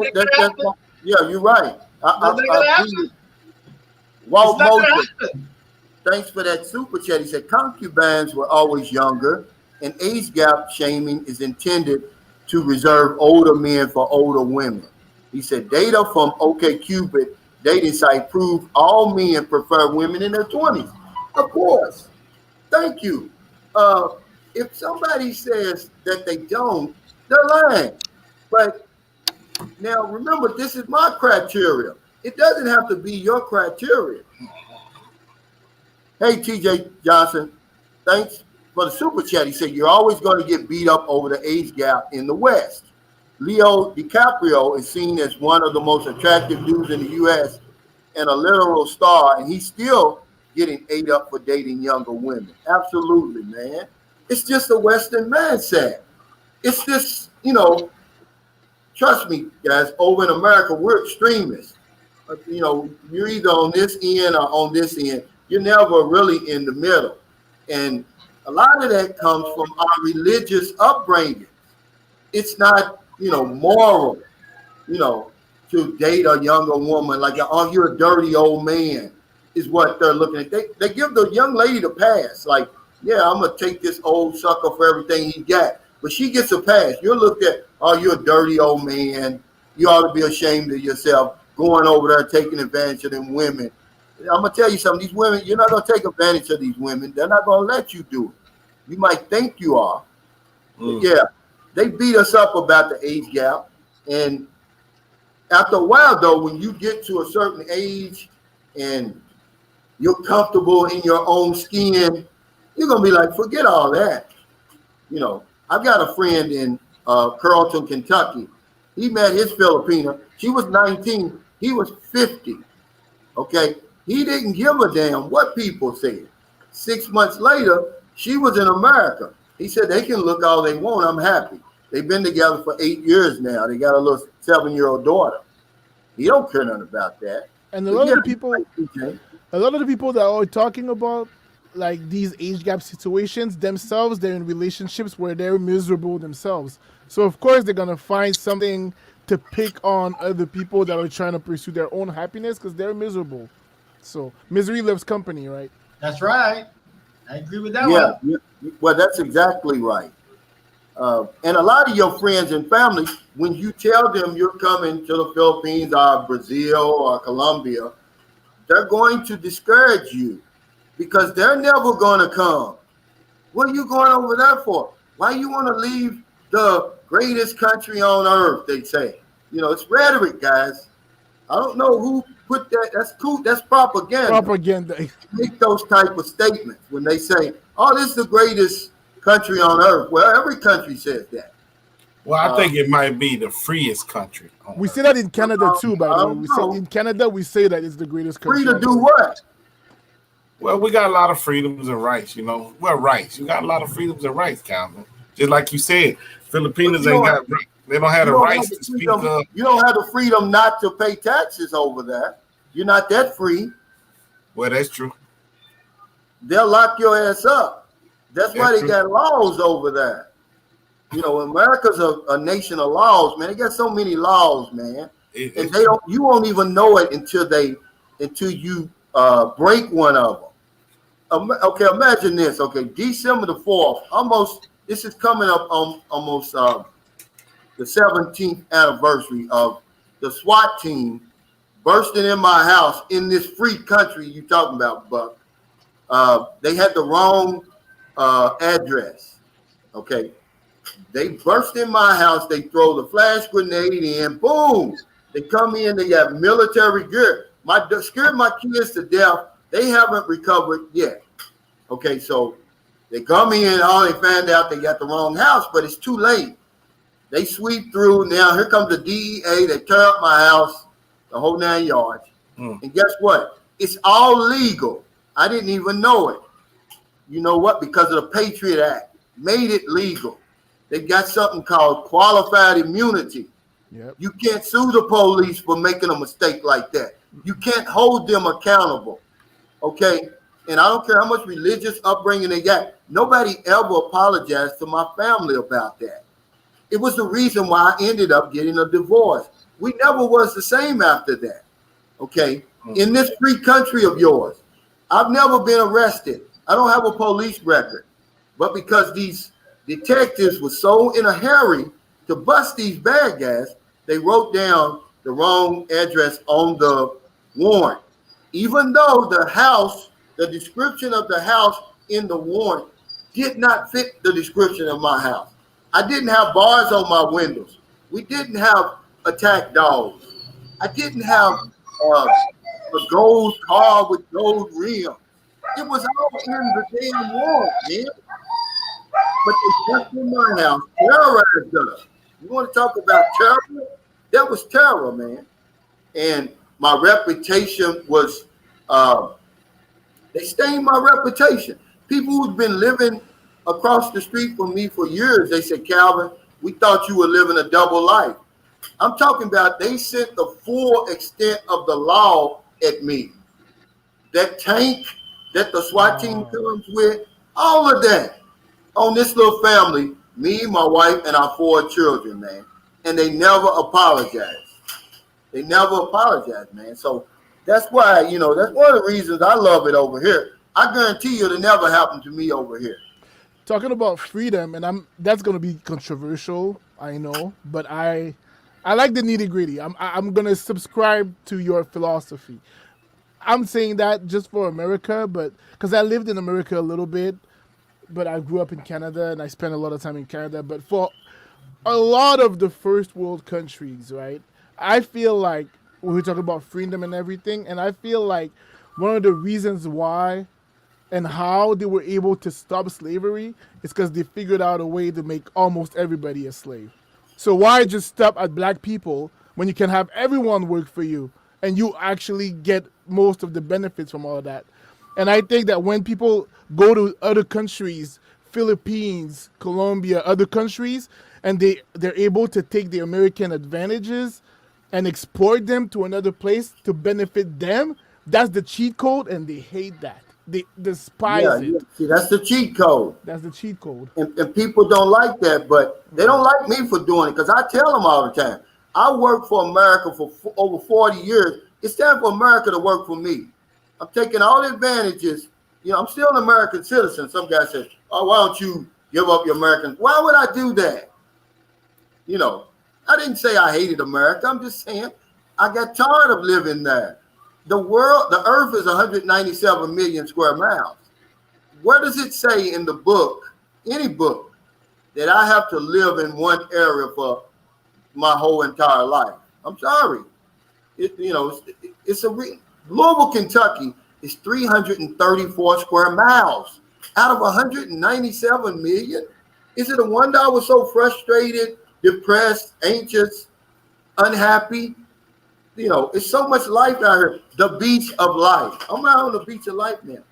yeah, you're right. That's not gonna happen. Walt Mosley. thanks for that super chat. He said concubines were always younger, and age gap shaming is intended to reserve older men for older women. He said data from OkCupid dating site prove all men prefer women in their 20s. Of course. Thank you. If somebody says that they don't, they're lying. But now remember, this is my criteria. It doesn't have to be your criteria. Hey, TJ Johnson, thanks for the super chat. He said, you're always going to get beat up over the age gap in the West. Leo DiCaprio is seen as one of the most attractive dudes in the U.S. and a literal star, and he's still getting ate up for dating younger women. Absolutely, man. It's just a Western mindset. It's just, trust me, guys, over in America, we're extremists. You're either on this end or on this end. You're never really in the middle. And a lot of that comes from our religious upbringing. It's not, moral, to date a younger woman like, oh, you're a dirty old man is what they're looking at. They give the young lady the pass. Like, yeah, I'm going to take this old sucker for everything he got. But she gets a pass. You're looked at, oh, you're a dirty old man. You ought to be ashamed of yourself going over there taking advantage of them women. I'm going to tell you something. These women, you're not going to take advantage of these women. They're not going to let you do it. You might think you are. Yeah, they beat us up about the age gap. And after a while, though, when you get to a certain age and you're comfortable in your own skin, you're going to be like, forget all that. I've got a friend in Carrollton, Kentucky. He met his Filipina. She was 19. He was 50. Okay. He didn't give a damn what people said. 6 months later, she was in America. He said, they can look all they want. I'm happy. They've been together for 8 years now. They got a little 7-year-old daughter. He don't care nothing about that. And a lot of the people that are talking about like these age gap situations themselves, they're in relationships where they're miserable themselves. So of course they're gonna find something to pick on other people that are trying to pursue their own happiness because they're miserable. So misery loves company, right? That's right. I agree with that one. Yeah, well, that's exactly right. And a lot of your friends and family, when you tell them you're coming to the Philippines or Brazil or Colombia, they're going to discourage you because they're never going to come. What are you going over there for? Why you want to leave the greatest country on earth, they say. It's rhetoric, guys. I don't know who put that. That's cool. That's propaganda. Propaganda. Make those type of statements when they say, oh, this is the greatest country on earth. Well, every country says that. Well, I think it might be the freest country. We say that in Canada too, by the way. In Canada, we say that it's the greatest country. Free to do what? Well, we got a lot of freedoms and rights, Well, rights. You got a lot of freedoms and rights, Calvin. Just like you said, Filipinos ain't got. They don't have the rights to speak up. You don't have the freedom not to pay taxes over there. You're not that free. Well, that's true. They'll lock your ass up. That's why they got laws over there. America's a nation of laws, man. They got so many laws, man. And you won't even know it until you break one of them. Okay, imagine this. Okay, December the 4th, this is coming up on almost the 17th anniversary of the SWAT team bursting in my house in this free country you talking about, Buck. They had the wrong address. Okay. They burst in my house. They throw the flash grenade in. Boom. They come in. They got military gear. Scared my kids to death. They haven't recovered yet. Okay. So they come in. They find out they got the wrong house, but it's too late. They sweep through. Now here comes the DEA. They tear up my house, the whole 9 yards. And guess what? It's all legal. I didn't even know it. You know what? Because of the Patriot Act. Made it legal. They got something called qualified immunity. Yep. You can't sue the police for making a mistake like that. You can't hold them accountable. Okay? And I don't care how much religious upbringing they got. Nobody ever apologized to my family about that. It was the reason why I ended up getting a divorce. We never was the same after that. Okay? In this free country of yours. I've never been arrested. I don't have a police record. But because these detectives were so in a hurry to bust these bad guys, they wrote down the wrong address on the warrant. Even though the description of the house in the warrant did not fit the description of my house. I didn't have bars on my windows. We didn't have attack dogs. I didn't have a gold car with gold rims. It was all in the damn warrant, man. But they just in my house, terrorized us. You want to talk about terror? That was terror, man. And my reputation was, they stained my reputation. People who'd been living across the street from me for years, they said, Calvin, we thought you were living a double life. I'm talking about they sent the full extent of the law at me. That tank that the SWAT team comes with, all of that on this little family, me, my wife, and our 4 children, man. And they never apologized. They never apologized, man. So that's why, that's one of the reasons I love it over here. I guarantee you it'll never happen to me over here. Talking about freedom, and that's gonna be controversial, I know, but I like the nitty gritty. I'm gonna subscribe to your philosophy. I'm saying that just for America, but because I lived in America a little bit, but I grew up in Canada and I spent a lot of time in Canada. But for a lot of the first world countries, right, I feel like when we talk about freedom and everything, and I feel like one of the reasons why and how they were able to stop slavery is because they figured out a way to make almost everybody a slave. So why just stop at black people when you can have everyone work for you and you actually get most of the benefits from all of that? And I think that when people go to other countries, Philippines, Colombia, other countries, and they're able to take the American advantages and export them to another place to benefit them, that's the cheat code, and they hate that. They despise it. See, that's the cheat code. That's the cheat code. And people don't like that, but they don't like me for doing it because I tell them all the time. I worked for America for over 40 years. It's time for America to work for me. I'm taking all the advantages. I'm still an American citizen. Some guy says, oh, why don't you give up your American? Why would I do that? I didn't say I hated America. I'm just saying I got tired of living there. The earth is 197 million square miles. Where does it say in the book, any book, that I have to live in one area for my whole entire life? I'm sorry. Louisville, Kentucky is 334 square miles out of 197 million. Is it a wonder I was so frustrated, depressed, anxious, unhappy? It's so much life out here. The beach of life. I'm out on the beach of life now.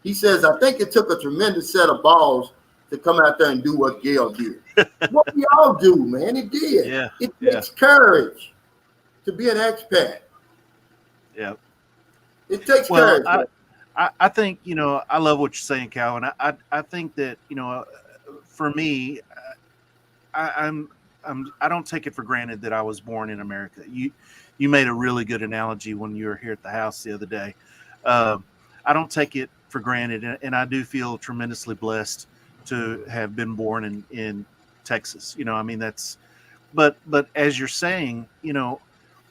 He says, I think it took a tremendous set of balls to come out there and do what Gale did. What we all do, man. It did. Yeah. It takes courage to be an expat. Yeah. It takes courage. I think, I love what you're saying, Calvin. I think that, for me, I don't take it for granted that I was born in America. You made a really good analogy when you were here at the house the other day. I don't take it for granted, and I do feel tremendously blessed to have been born in Texas. But as you're saying,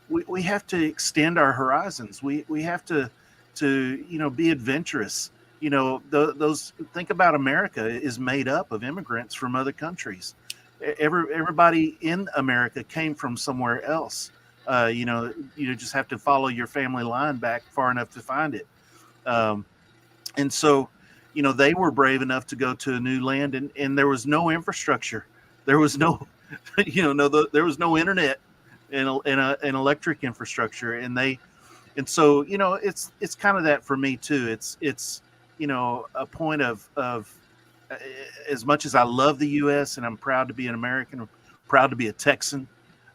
we have to extend our horizons. We have to be adventurous. Think about America is made up of immigrants from other countries. Everybody in America came from somewhere else. You just have to follow your family line back far enough to find it. And so, they were brave enough to go to a new land, and there was no infrastructure. There was no, there was no internet and an electric infrastructure. And so, it's kind of that for me too. It's a point of as much as I love the U.S. and I'm proud to be an American, I'm proud to be a Texan.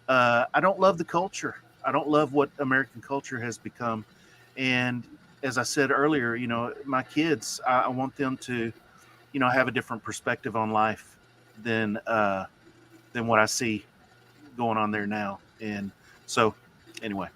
I don't love the culture. I don't love what American culture has become. And as I said earlier, my kids, I want them to, have a different perspective on life than what I see going on there now. And so, anyway.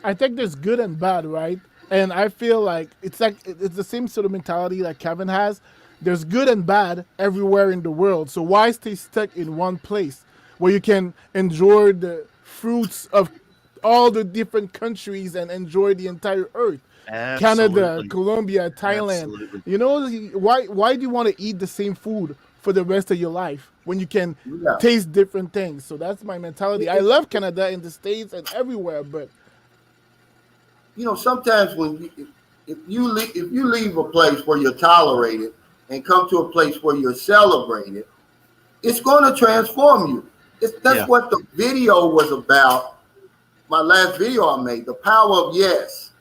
I think there's good and bad, right? And I feel like it's the same sort of mentality that Kevin has. There's good and bad everywhere in the world. So why stay stuck in one place where you can enjoy the fruits of all the different countries and enjoy the entire earth? Canada, Absolutely. Colombia, Thailand. Absolutely. You know, why do you want to eat the same food for the rest of your life when you can Yeah. taste different things? So that's my mentality. I love Canada in the States and everywhere, but You know, sometimes if you leave a place where you're tolerated and come to a place where you're celebrated, it's going to transform you. That's Yeah. what the video was about. My last video I made, the power of yes.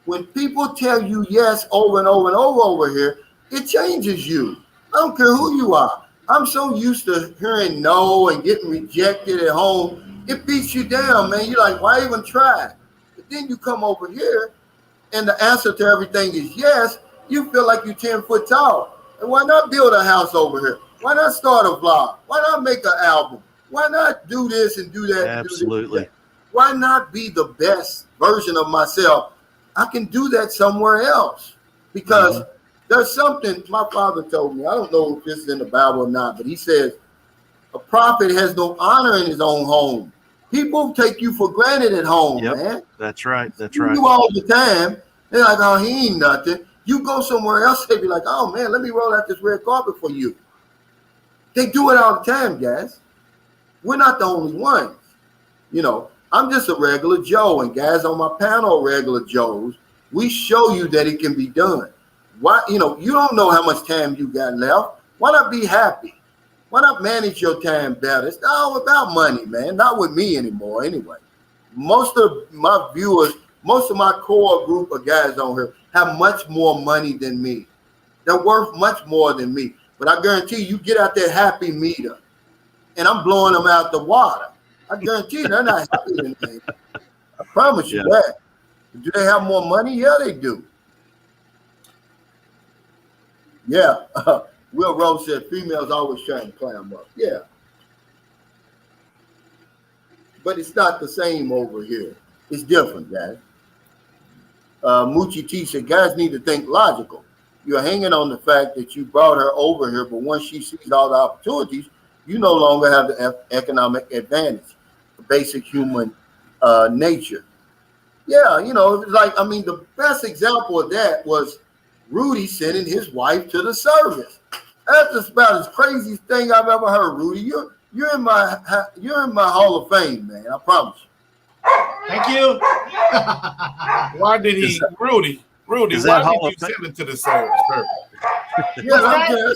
When people tell you yes over and over and over here, it changes you. I don't care who you are. I'm so used to hearing no and getting rejected at home. It beats you down, man. You're like, why even try? But then you come over here and the answer to everything is yes. You feel like you're 10 foot tall. And why not build a house over here? Why not start a vlog? Why not make an album? Why not do this and do that? Absolutely. And do this and that? Why not be the best version of myself? I can do that somewhere else because there's something my father told me. I don't know if this is in the Bible or not, but he says a prophet has no honor in his own home. People take you for granted at home, man. That's right. That's right. You all the time. They're like, oh, he ain't nothing. You go somewhere else, they be like, oh man, let me roll out this red carpet for you. They do it all the time, guys. We're not the only ones. You know, I'm just a regular Joe, and guys on my panel are regular Joes. We show you that it can be done. Why, you know, you don't know how much time you got left. Why not be happy? Why not manage your time better? It's not all about money, man. Not with me anymore, anyway. Most of my viewers, most of my core group of guys on here have much more money than me. They're worth much more than me. But I guarantee you get out that happy meter, and I'm blowing them out the water. I guarantee you they're not happy than me. I promise you that. Do they have more money? Yeah, they do. Yeah. Will Rose said females always trying to climb up. Yeah. But it's not the same over here. It's different, guys. Moochie T said, guys need to think logical. You're hanging on the fact that you brought her over here, but once she sees all the opportunities, you no longer have the economic advantage, the basic human nature. Yeah, you know, like, I mean, the best example of that was Rudy sending his wife to the service. That's just about as crazy thing I've ever heard, Rudy. You're in my Hall of Fame, man. I promise you. Thank you. Why did he, Rudy? Why did you send it to the service? Yeah,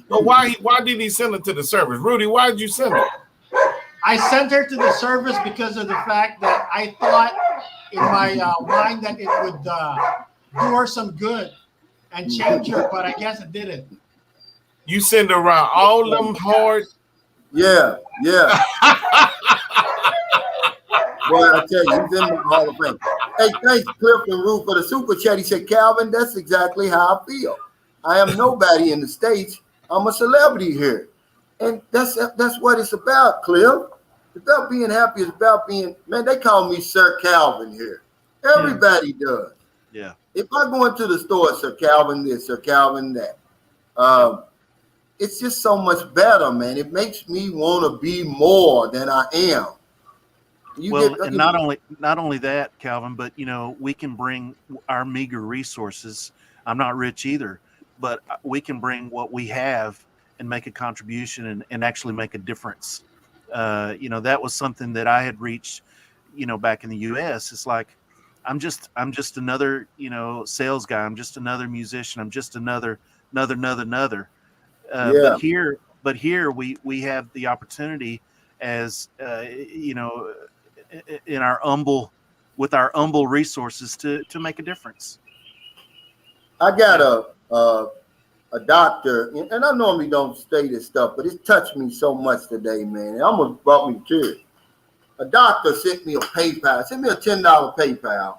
So why did he send it to the service? Rudy, why did you send it? I sent her to the service because of the fact that I thought in my mind that it would do her some good and change her, but I guess it didn't. You send her around all them hard. Yeah. Boy, I tell you, he's in the Hall of Fame. Hey, thanks, Cliff and Ruth, for the super chat. He said, Calvin, that's exactly how I feel. I am nobody in the States. I'm a celebrity here. And that's what it's about, Cliff. It's about being happy. It's about being, man, they call me Sir Calvin here. Everybody does. Yeah. If I go into the store, Sir Calvin this, Sir Calvin that, it's just so much better, man. It makes me want to be more than I am. Not only that, Calvin, but you know, we can bring our meager resources. I'm not rich either, but we can bring what we have and make a contribution and actually make a difference. You know, that was something that I had reached, you know, back in the US. It's like, I'm just another, you know, sales guy. I'm just another musician. I'm just another. But here we have the opportunity as, you know, in our with our humble resources to make a difference. I got a doctor, and I normally don't say this stuff, but it touched me so much today, man. It almost brought me to tears. A doctor sent me a PayPal, sent me a $10 PayPal,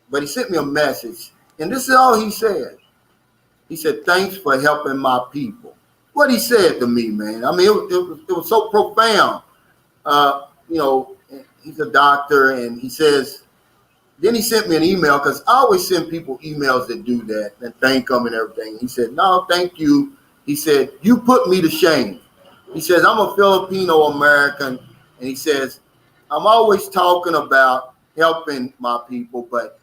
but he sent me a message, and this is all he said. He said, "Thanks for helping my people." What he said to me, man. I mean, it was so profound. You know, he's a doctor, and he says, then he sent me an email because I always send people emails that do that and thank them and everything. He said, no, thank you. He said, you put me to shame. He says, I'm a Filipino American. And he says, I'm always talking about helping my people, but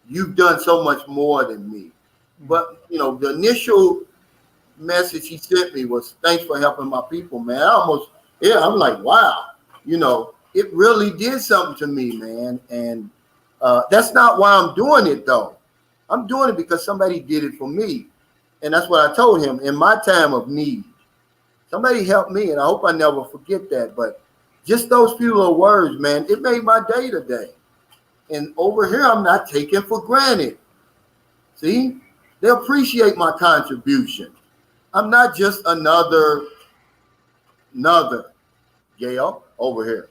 you've done so much more than me. But, you know, the initial message he sent me was, thanks for helping my people, man. I'm like, wow, you know, it really did something to me, man. And that's not why I'm doing it, though. I'm doing it because somebody did it for me. And that's what I told him in my time of need. Somebody helped me, and I hope I never forget that. But just those few little words, man, it made my day today. And over here, I'm not taken for granted. See, they appreciate my contribution. I'm not just another Gale over here.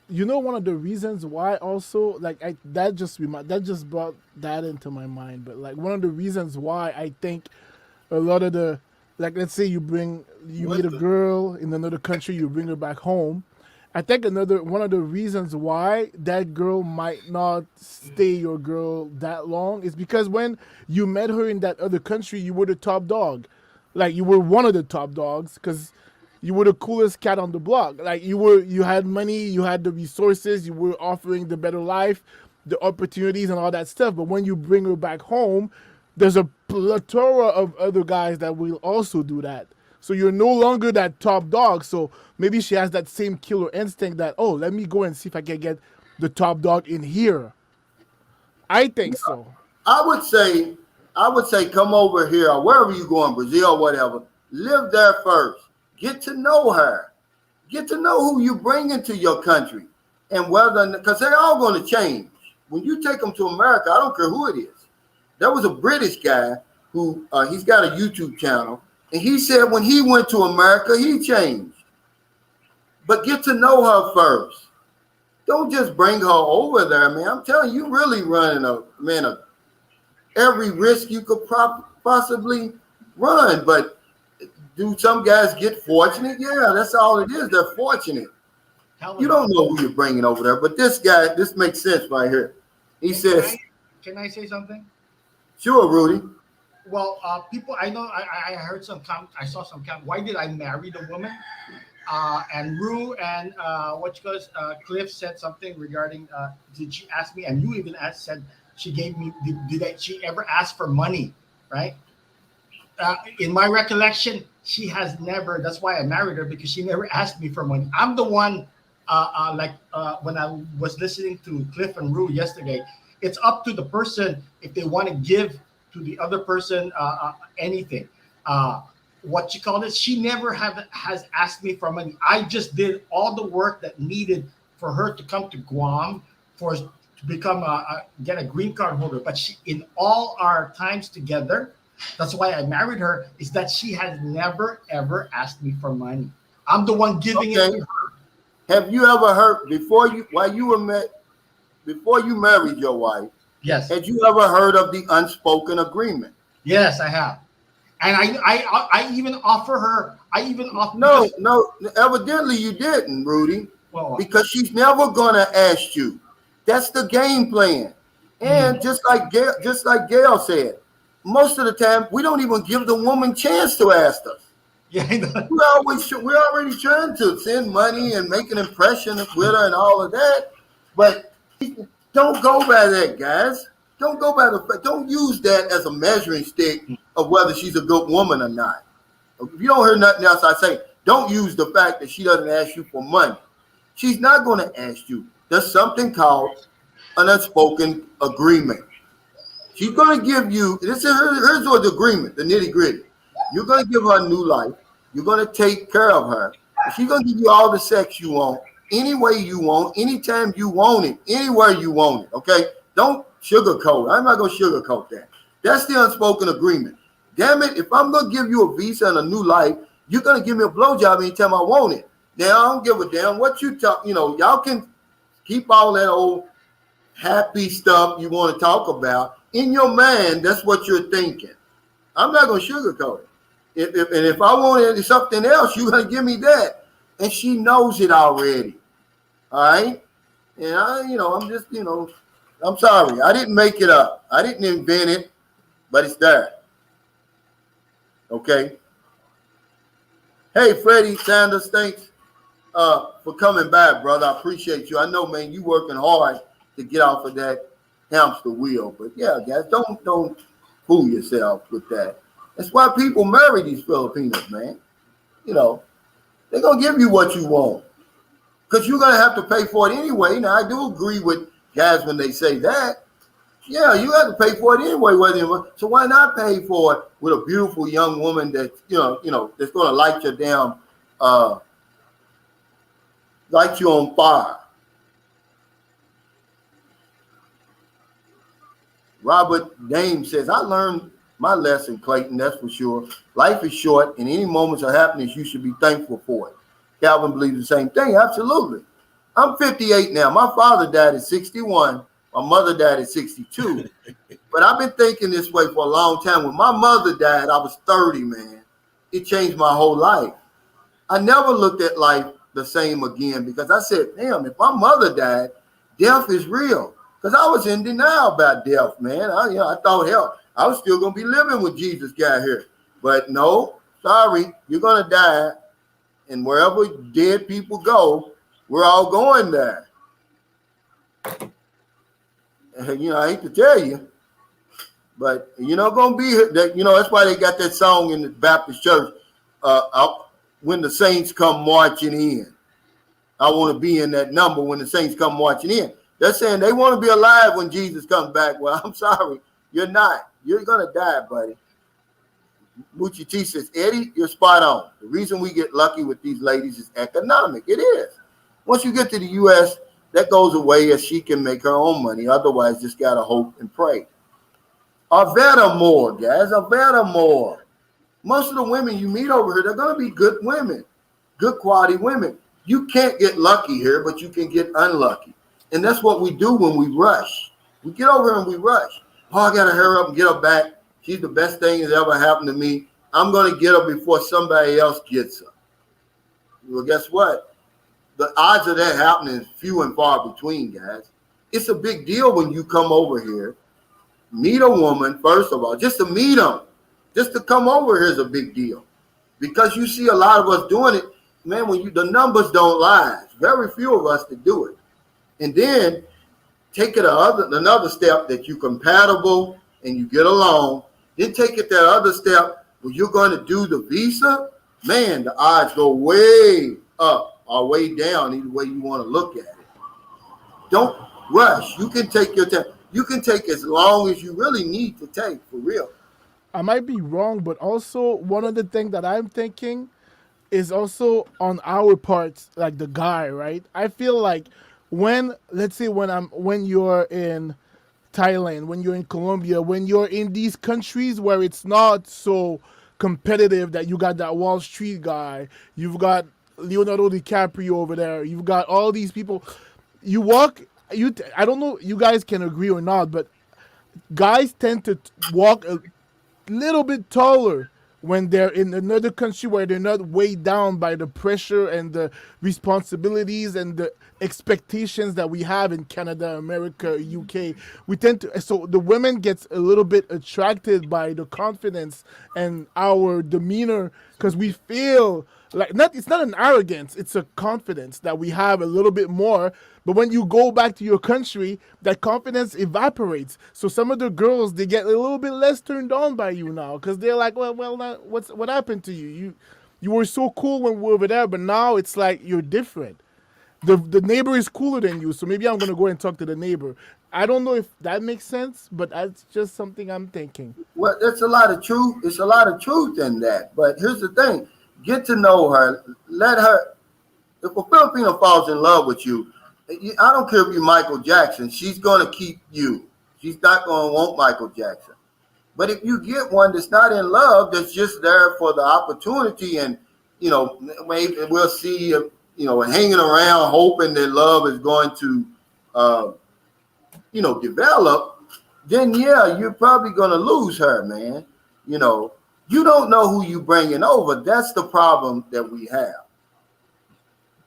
You know, one of the reasons why also, like, that just brought that into my mind. But like, one of the reasons why I think a lot of the, like, let's say you meet a girl in another country, you bring her back home. I think one of the reasons why that girl might not stay your girl that long is because when you met her in that other country, you were the top dog. Like, you were one of the top dogs because you were the coolest cat on the block. Like, you had money, you had the resources, you were offering the better life, the opportunities and all that stuff. But when you bring her back home, there's a plethora of other guys that will also do that. So you're no longer that top dog. So maybe she has that same killer instinct that, oh, let me go and see if I can get the top dog in here. I think so. I would say come over here or wherever you going, Brazil or whatever. Live there first. Get to know her. Get to know who you bring into your country. And whether, because they're all going to change. When you take them to America, I don't care who it is. There was a British guy who, he's got a YouTube channel. And he said when he went to America, he changed. But get to know her first. Don't just bring her over there, man. I'm telling you, really running every risk you could possibly run. But do some guys get fortunate? Yeah, that's all it is. They're fortunate. You don't know who you're bringing over there. But this guy, this makes sense right here. He says, can I say something? Sure, Rudy. Well, people, I know, I heard I saw some comment. Why did I marry the woman? And Rue and Cliff said something regarding, did she ask me? And you even said she gave me, did she ever ask for money, right? In my recollection, she has never, that's why I married her, because she never asked me for money. I'm the one, when I was listening to Cliff and Rue yesterday, it's up to the person if they want to give to the other person anything. She never has asked me for money. I just did all the work that needed for her to come to Guam to become get a green card holder. But in all our times together, that's why I married her, is that she has never ever asked me for money. I'm the one giving it to her. Have you ever heard before you married your wife? Yes. Had you ever heard of the unspoken agreement? Yes, I have. And I even offer her. No. Evidently you didn't, Rudy. Well, because she's never gonna ask you. That's the game plan. And just like Gale said, most of the time we don't even give the woman chance to ask us. Yeah, I know. We're already trying to send money and make an impression with her and all of that. But don't go by that, guys. Don't use that as a measuring stick of whether she's a good woman or not. If you don't hear nothing else I say, don't use the fact that she doesn't ask you for money. She's not going to ask you. There's something called an unspoken agreement. She's going to give you, here's what the agreement, the nitty gritty. You're going to give her a new life. You're going to take care of her. She's going to give you all the sex you want, any way you want, anytime you want it, anywhere you want it, okay? Don't sugarcoat. I'm not going to sugarcoat that. That's the unspoken agreement. Damn it, if I'm going to give you a visa and a new life, you're going to give me a blowjob anytime I want it. Now, I don't give a damn what you talk. Y'all can keep all that old happy stuff you want to talk about. In your mind, that's what you're thinking. I'm not going to sugarcoat it. If I wanted something else, you're going to give me that. And she knows it already. All right? And I'm just, I'm sorry. I didn't make it up. I didn't invent it, but it's there. Okay. Hey, Freddie Sanders, thanks for coming back, brother. I appreciate you. I know, man, you working hard to get off of that hamster wheel. But yeah, guys, don't fool yourself with that. That's why people marry these Filipinos, man. You know, they're gonna give you what you want. Because you're gonna have to pay for it anyway. Now I do agree with guys when they say that. Yeah, you have to pay for it anyway, so why not pay for it with a beautiful young woman that that's gonna light your damn light you on fire. Robert Dame says, I learned my lesson, Clayton, that's for sure. Life is short, and any moments of happiness, you should be thankful for it. Calvin believes the same thing. Absolutely. I'm 58 now. My father died at 61. My mother died at 62. But I've been thinking this way for a long time. When my mother died, I was 30, man. It changed my whole life. I never looked at life the same again because I said, damn, if my mother died, death is real. Because I was in denial about death, man. I thought, hell, I was still going to be living when Jesus got here. But no, sorry, you're going to die. And wherever dead people go, we're all going there. And, I hate to tell you, but you're not going to be here. That's why they got that song in the Baptist church, when the saints come marching in. I want to be in that number when the saints come marching in. They're saying they want to be alive when Jesus comes back. Well, I'm sorry, you're not. You're going to die, buddy. Muchi T says, Eddie, you're spot on. The reason we get lucky with these ladies is economic. It is. Once you get to the U.S., that goes away as she can make her own money. Otherwise, just got to hope and pray. Avetta more, guys. Avetta more. Most of the women you meet over here, they're going to be good women, good quality women. You can't get lucky here, but you can get unlucky. And that's what we do when we rush. We get over here and we rush. Oh, I got to hurry up and get her back. She's the best thing that's ever happened to me. I'm going to get her before somebody else gets her. Well, guess what? The odds of that happening is few and far between, guys. It's a big deal when you come over here, meet a woman, first of all, just to meet them, just to come over here is a big deal. Because you see a lot of us doing it, man, the numbers don't lie. Very few of us to do it. And then take it another step that you're compatible and you get along. Then take it that other step where you're going to do the visa. Man, the odds go way up or way down, either way you want to look at it. Don't rush. You can take your time. You can take as long as you really need to take, for real. I might be wrong, but also one of the things that I'm thinking is also on our parts, like the guy, right? I feel like let's say when you're in Thailand, when you're in Colombia, when you're in these countries where it's not so competitive, that you got that Wall Street guy, you've got Leonardo DiCaprio over there, you've got all these people. I don't know, you guys can agree or not, but guys tend to walk a little bit taller when they're in another country where they're not weighed down by the pressure and the responsibilities and the expectations that we have in Canada, America, UK. So the women gets a little bit attracted by the confidence and our demeanor, because we feel like it's not an arrogance, it's a confidence that we have a little bit more. But when you go back to your country, that confidence evaporates. So some of the girls, they get a little bit less turned on by you now, because they're like, well, what happened to you? You were so cool when we were over there, but now it's like you're different. The neighbor is cooler than you, so maybe I'm gonna go and talk to the neighbor. I don't know if that makes sense, but that's just something I'm thinking. Well, it's a lot of truth. It's a lot of truth in that. But here's the thing: get to know her. Let her. If a Filipino falls in love with you, I don't care if you're Michael Jackson. She's gonna keep you. She's not gonna want Michael Jackson. But if you get one that's not in love, that's just there for the opportunity, and maybe we'll see. Hanging around hoping that love is going to, develop, then yeah, you're probably going to lose her, man. You don't know who you bringing over. That's the problem that we have.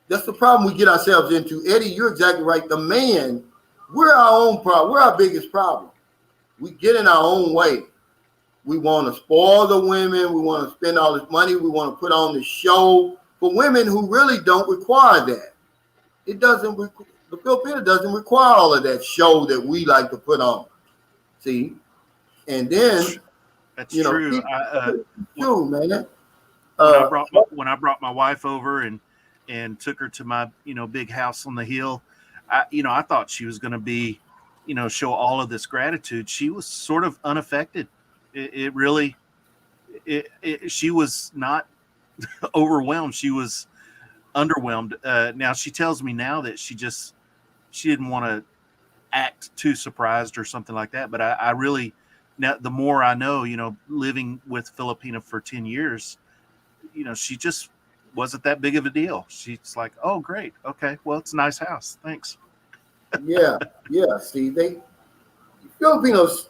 That's the problem we get ourselves into. Eddie, you're exactly right. The man we're our own problem. We're our biggest problem. We get in our own way. We want to spoil the women. We want to spend all this money. We want to put on the show for women who really don't require that. It doesn't. The Filipino doesn't require all of that show that we like to put on. See, and then That's you know, true. true, man. When I brought my wife over and took her to my big house on the hill, I thought she was going to be, show all of this gratitude. She was sort of unaffected. It really, she was not overwhelmed. She was underwhelmed. Now she tells me now that she didn't want to act too surprised or something like that. But I really, now the more I know, living with Filipina for 10 years, she just wasn't that big of a deal. She's like, oh, great. Okay. Well, it's a nice house. Thanks. Yeah. See, Filipinos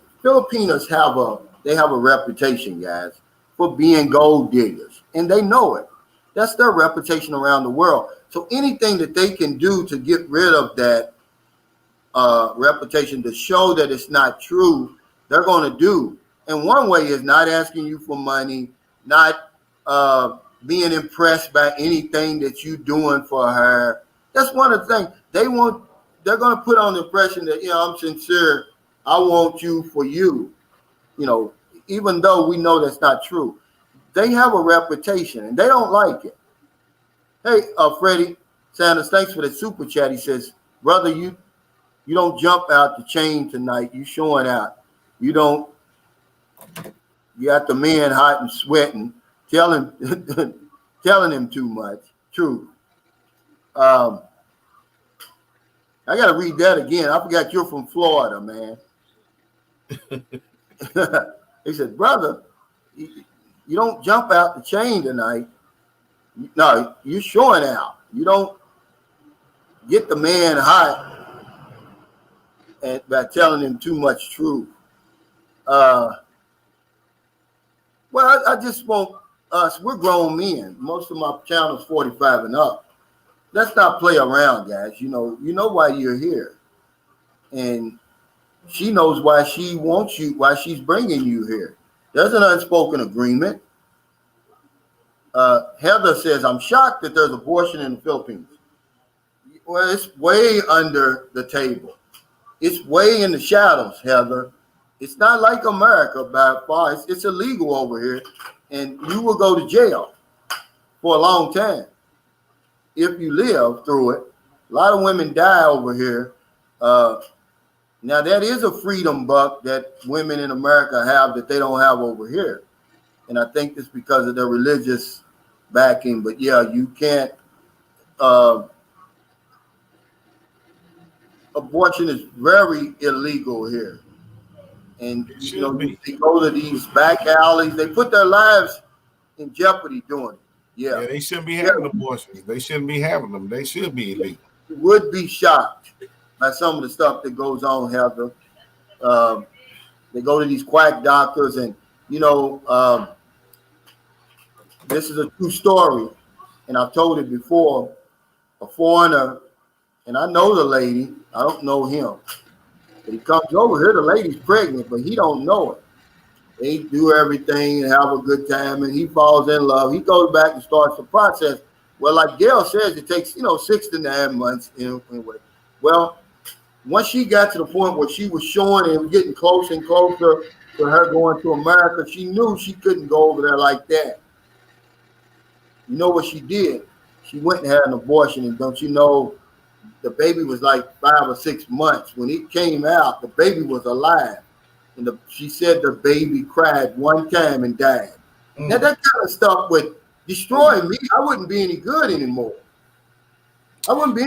have a reputation, guys, for being gold diggers, and they know it. That's their reputation around the world. So anything that they can do to get rid of that reputation, to show that it's not true, they're going to do. And one way is not asking you for money, not being impressed by anything that you're doing for her. That's one of the things they're going to put on the impression that, I'm sincere. I want you for you, even though we know that's not true. They have a reputation and they don't like it. Hey, Freddie Sanders, thanks for the super chat. He says, brother, you don't jump out the chain tonight. You showing out. You got the man hot and sweating, telling him too much. True. I got to read that again. I forgot you're from Florida, man. He said, brother, you don't jump out the chain tonight. No, you're showing out. You don't get the man hot and by telling him too much truth. Well, I just want us, we're grown men. Most of my channel's 45 and up. Let's not play around, guys. You know why you're here. And she knows why she wants you, why she's bringing you here. There's an unspoken agreement. Heather says, I'm shocked that there's abortion in the Philippines. Well, it's way under the table. It's way in the shadows, Heather. It's not like America by far. It's illegal over here, and you will go to jail for a long time if you live through it. A lot of women die over here. Now, that is a freedom buck that women in America have that they don't have over here. And I think it's because of their religious backing. But, yeah, you can't. Abortion is very illegal here. And, they go to these back alleys. They put their lives in jeopardy doing it. Yeah, they shouldn't be having abortions. They shouldn't be having them. They should be illegal. You would be shocked by some of the stuff that goes on, Heather. They go to these quack doctors, and this is a true story, and I've told it before. A foreigner, and I know the lady. I don't know him, but he comes over here. The lady's pregnant, but he don't know it. They do everything and have a good time, and he falls in love. He goes back and starts the process. Well, like Gale says, it takes 6 to 9 months. Anyway, well, once she got to the point where she was showing and getting closer and closer to her going to America, she knew she couldn't go over there like that. You know what she did? She went and had an abortion, and don't you know, the baby was like 5 or 6 months. When it came out, the baby was alive. And she said the baby cried one time and died. Now, that kind of stuff would destroy me. I wouldn't be any good anymore. But,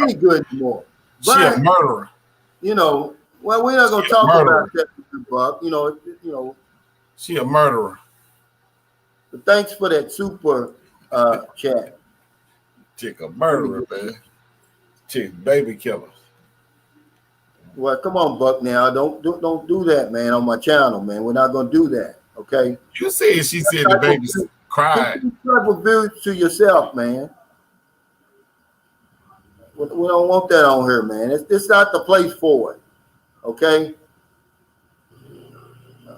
She a murderer. Well, we're not going to talk about that, Buck. She a murderer. But thanks for that super chat. Chick a murderer, man. Chick baby killer. Well, come on, Buck. Now, don't do that, man. On my channel, man. We're not gonna do that, okay? You said she said the baby cried. To yourself, man. We don't want that on here, man. It's not the place for it. Okay,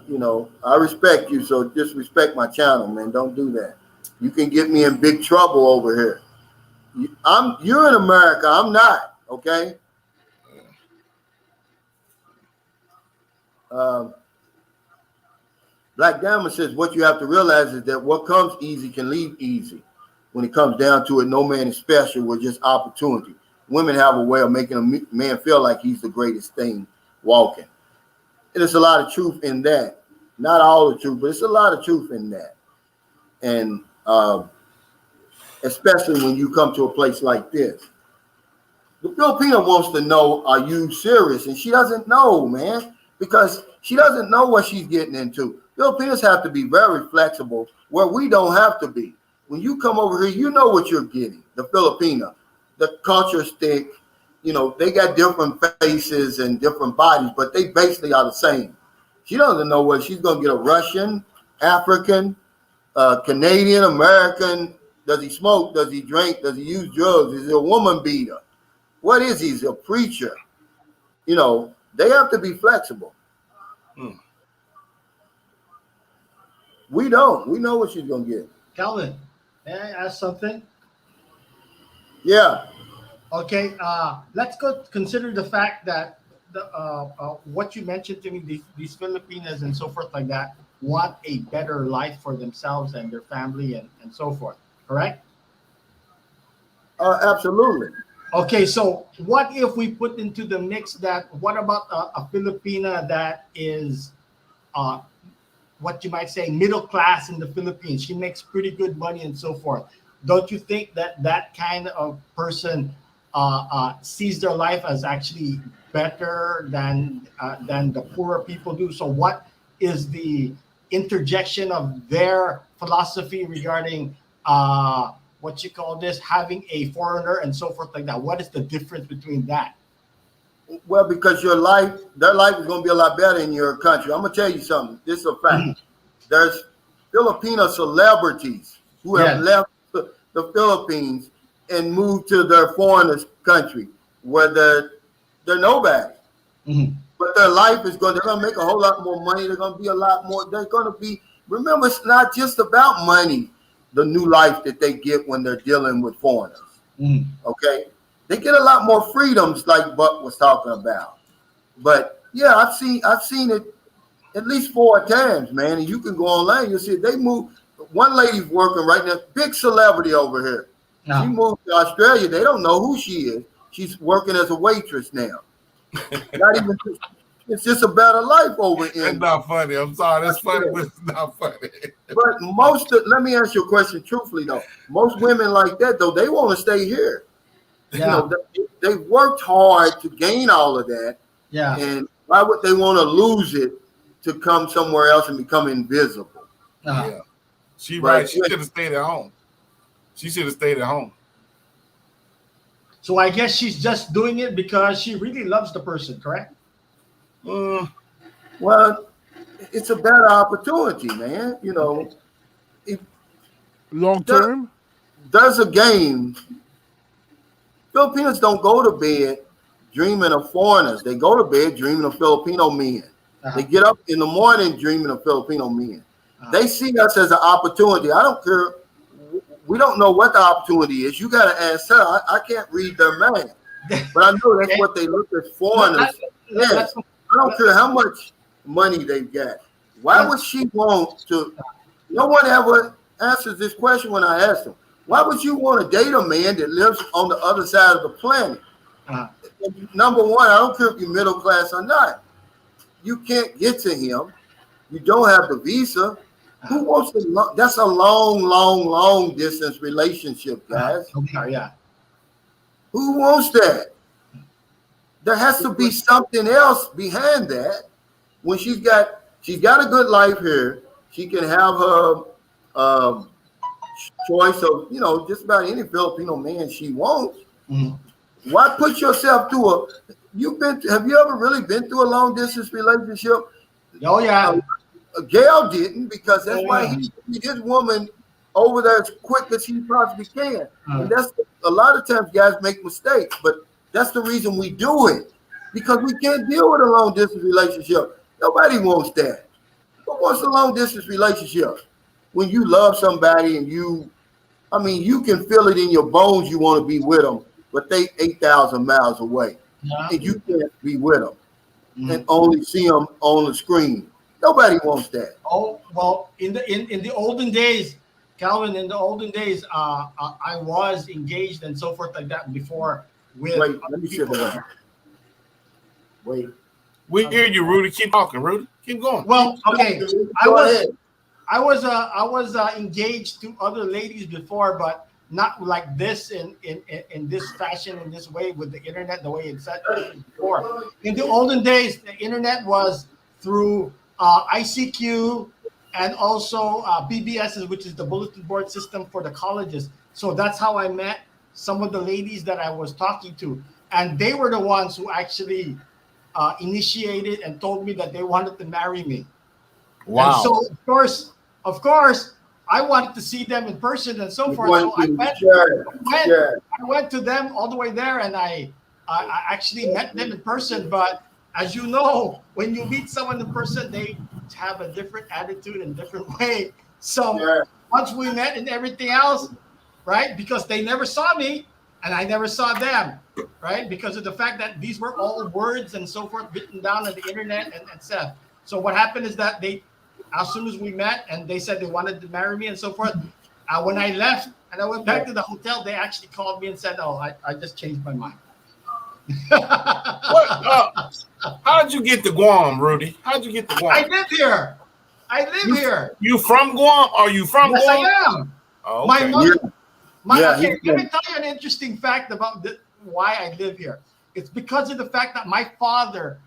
you know, I respect you, so just respect my channel, man. Don't do that. You can get me in big trouble over here. You're in America. I'm not. Okay. Black Diamond says what you have to realize is that what comes easy can leave easy. When it comes down to it, no man is special. We're just opportunity. Women have a way of making a man feel like he's the greatest thing walking. And there's a lot of truth in that. Not all the truth, but it's a lot of truth in that. And especially when you come to a place like this. The Filipino wants to know, are you serious? And she doesn't know, man, because she doesn't know what she's getting into. Filipinos have to be very flexible where we don't have to be. When you come over here, you know what you're getting. The Filipino, the culture stick, you know, they got different faces and different bodies, but they basically are the same. She doesn't know whether she's going to get a Russian, African, Canadian, American. Does he smoke? Does he drink? Does he use drugs? Is he a woman beater? What is he? He's a preacher. You know, they have to be flexible. We don't. We know what she's going to get. Calvin, may I ask something? Yeah. Okay, let's go consider the fact that what you mentioned to me, these Filipinas and so forth like that want a better life for themselves and their family and so forth, correct? Absolutely. Okay, so what if we put into the mix that, what about a Filipina that is, what you might say, middle class in the Philippines? She makes pretty good money and so forth. Don't you think that that kind of person sees their life as actually better than the poorer people do? So what is the interjection of their philosophy regarding what you call this, having a foreigner and so forth like that? What is the difference between that? Well, because their life is going to be a lot better in your country. I'm going to tell you something. This is a fact. There's Filipino celebrities who have left the Philippines and moved to their foreigners' country where they're nobody. But their life is they're going to make a whole lot more money. They're going to be a lot more. They're going to be, remember, it's not just about money, the new life that they get when they're dealing with foreigners. Okay? They get a lot more freedoms like Buck was talking about. But yeah, I've seen it at least 4 times, man. And you can go online, you'll see they move. One lady's working right now, big celebrity over here. She moved to Australia. They don't know who she is. She's working as a waitress now. Not even. It's just a better life over in. It's not funny. I'm sorry. That's funny, but it's not funny. But let me ask you a question truthfully, though. Most women like that, though, they want to stay here. Yeah. You know, they worked hard to gain all of that. Yeah. And why would they want to lose it to come somewhere else and become invisible? Yeah. She right. She should have stayed at home. She should have stayed at home. So I guess she's just doing it because she really loves the person, correct? Well, it's a better opportunity, man. You know, long term. There's a game. Filipinos don't go to bed dreaming of foreigners. They go to bed dreaming of Filipino men. They get up in the morning dreaming of Filipino men. They see us as an opportunity. I don't care. We don't know what the opportunity is. You got to ask her. I can't read their mind. But I know that's what they look at foreigners. Yes. I don't care how much money they've got. Why would she want to? No one ever answers this question when I ask them. Why would you want to date a man that lives on the other side of the planet? Number one, I don't care if you're middle class or not. You can't get to him. You don't have the visa. Who wants to? That's a long distance relationship, guys. Yeah. Who wants that? There has to be something else behind that. When she's got a good life here, she can have her choice of, you know, just about any Filipino man she wants. Why put yourself through have you ever really been through a long distance relationship? Oh yeah. Gale didn't, because that's why he his woman over there as quick as he possibly can. And that's a lot of times guys make mistakes, but that's the reason we do it. because we can't deal with a long distance relationship. Nobody wants that. Who wants a long distance relationship? When you love somebody and you can feel it in your bones you want to be with them, but they 8,000 miles away, Yeah. and you can't be with them and Mhm. only see them on the screen. Nobody wants that. Oh well, in the olden days, Calvin, in the olden days, I was engaged and so forth like that before with Wait, other let me sit people. down. Wait. We hear you, Rudy. Keep talking, Rudy. Keep going. Well, okay, I Go was ahead. I was engaged to other ladies before, but not like this in this fashion, in this way with the internet, the way it's set before. In the olden days, the internet was through ICQ and also BBSs, which is the bulletin board system for the colleges. So that's how I met some of the ladies that I was talking to, and they were the ones who actually initiated and told me that they wanted to marry me. And Wow. so, of course, I wanted to see them in person and so You're forth. going So I to went, share. Share. I went to them all the way there, and I actually met them in person. But as you know, when you meet someone in person, they have a different attitude and different way. So Share. once we met and everything else, right? Because they never saw me, and I never saw them, right? Because of the fact that these were all words and so forth written down on the internet and stuff. So what happened is that as soon as we met and they said they wanted to marry me and so forth, when I left and I went back to the hotel, they actually called me and said, "Oh, I just changed my mind." What? How'd you get to Guam, Rudy? How'd you get to Guam? I live here. I live here. You from Guam? Are you from Yes, Guam? I am. Oh, My okay. mother. Yeah, Okay, he's let me from- tell you an interesting fact about why I live here. It's because of the fact that my father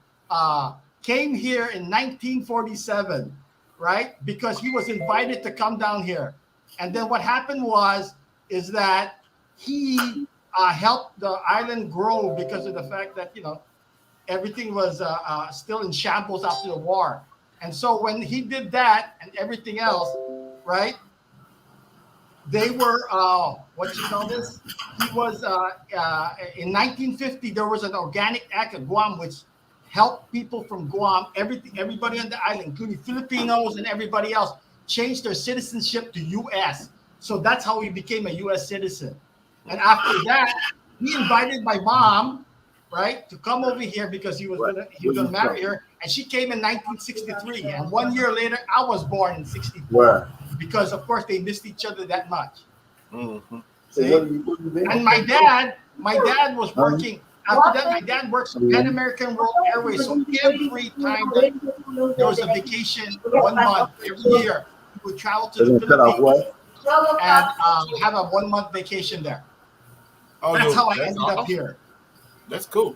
came here in 1947, right? Because he was invited to come down here. And then what happened is that he helped the island grow because of the fact that, everything was still in shambles after the war. And so when he did that and everything else, right? They were what you call this? He was in 1950. There was an organic act of Guam which helped people from Guam, everybody on the island, including Filipinos and everybody else, changed their citizenship to U.S. So that's how he became a U.S. citizen. And after that, he invited my mom, right, to come over here because he was gonna marry her, and she came in 1963. And 1 year later, I was born in 64. Where? Because of course they missed each other that much. Mm-hmm. See? And my dad was working. After that, my dad works for Pan American World Airways. So every time that there was a vacation, 1 month every year, he would travel to the Philippines and have a 1 month vacation there. Oh, That's how I that's ended up awesome. here. That's cool.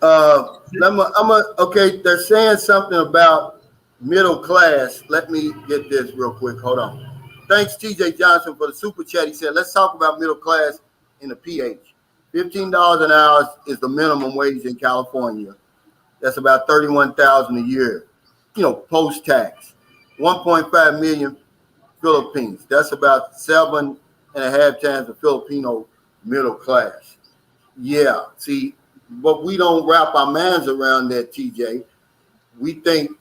Okay, they're saying something about middle class. Let me get this real quick. Hold on. Thanks, TJ Johnson, for the super chat. He said, let's talk about middle class in the PH. $15 an hour is the minimum wage in California. That's about $31,000 a year, post-tax. 1.5 million Philippines. That's about 7.5 times the Filipino middle class. Yeah, see, but we don't wrap our minds around that, TJ. We think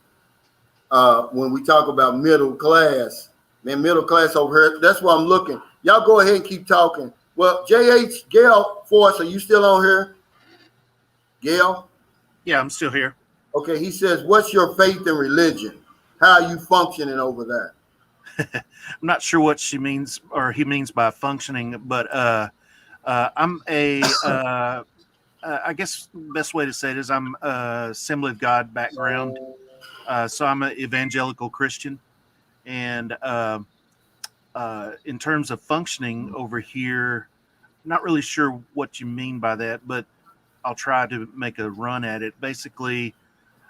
when we talk about middle class, man, middle class over here, that's why I'm looking. Y'all go ahead and keep talking. Well, JH, Gale Force, are you still on here? Gale? Yeah, I'm still here. Okay, he says, what's your faith and religion? How are you functioning over there? I'm not sure what she means or he means by functioning, but I'm I guess the best way to say it is I'm a Assembly of God background. So I'm an evangelical Christian. And in terms of functioning over here, not really sure what you mean by that, but I'll try to make a run at it. Basically,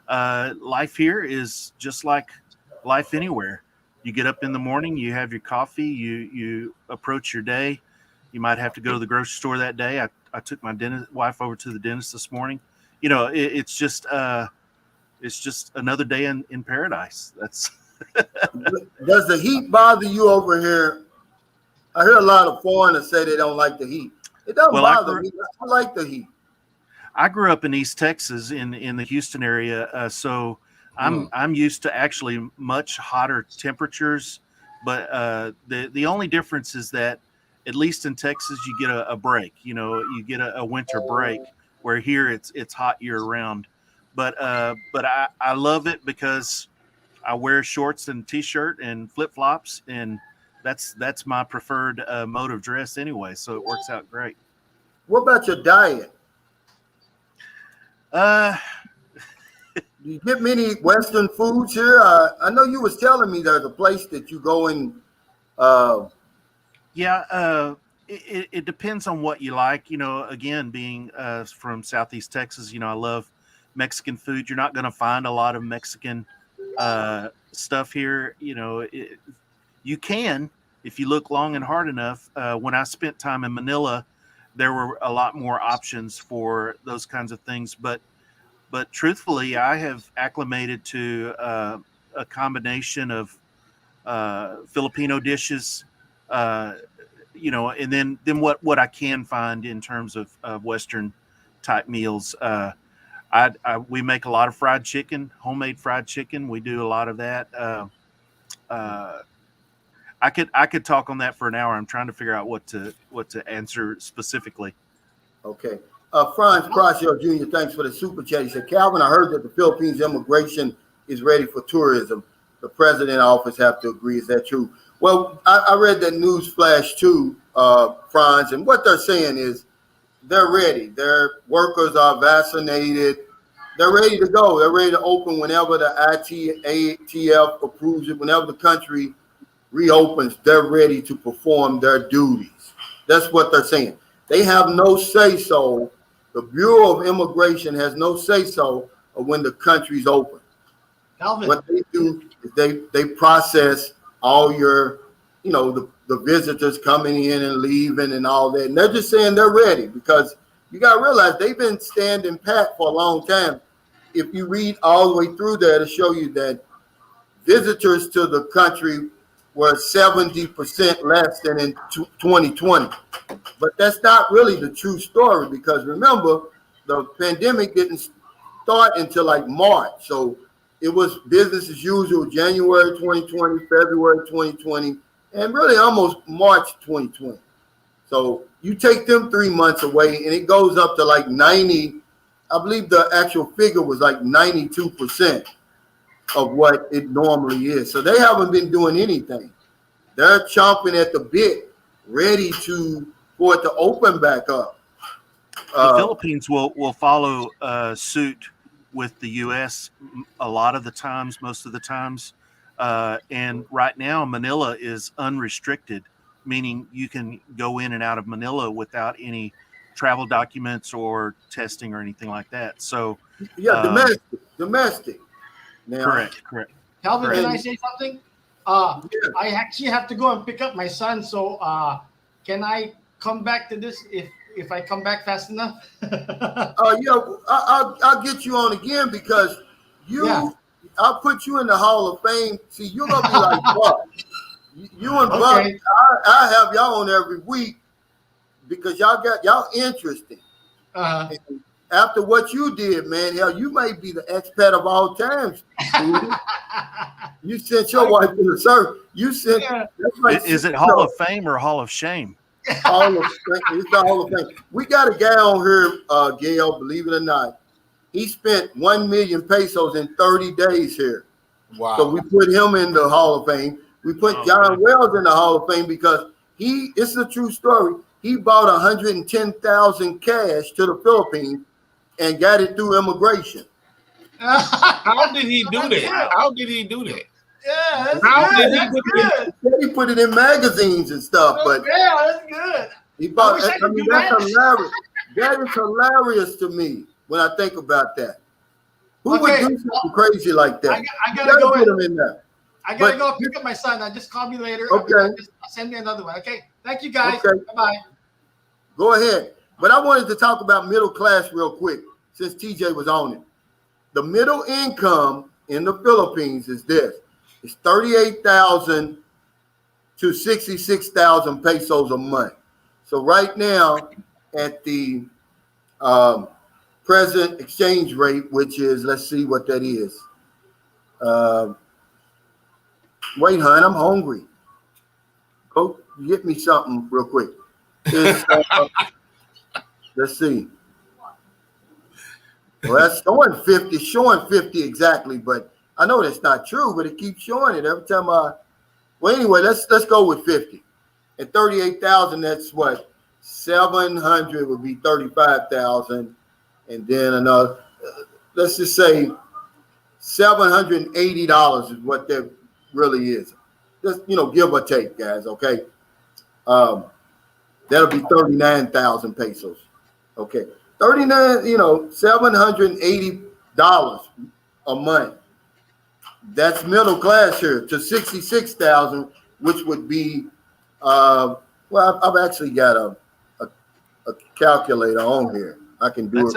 life here is just like life anywhere. You get up in the morning, you have your coffee, you approach your day. You might have to go to the grocery store that day. I took my wife over to the dentist this morning. It's just another day in paradise. That's Does the heat bother you over here? I hear a lot of foreigners say they don't like the heat. It doesn't bother me. I like the heat. I grew up in East Texas in the Houston area, so I'm used to actually much hotter temperatures. But the only difference is that at least in Texas you get a break. You get a winter break, where here it's hot year round. But I love it because I wear shorts and t-shirt and flip flops, and that's my preferred mode of dress anyway. So it works out great. What about your diet? Uh, Do you get many Western foods here? I know you was telling me there's a place that you go and yeah, it depends on what you like. Again, being from Southeast Texas, I love Mexican food. You're not going to find a lot of Mexican stuff here. You can if you look long and hard enough. When I spent time in Manila, there were a lot more options for those kinds of things. But truthfully, I have acclimated to a combination of Filipino dishes, and then what I can find in terms of Western type meals. We make a lot of fried chicken, homemade fried chicken. We do a lot of that. I could talk on that for an hour. I'm trying to figure out what to answer specifically. Okay. Franz Crosio Jr., thanks for the super chat. He said, Calvin, I heard that the Philippines immigration is ready for tourism. The president office have to agree. Is that true? Well, I read that news flash too, Franz, and what they're saying is they're ready. Their workers are vaccinated. They're ready to go. They're ready to open whenever the IATF approves it. Whenever the country reopens, they're ready to perform their duties. That's what they're saying. They have no say-so. The Bureau of Immigration has no say-so of when the country's open. Calvin. What they do is they process all your, the visitors coming in and leaving and all that. And they're just saying they're ready because you got to realize they've been standing pat for a long time. If you read all the way through there to show you that visitors to the country were 70% less than in 2020. But that's not really the true story because remember, the pandemic didn't start until like March. So it was business as usual, January 2020, February 2020, and really almost March 2020. So you take them 3 months away and it goes up to like 90. I believe the actual figure was like 92% of what it normally is. So they haven't been doing anything. They're chomping at the bit, ready for it to open back up. The Philippines will follow suit with the U.S. a lot of the times, most of the times. And right now, Manila is unrestricted, meaning you can go in and out of Manila without any travel documents or testing or anything like that. So yeah, domestic. Now, correct. Calvin, correct. can I say something? I actually have to go and pick up my son. So can I come back to this if I come back fast enough? I'll get you on again because I'll put you in the Hall of Fame. See, you're gonna be like Buck. You and Buck, Okay. I have y'all on every week because y'all interesting. Uh-huh. And after what you did, man, hell, you may be the expat of all times. You sent your wife to the service. You sent. Is it Hall of Fame or Hall of Shame? Hall of Fame. It's the Hall of Fame. We got a guy on here, Gale, believe it or not. He spent 1 million pesos in 30 days here. Wow. So we put him in the Hall of Fame. We put John Wells in the Hall of Fame because it's a true story. He bought 110,000 cash to the Philippines and got it through immigration. How did he do that? How did he do that? Yeah, that's How good. did he That's good. He put it in magazines and stuff, but Yeah, that's good. he bought. I wish I I could mean, do that's that. hilarious. That is hilarious to me when I think about that. Who would Okay. do something crazy like that? I gotta go put in. him in there. I gotta But- go pick up my son. Just call me later. Okay. Just send me another one. Okay. Thank you guys. Okay. Bye-bye. Go ahead. But I wanted to talk about middle class real quick since TJ was on it. The middle income in the Philippines is this. It's 38,000 to 66,000 pesos a month. So right now at the present exchange rate, which is, let's see what that is. Wait, hon, I'm hungry. Go get me something real quick. It's, let's see. Well, that's showing 50 exactly, but I know that's not true, but it keeps showing it every time well, anyway, let's go with 50. At 38,000, that's what? 700 would be 35,000. And then another, let's just say $780 is what that really is. Just, give or take, guys, okay? That'll be 39,000 pesos. Okay. $780 a month. That's middle class here to 66,000, which would be, well, I've actually got a calculator on here. I can do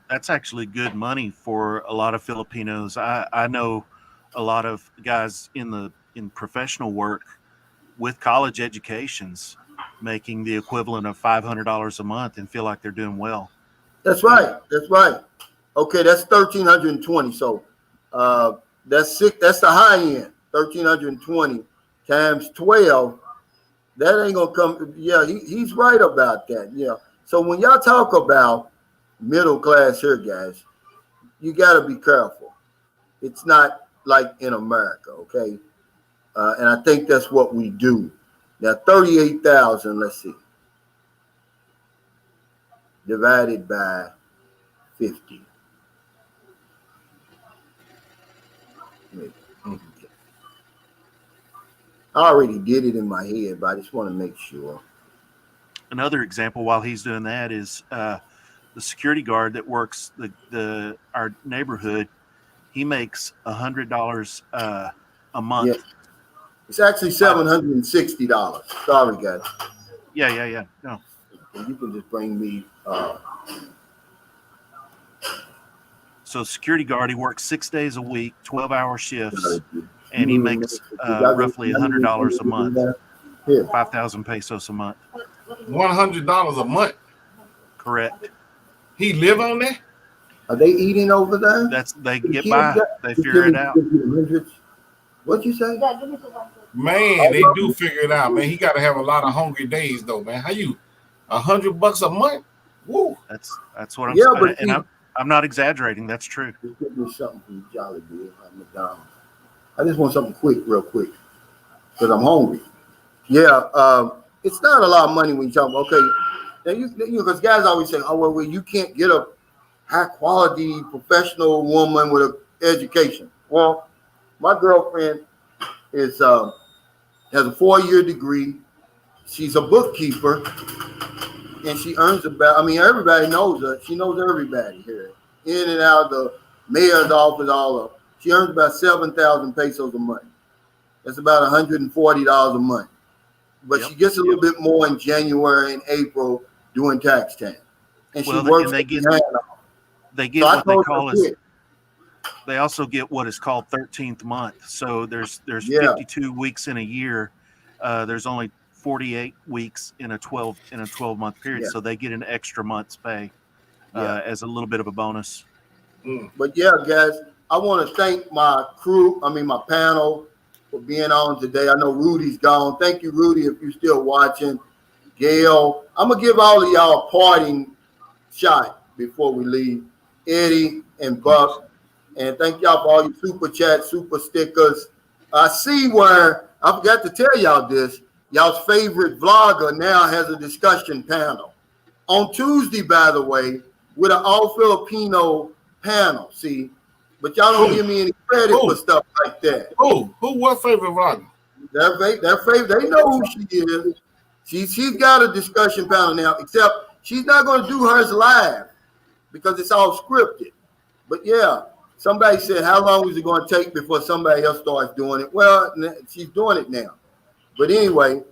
That's actually good money for a lot of Filipinos. I know a lot of guys in professional work with college educations making the equivalent of $500 a month and feel like they're doing well. That's right. That's right. Okay, that's 1,320. So that's the high end. 1,320 times 12. That ain't gonna come. Yeah, he's right about that. Yeah. So when y'all talk about middle class here, guys, you got to be careful. It's not like in America, okay? And I think that's what we do. Now, 38,000, let's see, divided by 50. I already did it in my head, but I just want to make sure. Another example while he's doing that is the security guard that works our neighborhood. He makes $100 a month. Yeah. It's actually $760. Sorry, guys. Yeah. No. You can just bring me. So security guard, he works 6 days a week, 12-hour shifts, and he makes roughly $100 a month, 5,000 pesos a month. $100 a month. Correct. He live on that? Are they eating over there? They get by. They figure it out. What'd you say? Man, they do figure it out, man. He got to have a lot of hungry days, though, man. How you $100 a month? Woo. That's what I'm saying, and I'm not exaggerating. That's true. Just give me something from Jolly Bill at McDonald's. I just want something quick, real quick, because I'm hungry. Yeah, it's not a lot of money when you talk. Okay, now because guys always say, "Oh well, you can't get a high quality professional woman with an education." Well, my girlfriend has a 4-year degree. She's a bookkeeper, and she earns about. I mean, everybody knows her. She knows everybody here, in and out of the mayor's office, all of. She earns about 7,000 pesos a month. That's about $140 a month. But she gets a little bit more in January and April doing tax time, and she works. They get what they call they also get what is called 13th month. So there's 52 weeks in a year. There's only 48 weeks in a 12-month period. Yeah. So they get an extra month's pay as a little bit of a bonus. But yeah, guys, I want to thank my crew. My panel for being on today. I know Rudy's gone. Thank you, Rudy, if you're still watching. Gale, I'm gonna give all of y'all a parting shot before we leave. Eddie and Buck, and thank y'all for all your super chats, super stickers. I see where I forgot to tell y'all this. Y'all's favorite vlogger now has a discussion panel on Tuesday, by the way, with an all Filipino panel. See, but y'all don't give me any credit for stuff like that. What favorite vlogger? Their favorite. They know who she is. She's got a discussion panel now, except she's not going to do hers live because it's all scripted. But yeah, somebody said, how long is it going to take before somebody else starts doing it? Well, she's doing it now. But anyway,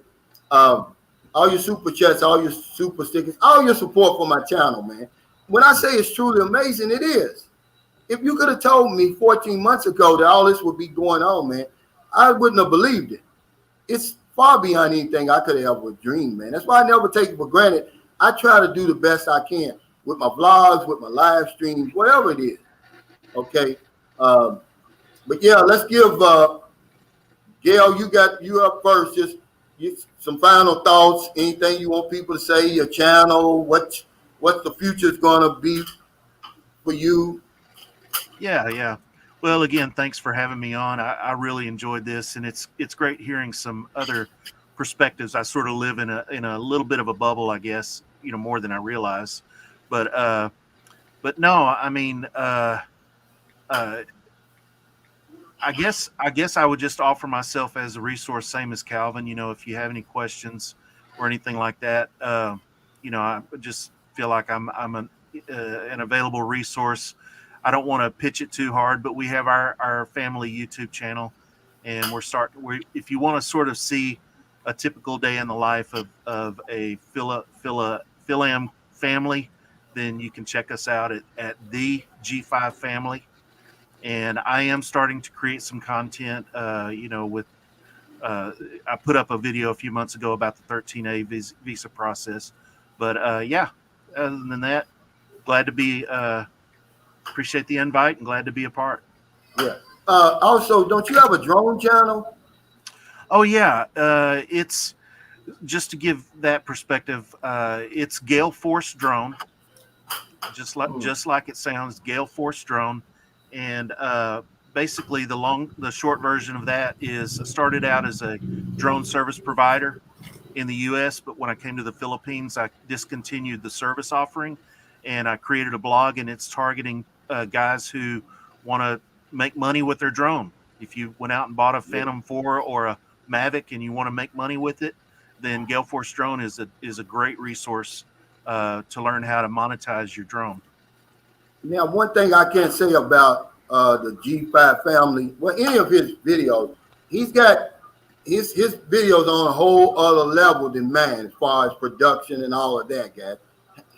all your super chats, all your super stickers, all your support for my channel, man. When I say it's truly amazing, it is. If you could have told me 14 months ago that all this would be going on, man, I wouldn't have believed it. It's far beyond anything I could have ever dreamed, man. That's why I never take it for granted. I try to do the best I can. with my vlogs, with my live streams, whatever it is. Okay. But yeah, let's give Gale, you up first. Just some final thoughts. Anything you want people to say? Your channel, what the future is going to be for you? Yeah. Well, again, thanks for having me on. I really enjoyed this, and it's great hearing some other perspectives. I sort of live in a little bit of a bubble, I guess, more than I realize. But no, I mean, I guess I would just offer myself as a resource, same as Calvin. If you have any questions or anything like that, I just feel like I'm an available resource. I don't want to pitch it too hard, but we have our family YouTube channel, and if you want to sort of see a typical day in the life of a Philam family, then you can check us out at the G5 Family. And I am starting to create some content, with I put up a video a few months ago about the 13A visa process. But yeah, other than that, glad to be, appreciate the invite and glad to be a part. Yeah. Also, don't you have a drone channel? Oh, yeah. It's just to give that perspective. It's Gale Force Drone, just like it sounds, Gale Force Drone. And basically, the short version of that is I started out as a drone service provider in the U.S., but when I came to the Philippines, I discontinued the service offering, and I created a blog, and it's targeting guys who want to make money with their drone. If you went out and bought a Phantom 4 or a Mavic and you want to make money with it, then Gale Force Drone is a great resource to learn how to monetize your drone. Now, one thing I can't say about the G5 family, well, any of his videos, he's got his videos on a whole other level than mine as far as production and all of that, guys.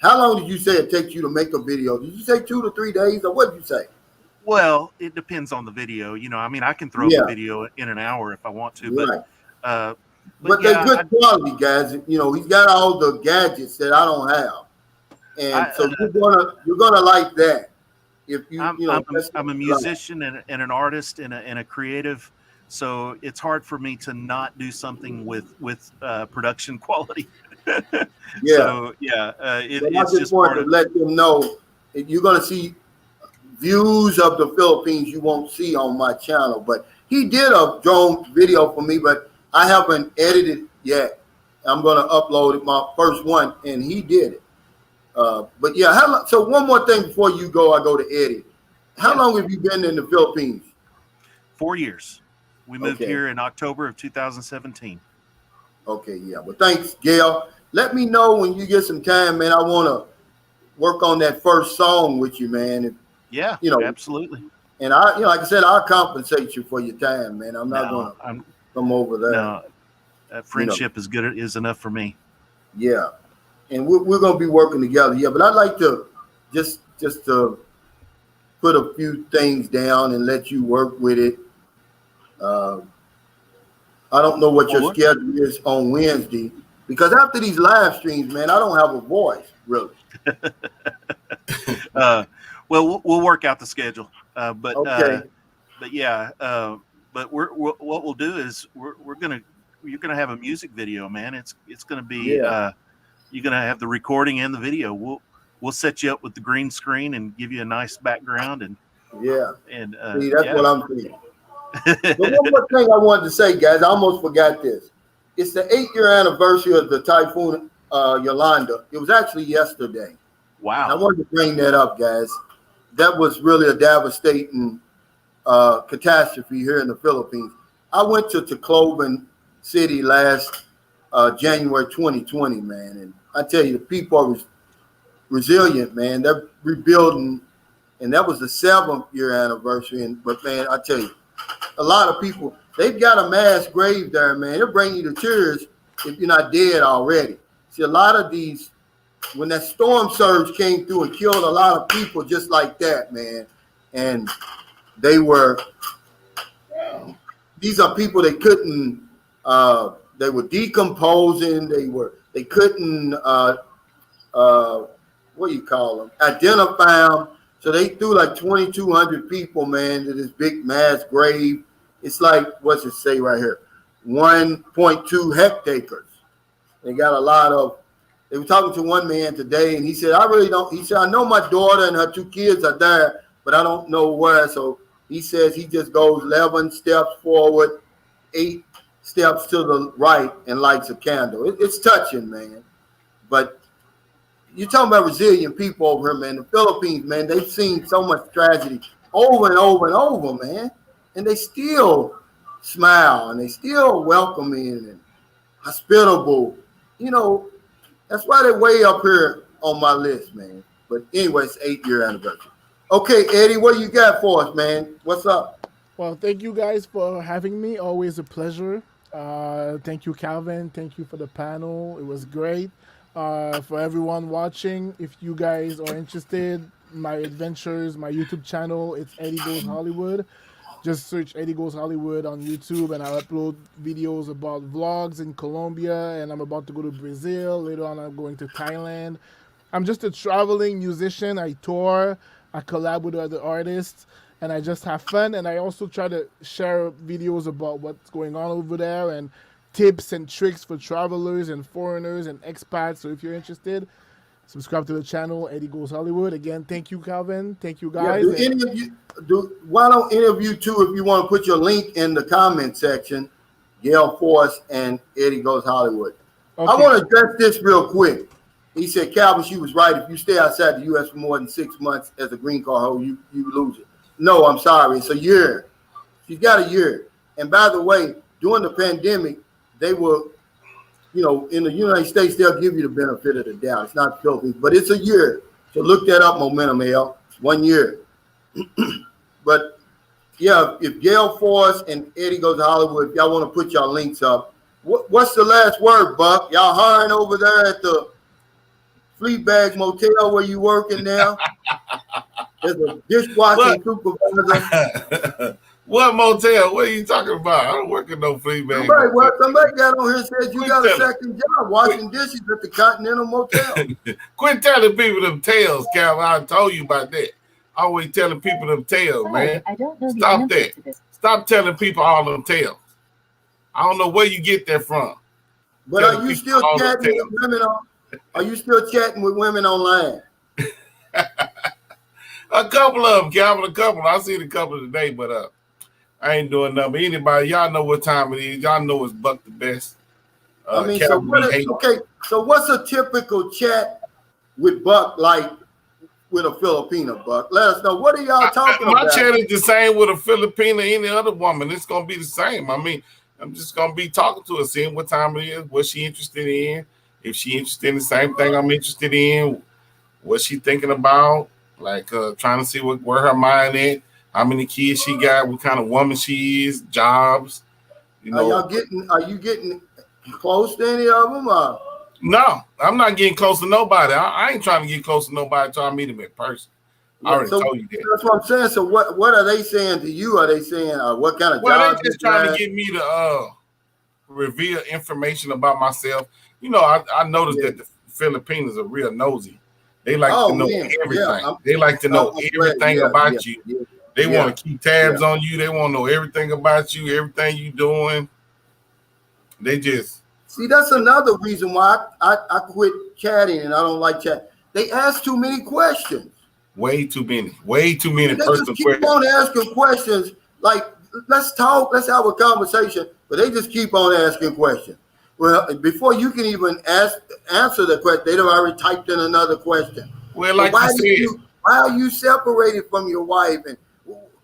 How long did you say it takes you to make a video? Did you say 2 to 3 days, or what did you say? Well, it depends on the video. I mean, I can throw the video in an hour if I want to, but but they're good quality, guys. He's got all the gadgets that I don't have. And so you're gonna like that. If I'm a musician and an artist and a creative, so it's hard for me to not do something with production quality. So it's just wanted to let them know that you're gonna see views of the Philippines you won't see on my channel. But he did a drone video for me, but I haven't edited yet. I'm gonna upload it, my first one, and he did it. But yeah, so one more thing before you go, I go to Eddie. How long have you been in the Philippines? 4 years. We moved here in October of 2017. Okay, yeah. Well, thanks, Gale. Let me know when you get some time, man. I want to work on that first song with you, man. Yeah, absolutely. And like I said, I'll compensate you for your time, man. I'm not going to come over there. No, friendship is enough for me. Yeah. And we're going to be working together. Yeah, but I'd like to just to put a few things down and let you work with it. I don't know what your schedule is on Wednesday, because after these live streams, man, I don't have a voice, really. Well, we'll work out the schedule. But what we'll do is you're gonna have a music video, man. It's gonna be you're gonna have the recording and the video. We'll set you up with the green screen and give you a nice background and see, that's what I'm thinking. But one more thing I wanted to say, guys, I almost forgot this. It's the 8-year anniversary of the Typhoon Yolanda. It was actually yesterday. Wow. And I wanted to bring that up, guys. That was really a devastating catastrophe here in the Philippines. I went to Tacloban City last January 2020, man. And I tell you, the people are resilient, man. They're rebuilding. And that was the 7th-year anniversary. But, man, I tell you, a lot of people, they've got a mass grave there, man. It'll bring you to tears if you're not dead already. See, a lot of these, when that storm surge came through and killed a lot of people just like that, man. And they were, these are people that couldn't, they were decomposing. They couldn't what do you call them? Identify them. So they threw like 2,200 people, man, to this big mass grave. It's like, what's it say right here? 1.2 hectares. They got a lot of. They were talking to one man today, and he said, "I really don't." He said, "I know my daughter and her 2 kids are there, but I don't know where." So he says he just goes 11 steps forward, 8 steps to the right, and lights a candle. It's touching, man. But you're talking about resilient people over here, man. The Philippines, man, they've seen so much tragedy over and over and over, man, and they still smile and they still welcoming and hospitable. You know, that's why they're way up here on my list, man. But anyway, it's 8-year anniversary. Okay, Eddie, what you got for us, man? What's up? Well, thank you guys for having me. Always a pleasure. Thank you, Calvin. Thank you for the panel. It was great. For everyone watching, if you guys are interested, my adventures, my YouTube channel, it's Eddie Goes Hollywood. Just search Eddie Goes Hollywood on YouTube, and I'll upload videos about vlogs in Colombia, and I'm about to go to Brazil. Later on, I'm going to Thailand. I'm just a traveling musician. I tour, I collab with other artists, and I just have fun. And I also try to share videos about what's going on over there and tips and tricks for travelers and foreigners and expats. So if you're interested, subscribe to the channel, Eddie Goes Hollywood. Again, thank you, Calvin. Thank you, guys. Why don't any of you two, if you want to put your link in the comment section, Gale Force and Eddie Goes Hollywood. Okay. I want to address this real quick. He said, Calvin, she was right. If you stay outside the U.S. for more than 6 months as a green card holder, you lose it. No, I'm sorry. It's a year. She's got a year. And by the way, during the pandemic, they were, you know, in the United States, they'll give you the benefit of the doubt. It's not filthy, but it's a year. So look that up, Momentum L. It's 1 year. But yeah, if Gale Force and Eddie Goes to Hollywood, if y'all want to put y'all links up, what's the last word, Buck? Y'all hiring over there at the Fleabag Motel where you working now? There's a dishwashing supervisor. What motel? What are you talking about? I don't work at no Fleabag. Somebody got on here and said you got a second job washing dishes at the Continental Motel. Quit telling people them tales, Cal. I told you about that. Always telling people them tales, man. I don't know. Stop that. Stop telling people all them tales. I don't know where you get that from. But are you still chatting with women on? Are you still chatting with women online? A couple of them, Calvin. A couple. I seen a couple today, but I ain't doing nothing. But anybody, y'all know what time it is. Y'all know it's Buck the best. I mean, so what's a typical chat with Buck like? With a Filipino, Buck, let us know. What are y'all talking about? My chat is the same with a Filipino, any other woman. It's gonna be the same. I mean, I'm just gonna be talking to her, seeing what time it is, what she interested in. If she interested in the same thing I'm interested in, what she thinking about, like trying to see where her mind at, how many kids she got, what kind of woman she is, jobs. You know, are you getting close to any of them? No, I'm not getting close to nobody. I ain't trying to get close to nobody until I meet him in person. I already told you that. That's what I'm saying. So what are they saying to you? Are they saying what kind of job? They're just trying to get me to reveal information about myself. You know, I noticed that the Filipinos are real nosy. They like to know everything. Yeah, they like to know everything about you. Yeah. They want to keep tabs on you. They want to know everything about you, everything you doing. They just... See, that's another reason why I quit chatting and I don't like chat. They ask too many questions. Way too many personal questions. They keep on asking questions like, let's talk, let's have a conversation, but they just keep on asking questions. Well, before you can even answer the question, they've already typed in another question. Well, like why are you separated from your wife? And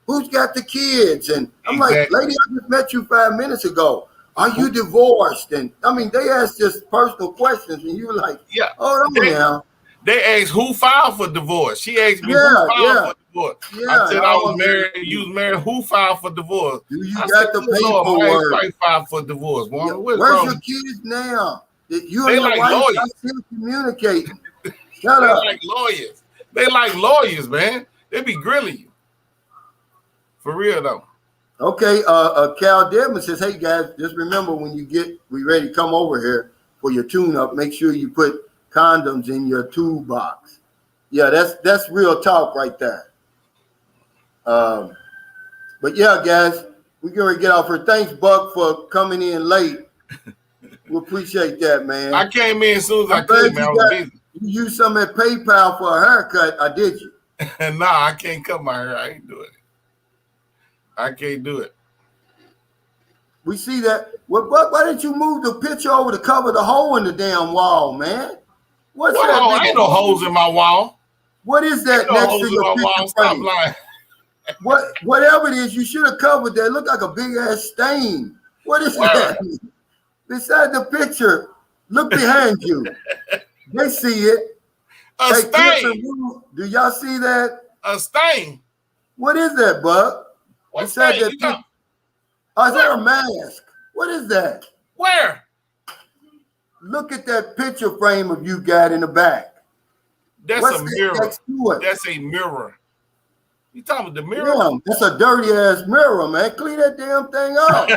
who's got the kids? And I'm like, lady, I just met you 5 minutes ago. Are you divorced? And I mean, they ask just personal questions, and you're like, now. They asked who filed for divorce. She asked me who filed for divorce. I said I was married. You was married. Who filed for divorce? Do you got the paperwork? I filed for divorce. Yeah. Where's your kids now? You and your wife are still communicating. Shut up. Like lawyers. They like lawyers, man. They be grilling you. For real though. Okay, Cal Dedman says, hey guys, just remember when we ready to come over here for your tune-up, make sure you put condoms in your toolbox. Yeah, that's real talk right there. But yeah, guys, we're going to get off here. Thanks, Buck, for coming in late. We appreciate that, man. I came in as soon as I I'm could, glad man. I was busy. you used some at PayPal for a haircut. I did you? Nah, I can't cut my hair. I ain't do it. I can't do it. We see that. Well, why didn't you move the picture over to cover the hole in the damn wall, man? What's What that? hole? Ain't no holes in my wall. What is that Ain't no next holes to in your my picture wall. Stop frame? lying. Whatever it is, you should have covered that. It looked like a big ass stain. What is Where? that? Beside the picture, look behind you. They see it. A Hey, Cliff stain. and Wu, do y'all see that? A stain. What is that, Bud? What Beside stain? that You picture. got, Oh, is that a mask? What is that? where? Look at that picture frame of you got in the back. That's What's a that mirror. next to it? That's a mirror. You talking about the mirror? Damn, that's a dirty ass mirror, man. Clean that damn thing up.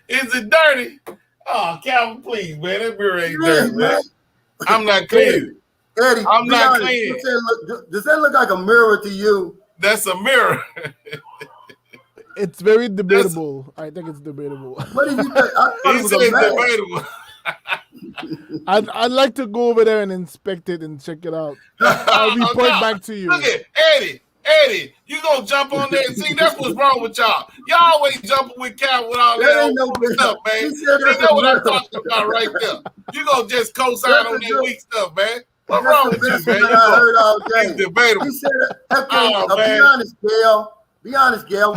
Is it dirty? Oh, Calvin, please, man. That mirror ain't Yeah, dirty, man. man. I'm not cleaning. Eddie, I'm be not honest. cleaning. Does that look like a mirror to you? That's a mirror. It's very debatable. I think it's debatable. What did you think? I thought He it was said a it's mask. debatable. I'd like to go over there and inspect it and check it out. I'll report No. back to you. Look at Eddie, you gonna jump on there and see that's what's wrong with y'all. Y'all always jumping with Cal with all That that ain't no old big- stuff, man. He You said that's know a what I'm mirror. talking about right there. You gonna just co-sign That's on a that good- weak stuff, man. What That's wrong the with you, best man? one You I go, heard all it's day. debatable. He said, okay, Oh, be man. honest, Gale. Be honest, Gale.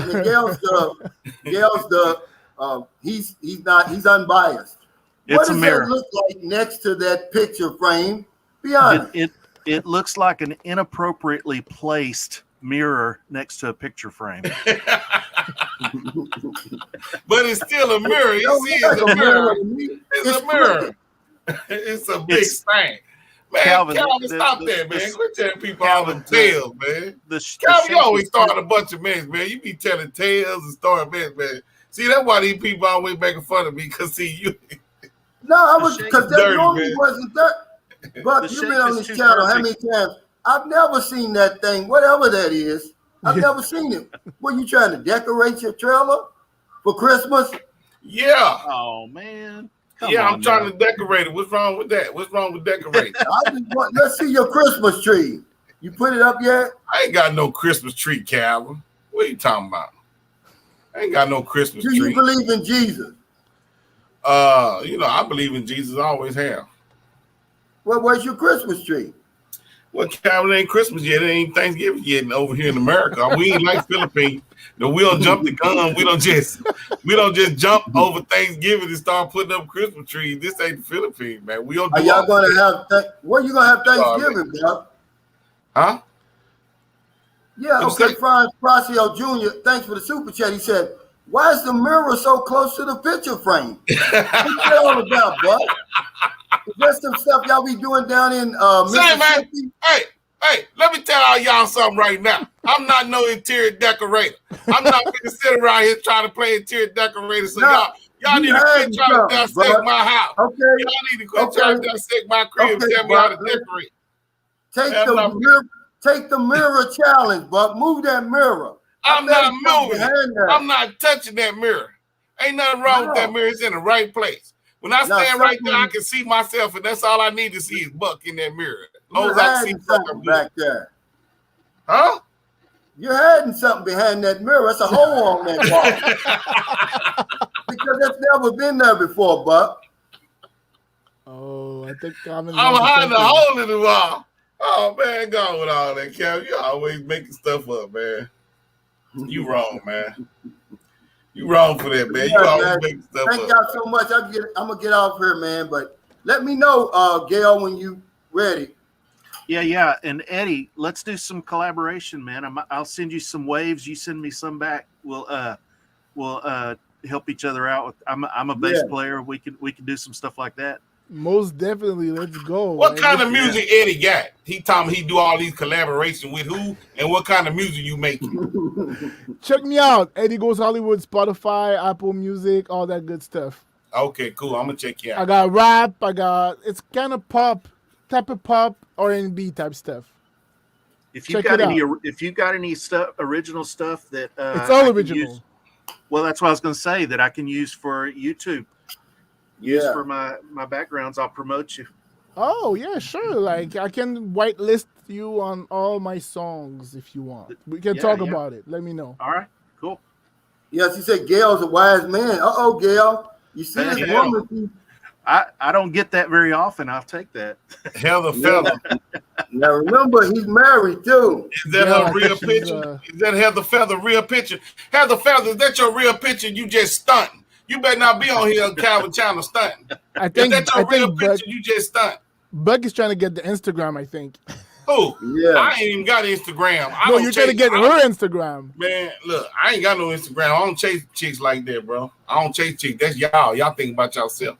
He's unbiased. What It's a does mirror. that look like next to that picture frame? Be honest. It looks like an inappropriately placed mirror next to a picture frame. But it's still a mirror. You Don't see, look it's like a mirror. to me. It's a mirror. It's a big It's- thing. Man, Calvin, stop the- that, man. the- Quit telling people Calvin, all them tales, man. The Calvin, you shape always is starting a bunch of mess, man. You be telling tales and starting mess, man. See, that's why these people always making fun of me, because see, you No, I was The shape because is that dirty, normally man. wasn't that. But The you've shape been on is this too channel how perfect. many times? I've never seen that thing, whatever that is. I've never seen it. What, you trying to decorate your trailer for Christmas? yeah. Oh man. Come Yeah, on I'm trying now. to decorate it. What's wrong with that? What's wrong with decorating? Let's see your Christmas tree. You put it up yet? I ain't got no Christmas tree, Calvin. What are you talking about? I ain't got no Christmas Do you tree. believe in Jesus? I believe in Jesus. I always have. Well, where's your Christmas tree? Well, Calvin, it ain't Christmas yet. It ain't Thanksgiving yet over here in America. We ain't like Philippines. No, we don't jump the gun. We don't just jump over Thanksgiving and start putting up Christmas trees. This ain't the Philippines, man. We don't do Are y'all all going to that. have, where you going to have Thanksgiving, bro? Huh? Yeah, What'd you okay, say? Franz Pracio Jr., thanks for the super chat. He said, why is the mirror so close to the picture frame? What's that all about, bud? Is that some stuff y'all be doing down in Say, man, Mississippi? hey, let me tell all y'all something right now. I'm not no interior decorator. I'm not going to sit around here trying to play interior decorator. So No, y'all need to quit trying to dissect my house. Okay. Y'all need to quit trying to dissect my crib and tell me how to decorate. Take the mirror challenge, but move that mirror. I'm not moving behind it. that. I'm not touching that mirror. Ain't nothing wrong with that mirror. It's in the right place. When I stand right there, I can see myself, and that's all I need to see is Buck in that mirror. As long as I can see something back there. Huh? You're hiding something behind that mirror. It's a hole on that wall. Because that's never been there before, Buck. Oh, I think I'm hiding a hole in the wall. Oh, man, go on with all that, Cal. You always making stuff up, man. You wrong, man. You wrong for that, man. You always making stuff up. Thank y'all so much. I'm going to get off here, man. But let me know, Gale, when you ready. Yeah. And Eddie, let's do some collaboration, man. I'll send you some waves. You send me some back. We'll help each other out. I'm a bass player. We can do some stuff like that. Most definitely. Let's go. What kind of music Eddie got? He told me he do all these collaborations with who, and what kind of music you making? Check me out. Eddie Goes Hollywood, Spotify, Apple Music, all that good stuff. Okay, cool. I'm gonna check you out. I got rap. It's kind of pop type of pop, R&B type stuff. If you've Check it got any, out. if you've got any stuff, original stuff that It's all I can original. use, well, that's what I was going to say, that I can use for YouTube, use Yeah. for my backgrounds. I'll promote you. Oh yeah, sure. Like I can whitelist you on all my songs if you want. We can Yeah, talk yeah. about it. Let me know. All right, cool. Yes, he said Gale's a wise man. Uh-oh, Gale. You see this Yeah. woman? I don't get that very often. I'll take that. Heather Feather. Now remember, he's married too. Is that Yeah, her real she's, picture? Is that Heather Feather real picture? Heather Feather, is that your real picture? You just stunting. You better not be on here on Calvin Channel stunting. I Is think that your real Bug, picture? You just stunt. Bug is trying to get the Instagram. I think. Who? Yeah. I ain't even got Instagram. I No, don't you're trying to chase- get I- her Instagram. Man, look, I ain't got no Instagram. I don't chase chicks like that, bro. I don't chase chicks. That's y'all. Y'all think about yourself.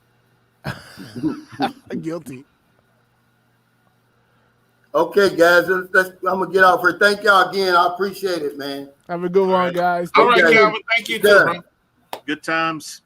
Guilty. Okay, guys, I'm gonna get out for. Thank y'all again. I appreciate it, man. Have a good one, right. guys. All right, Okay. Calvin. Thank you, too, Yeah. bro. Good times.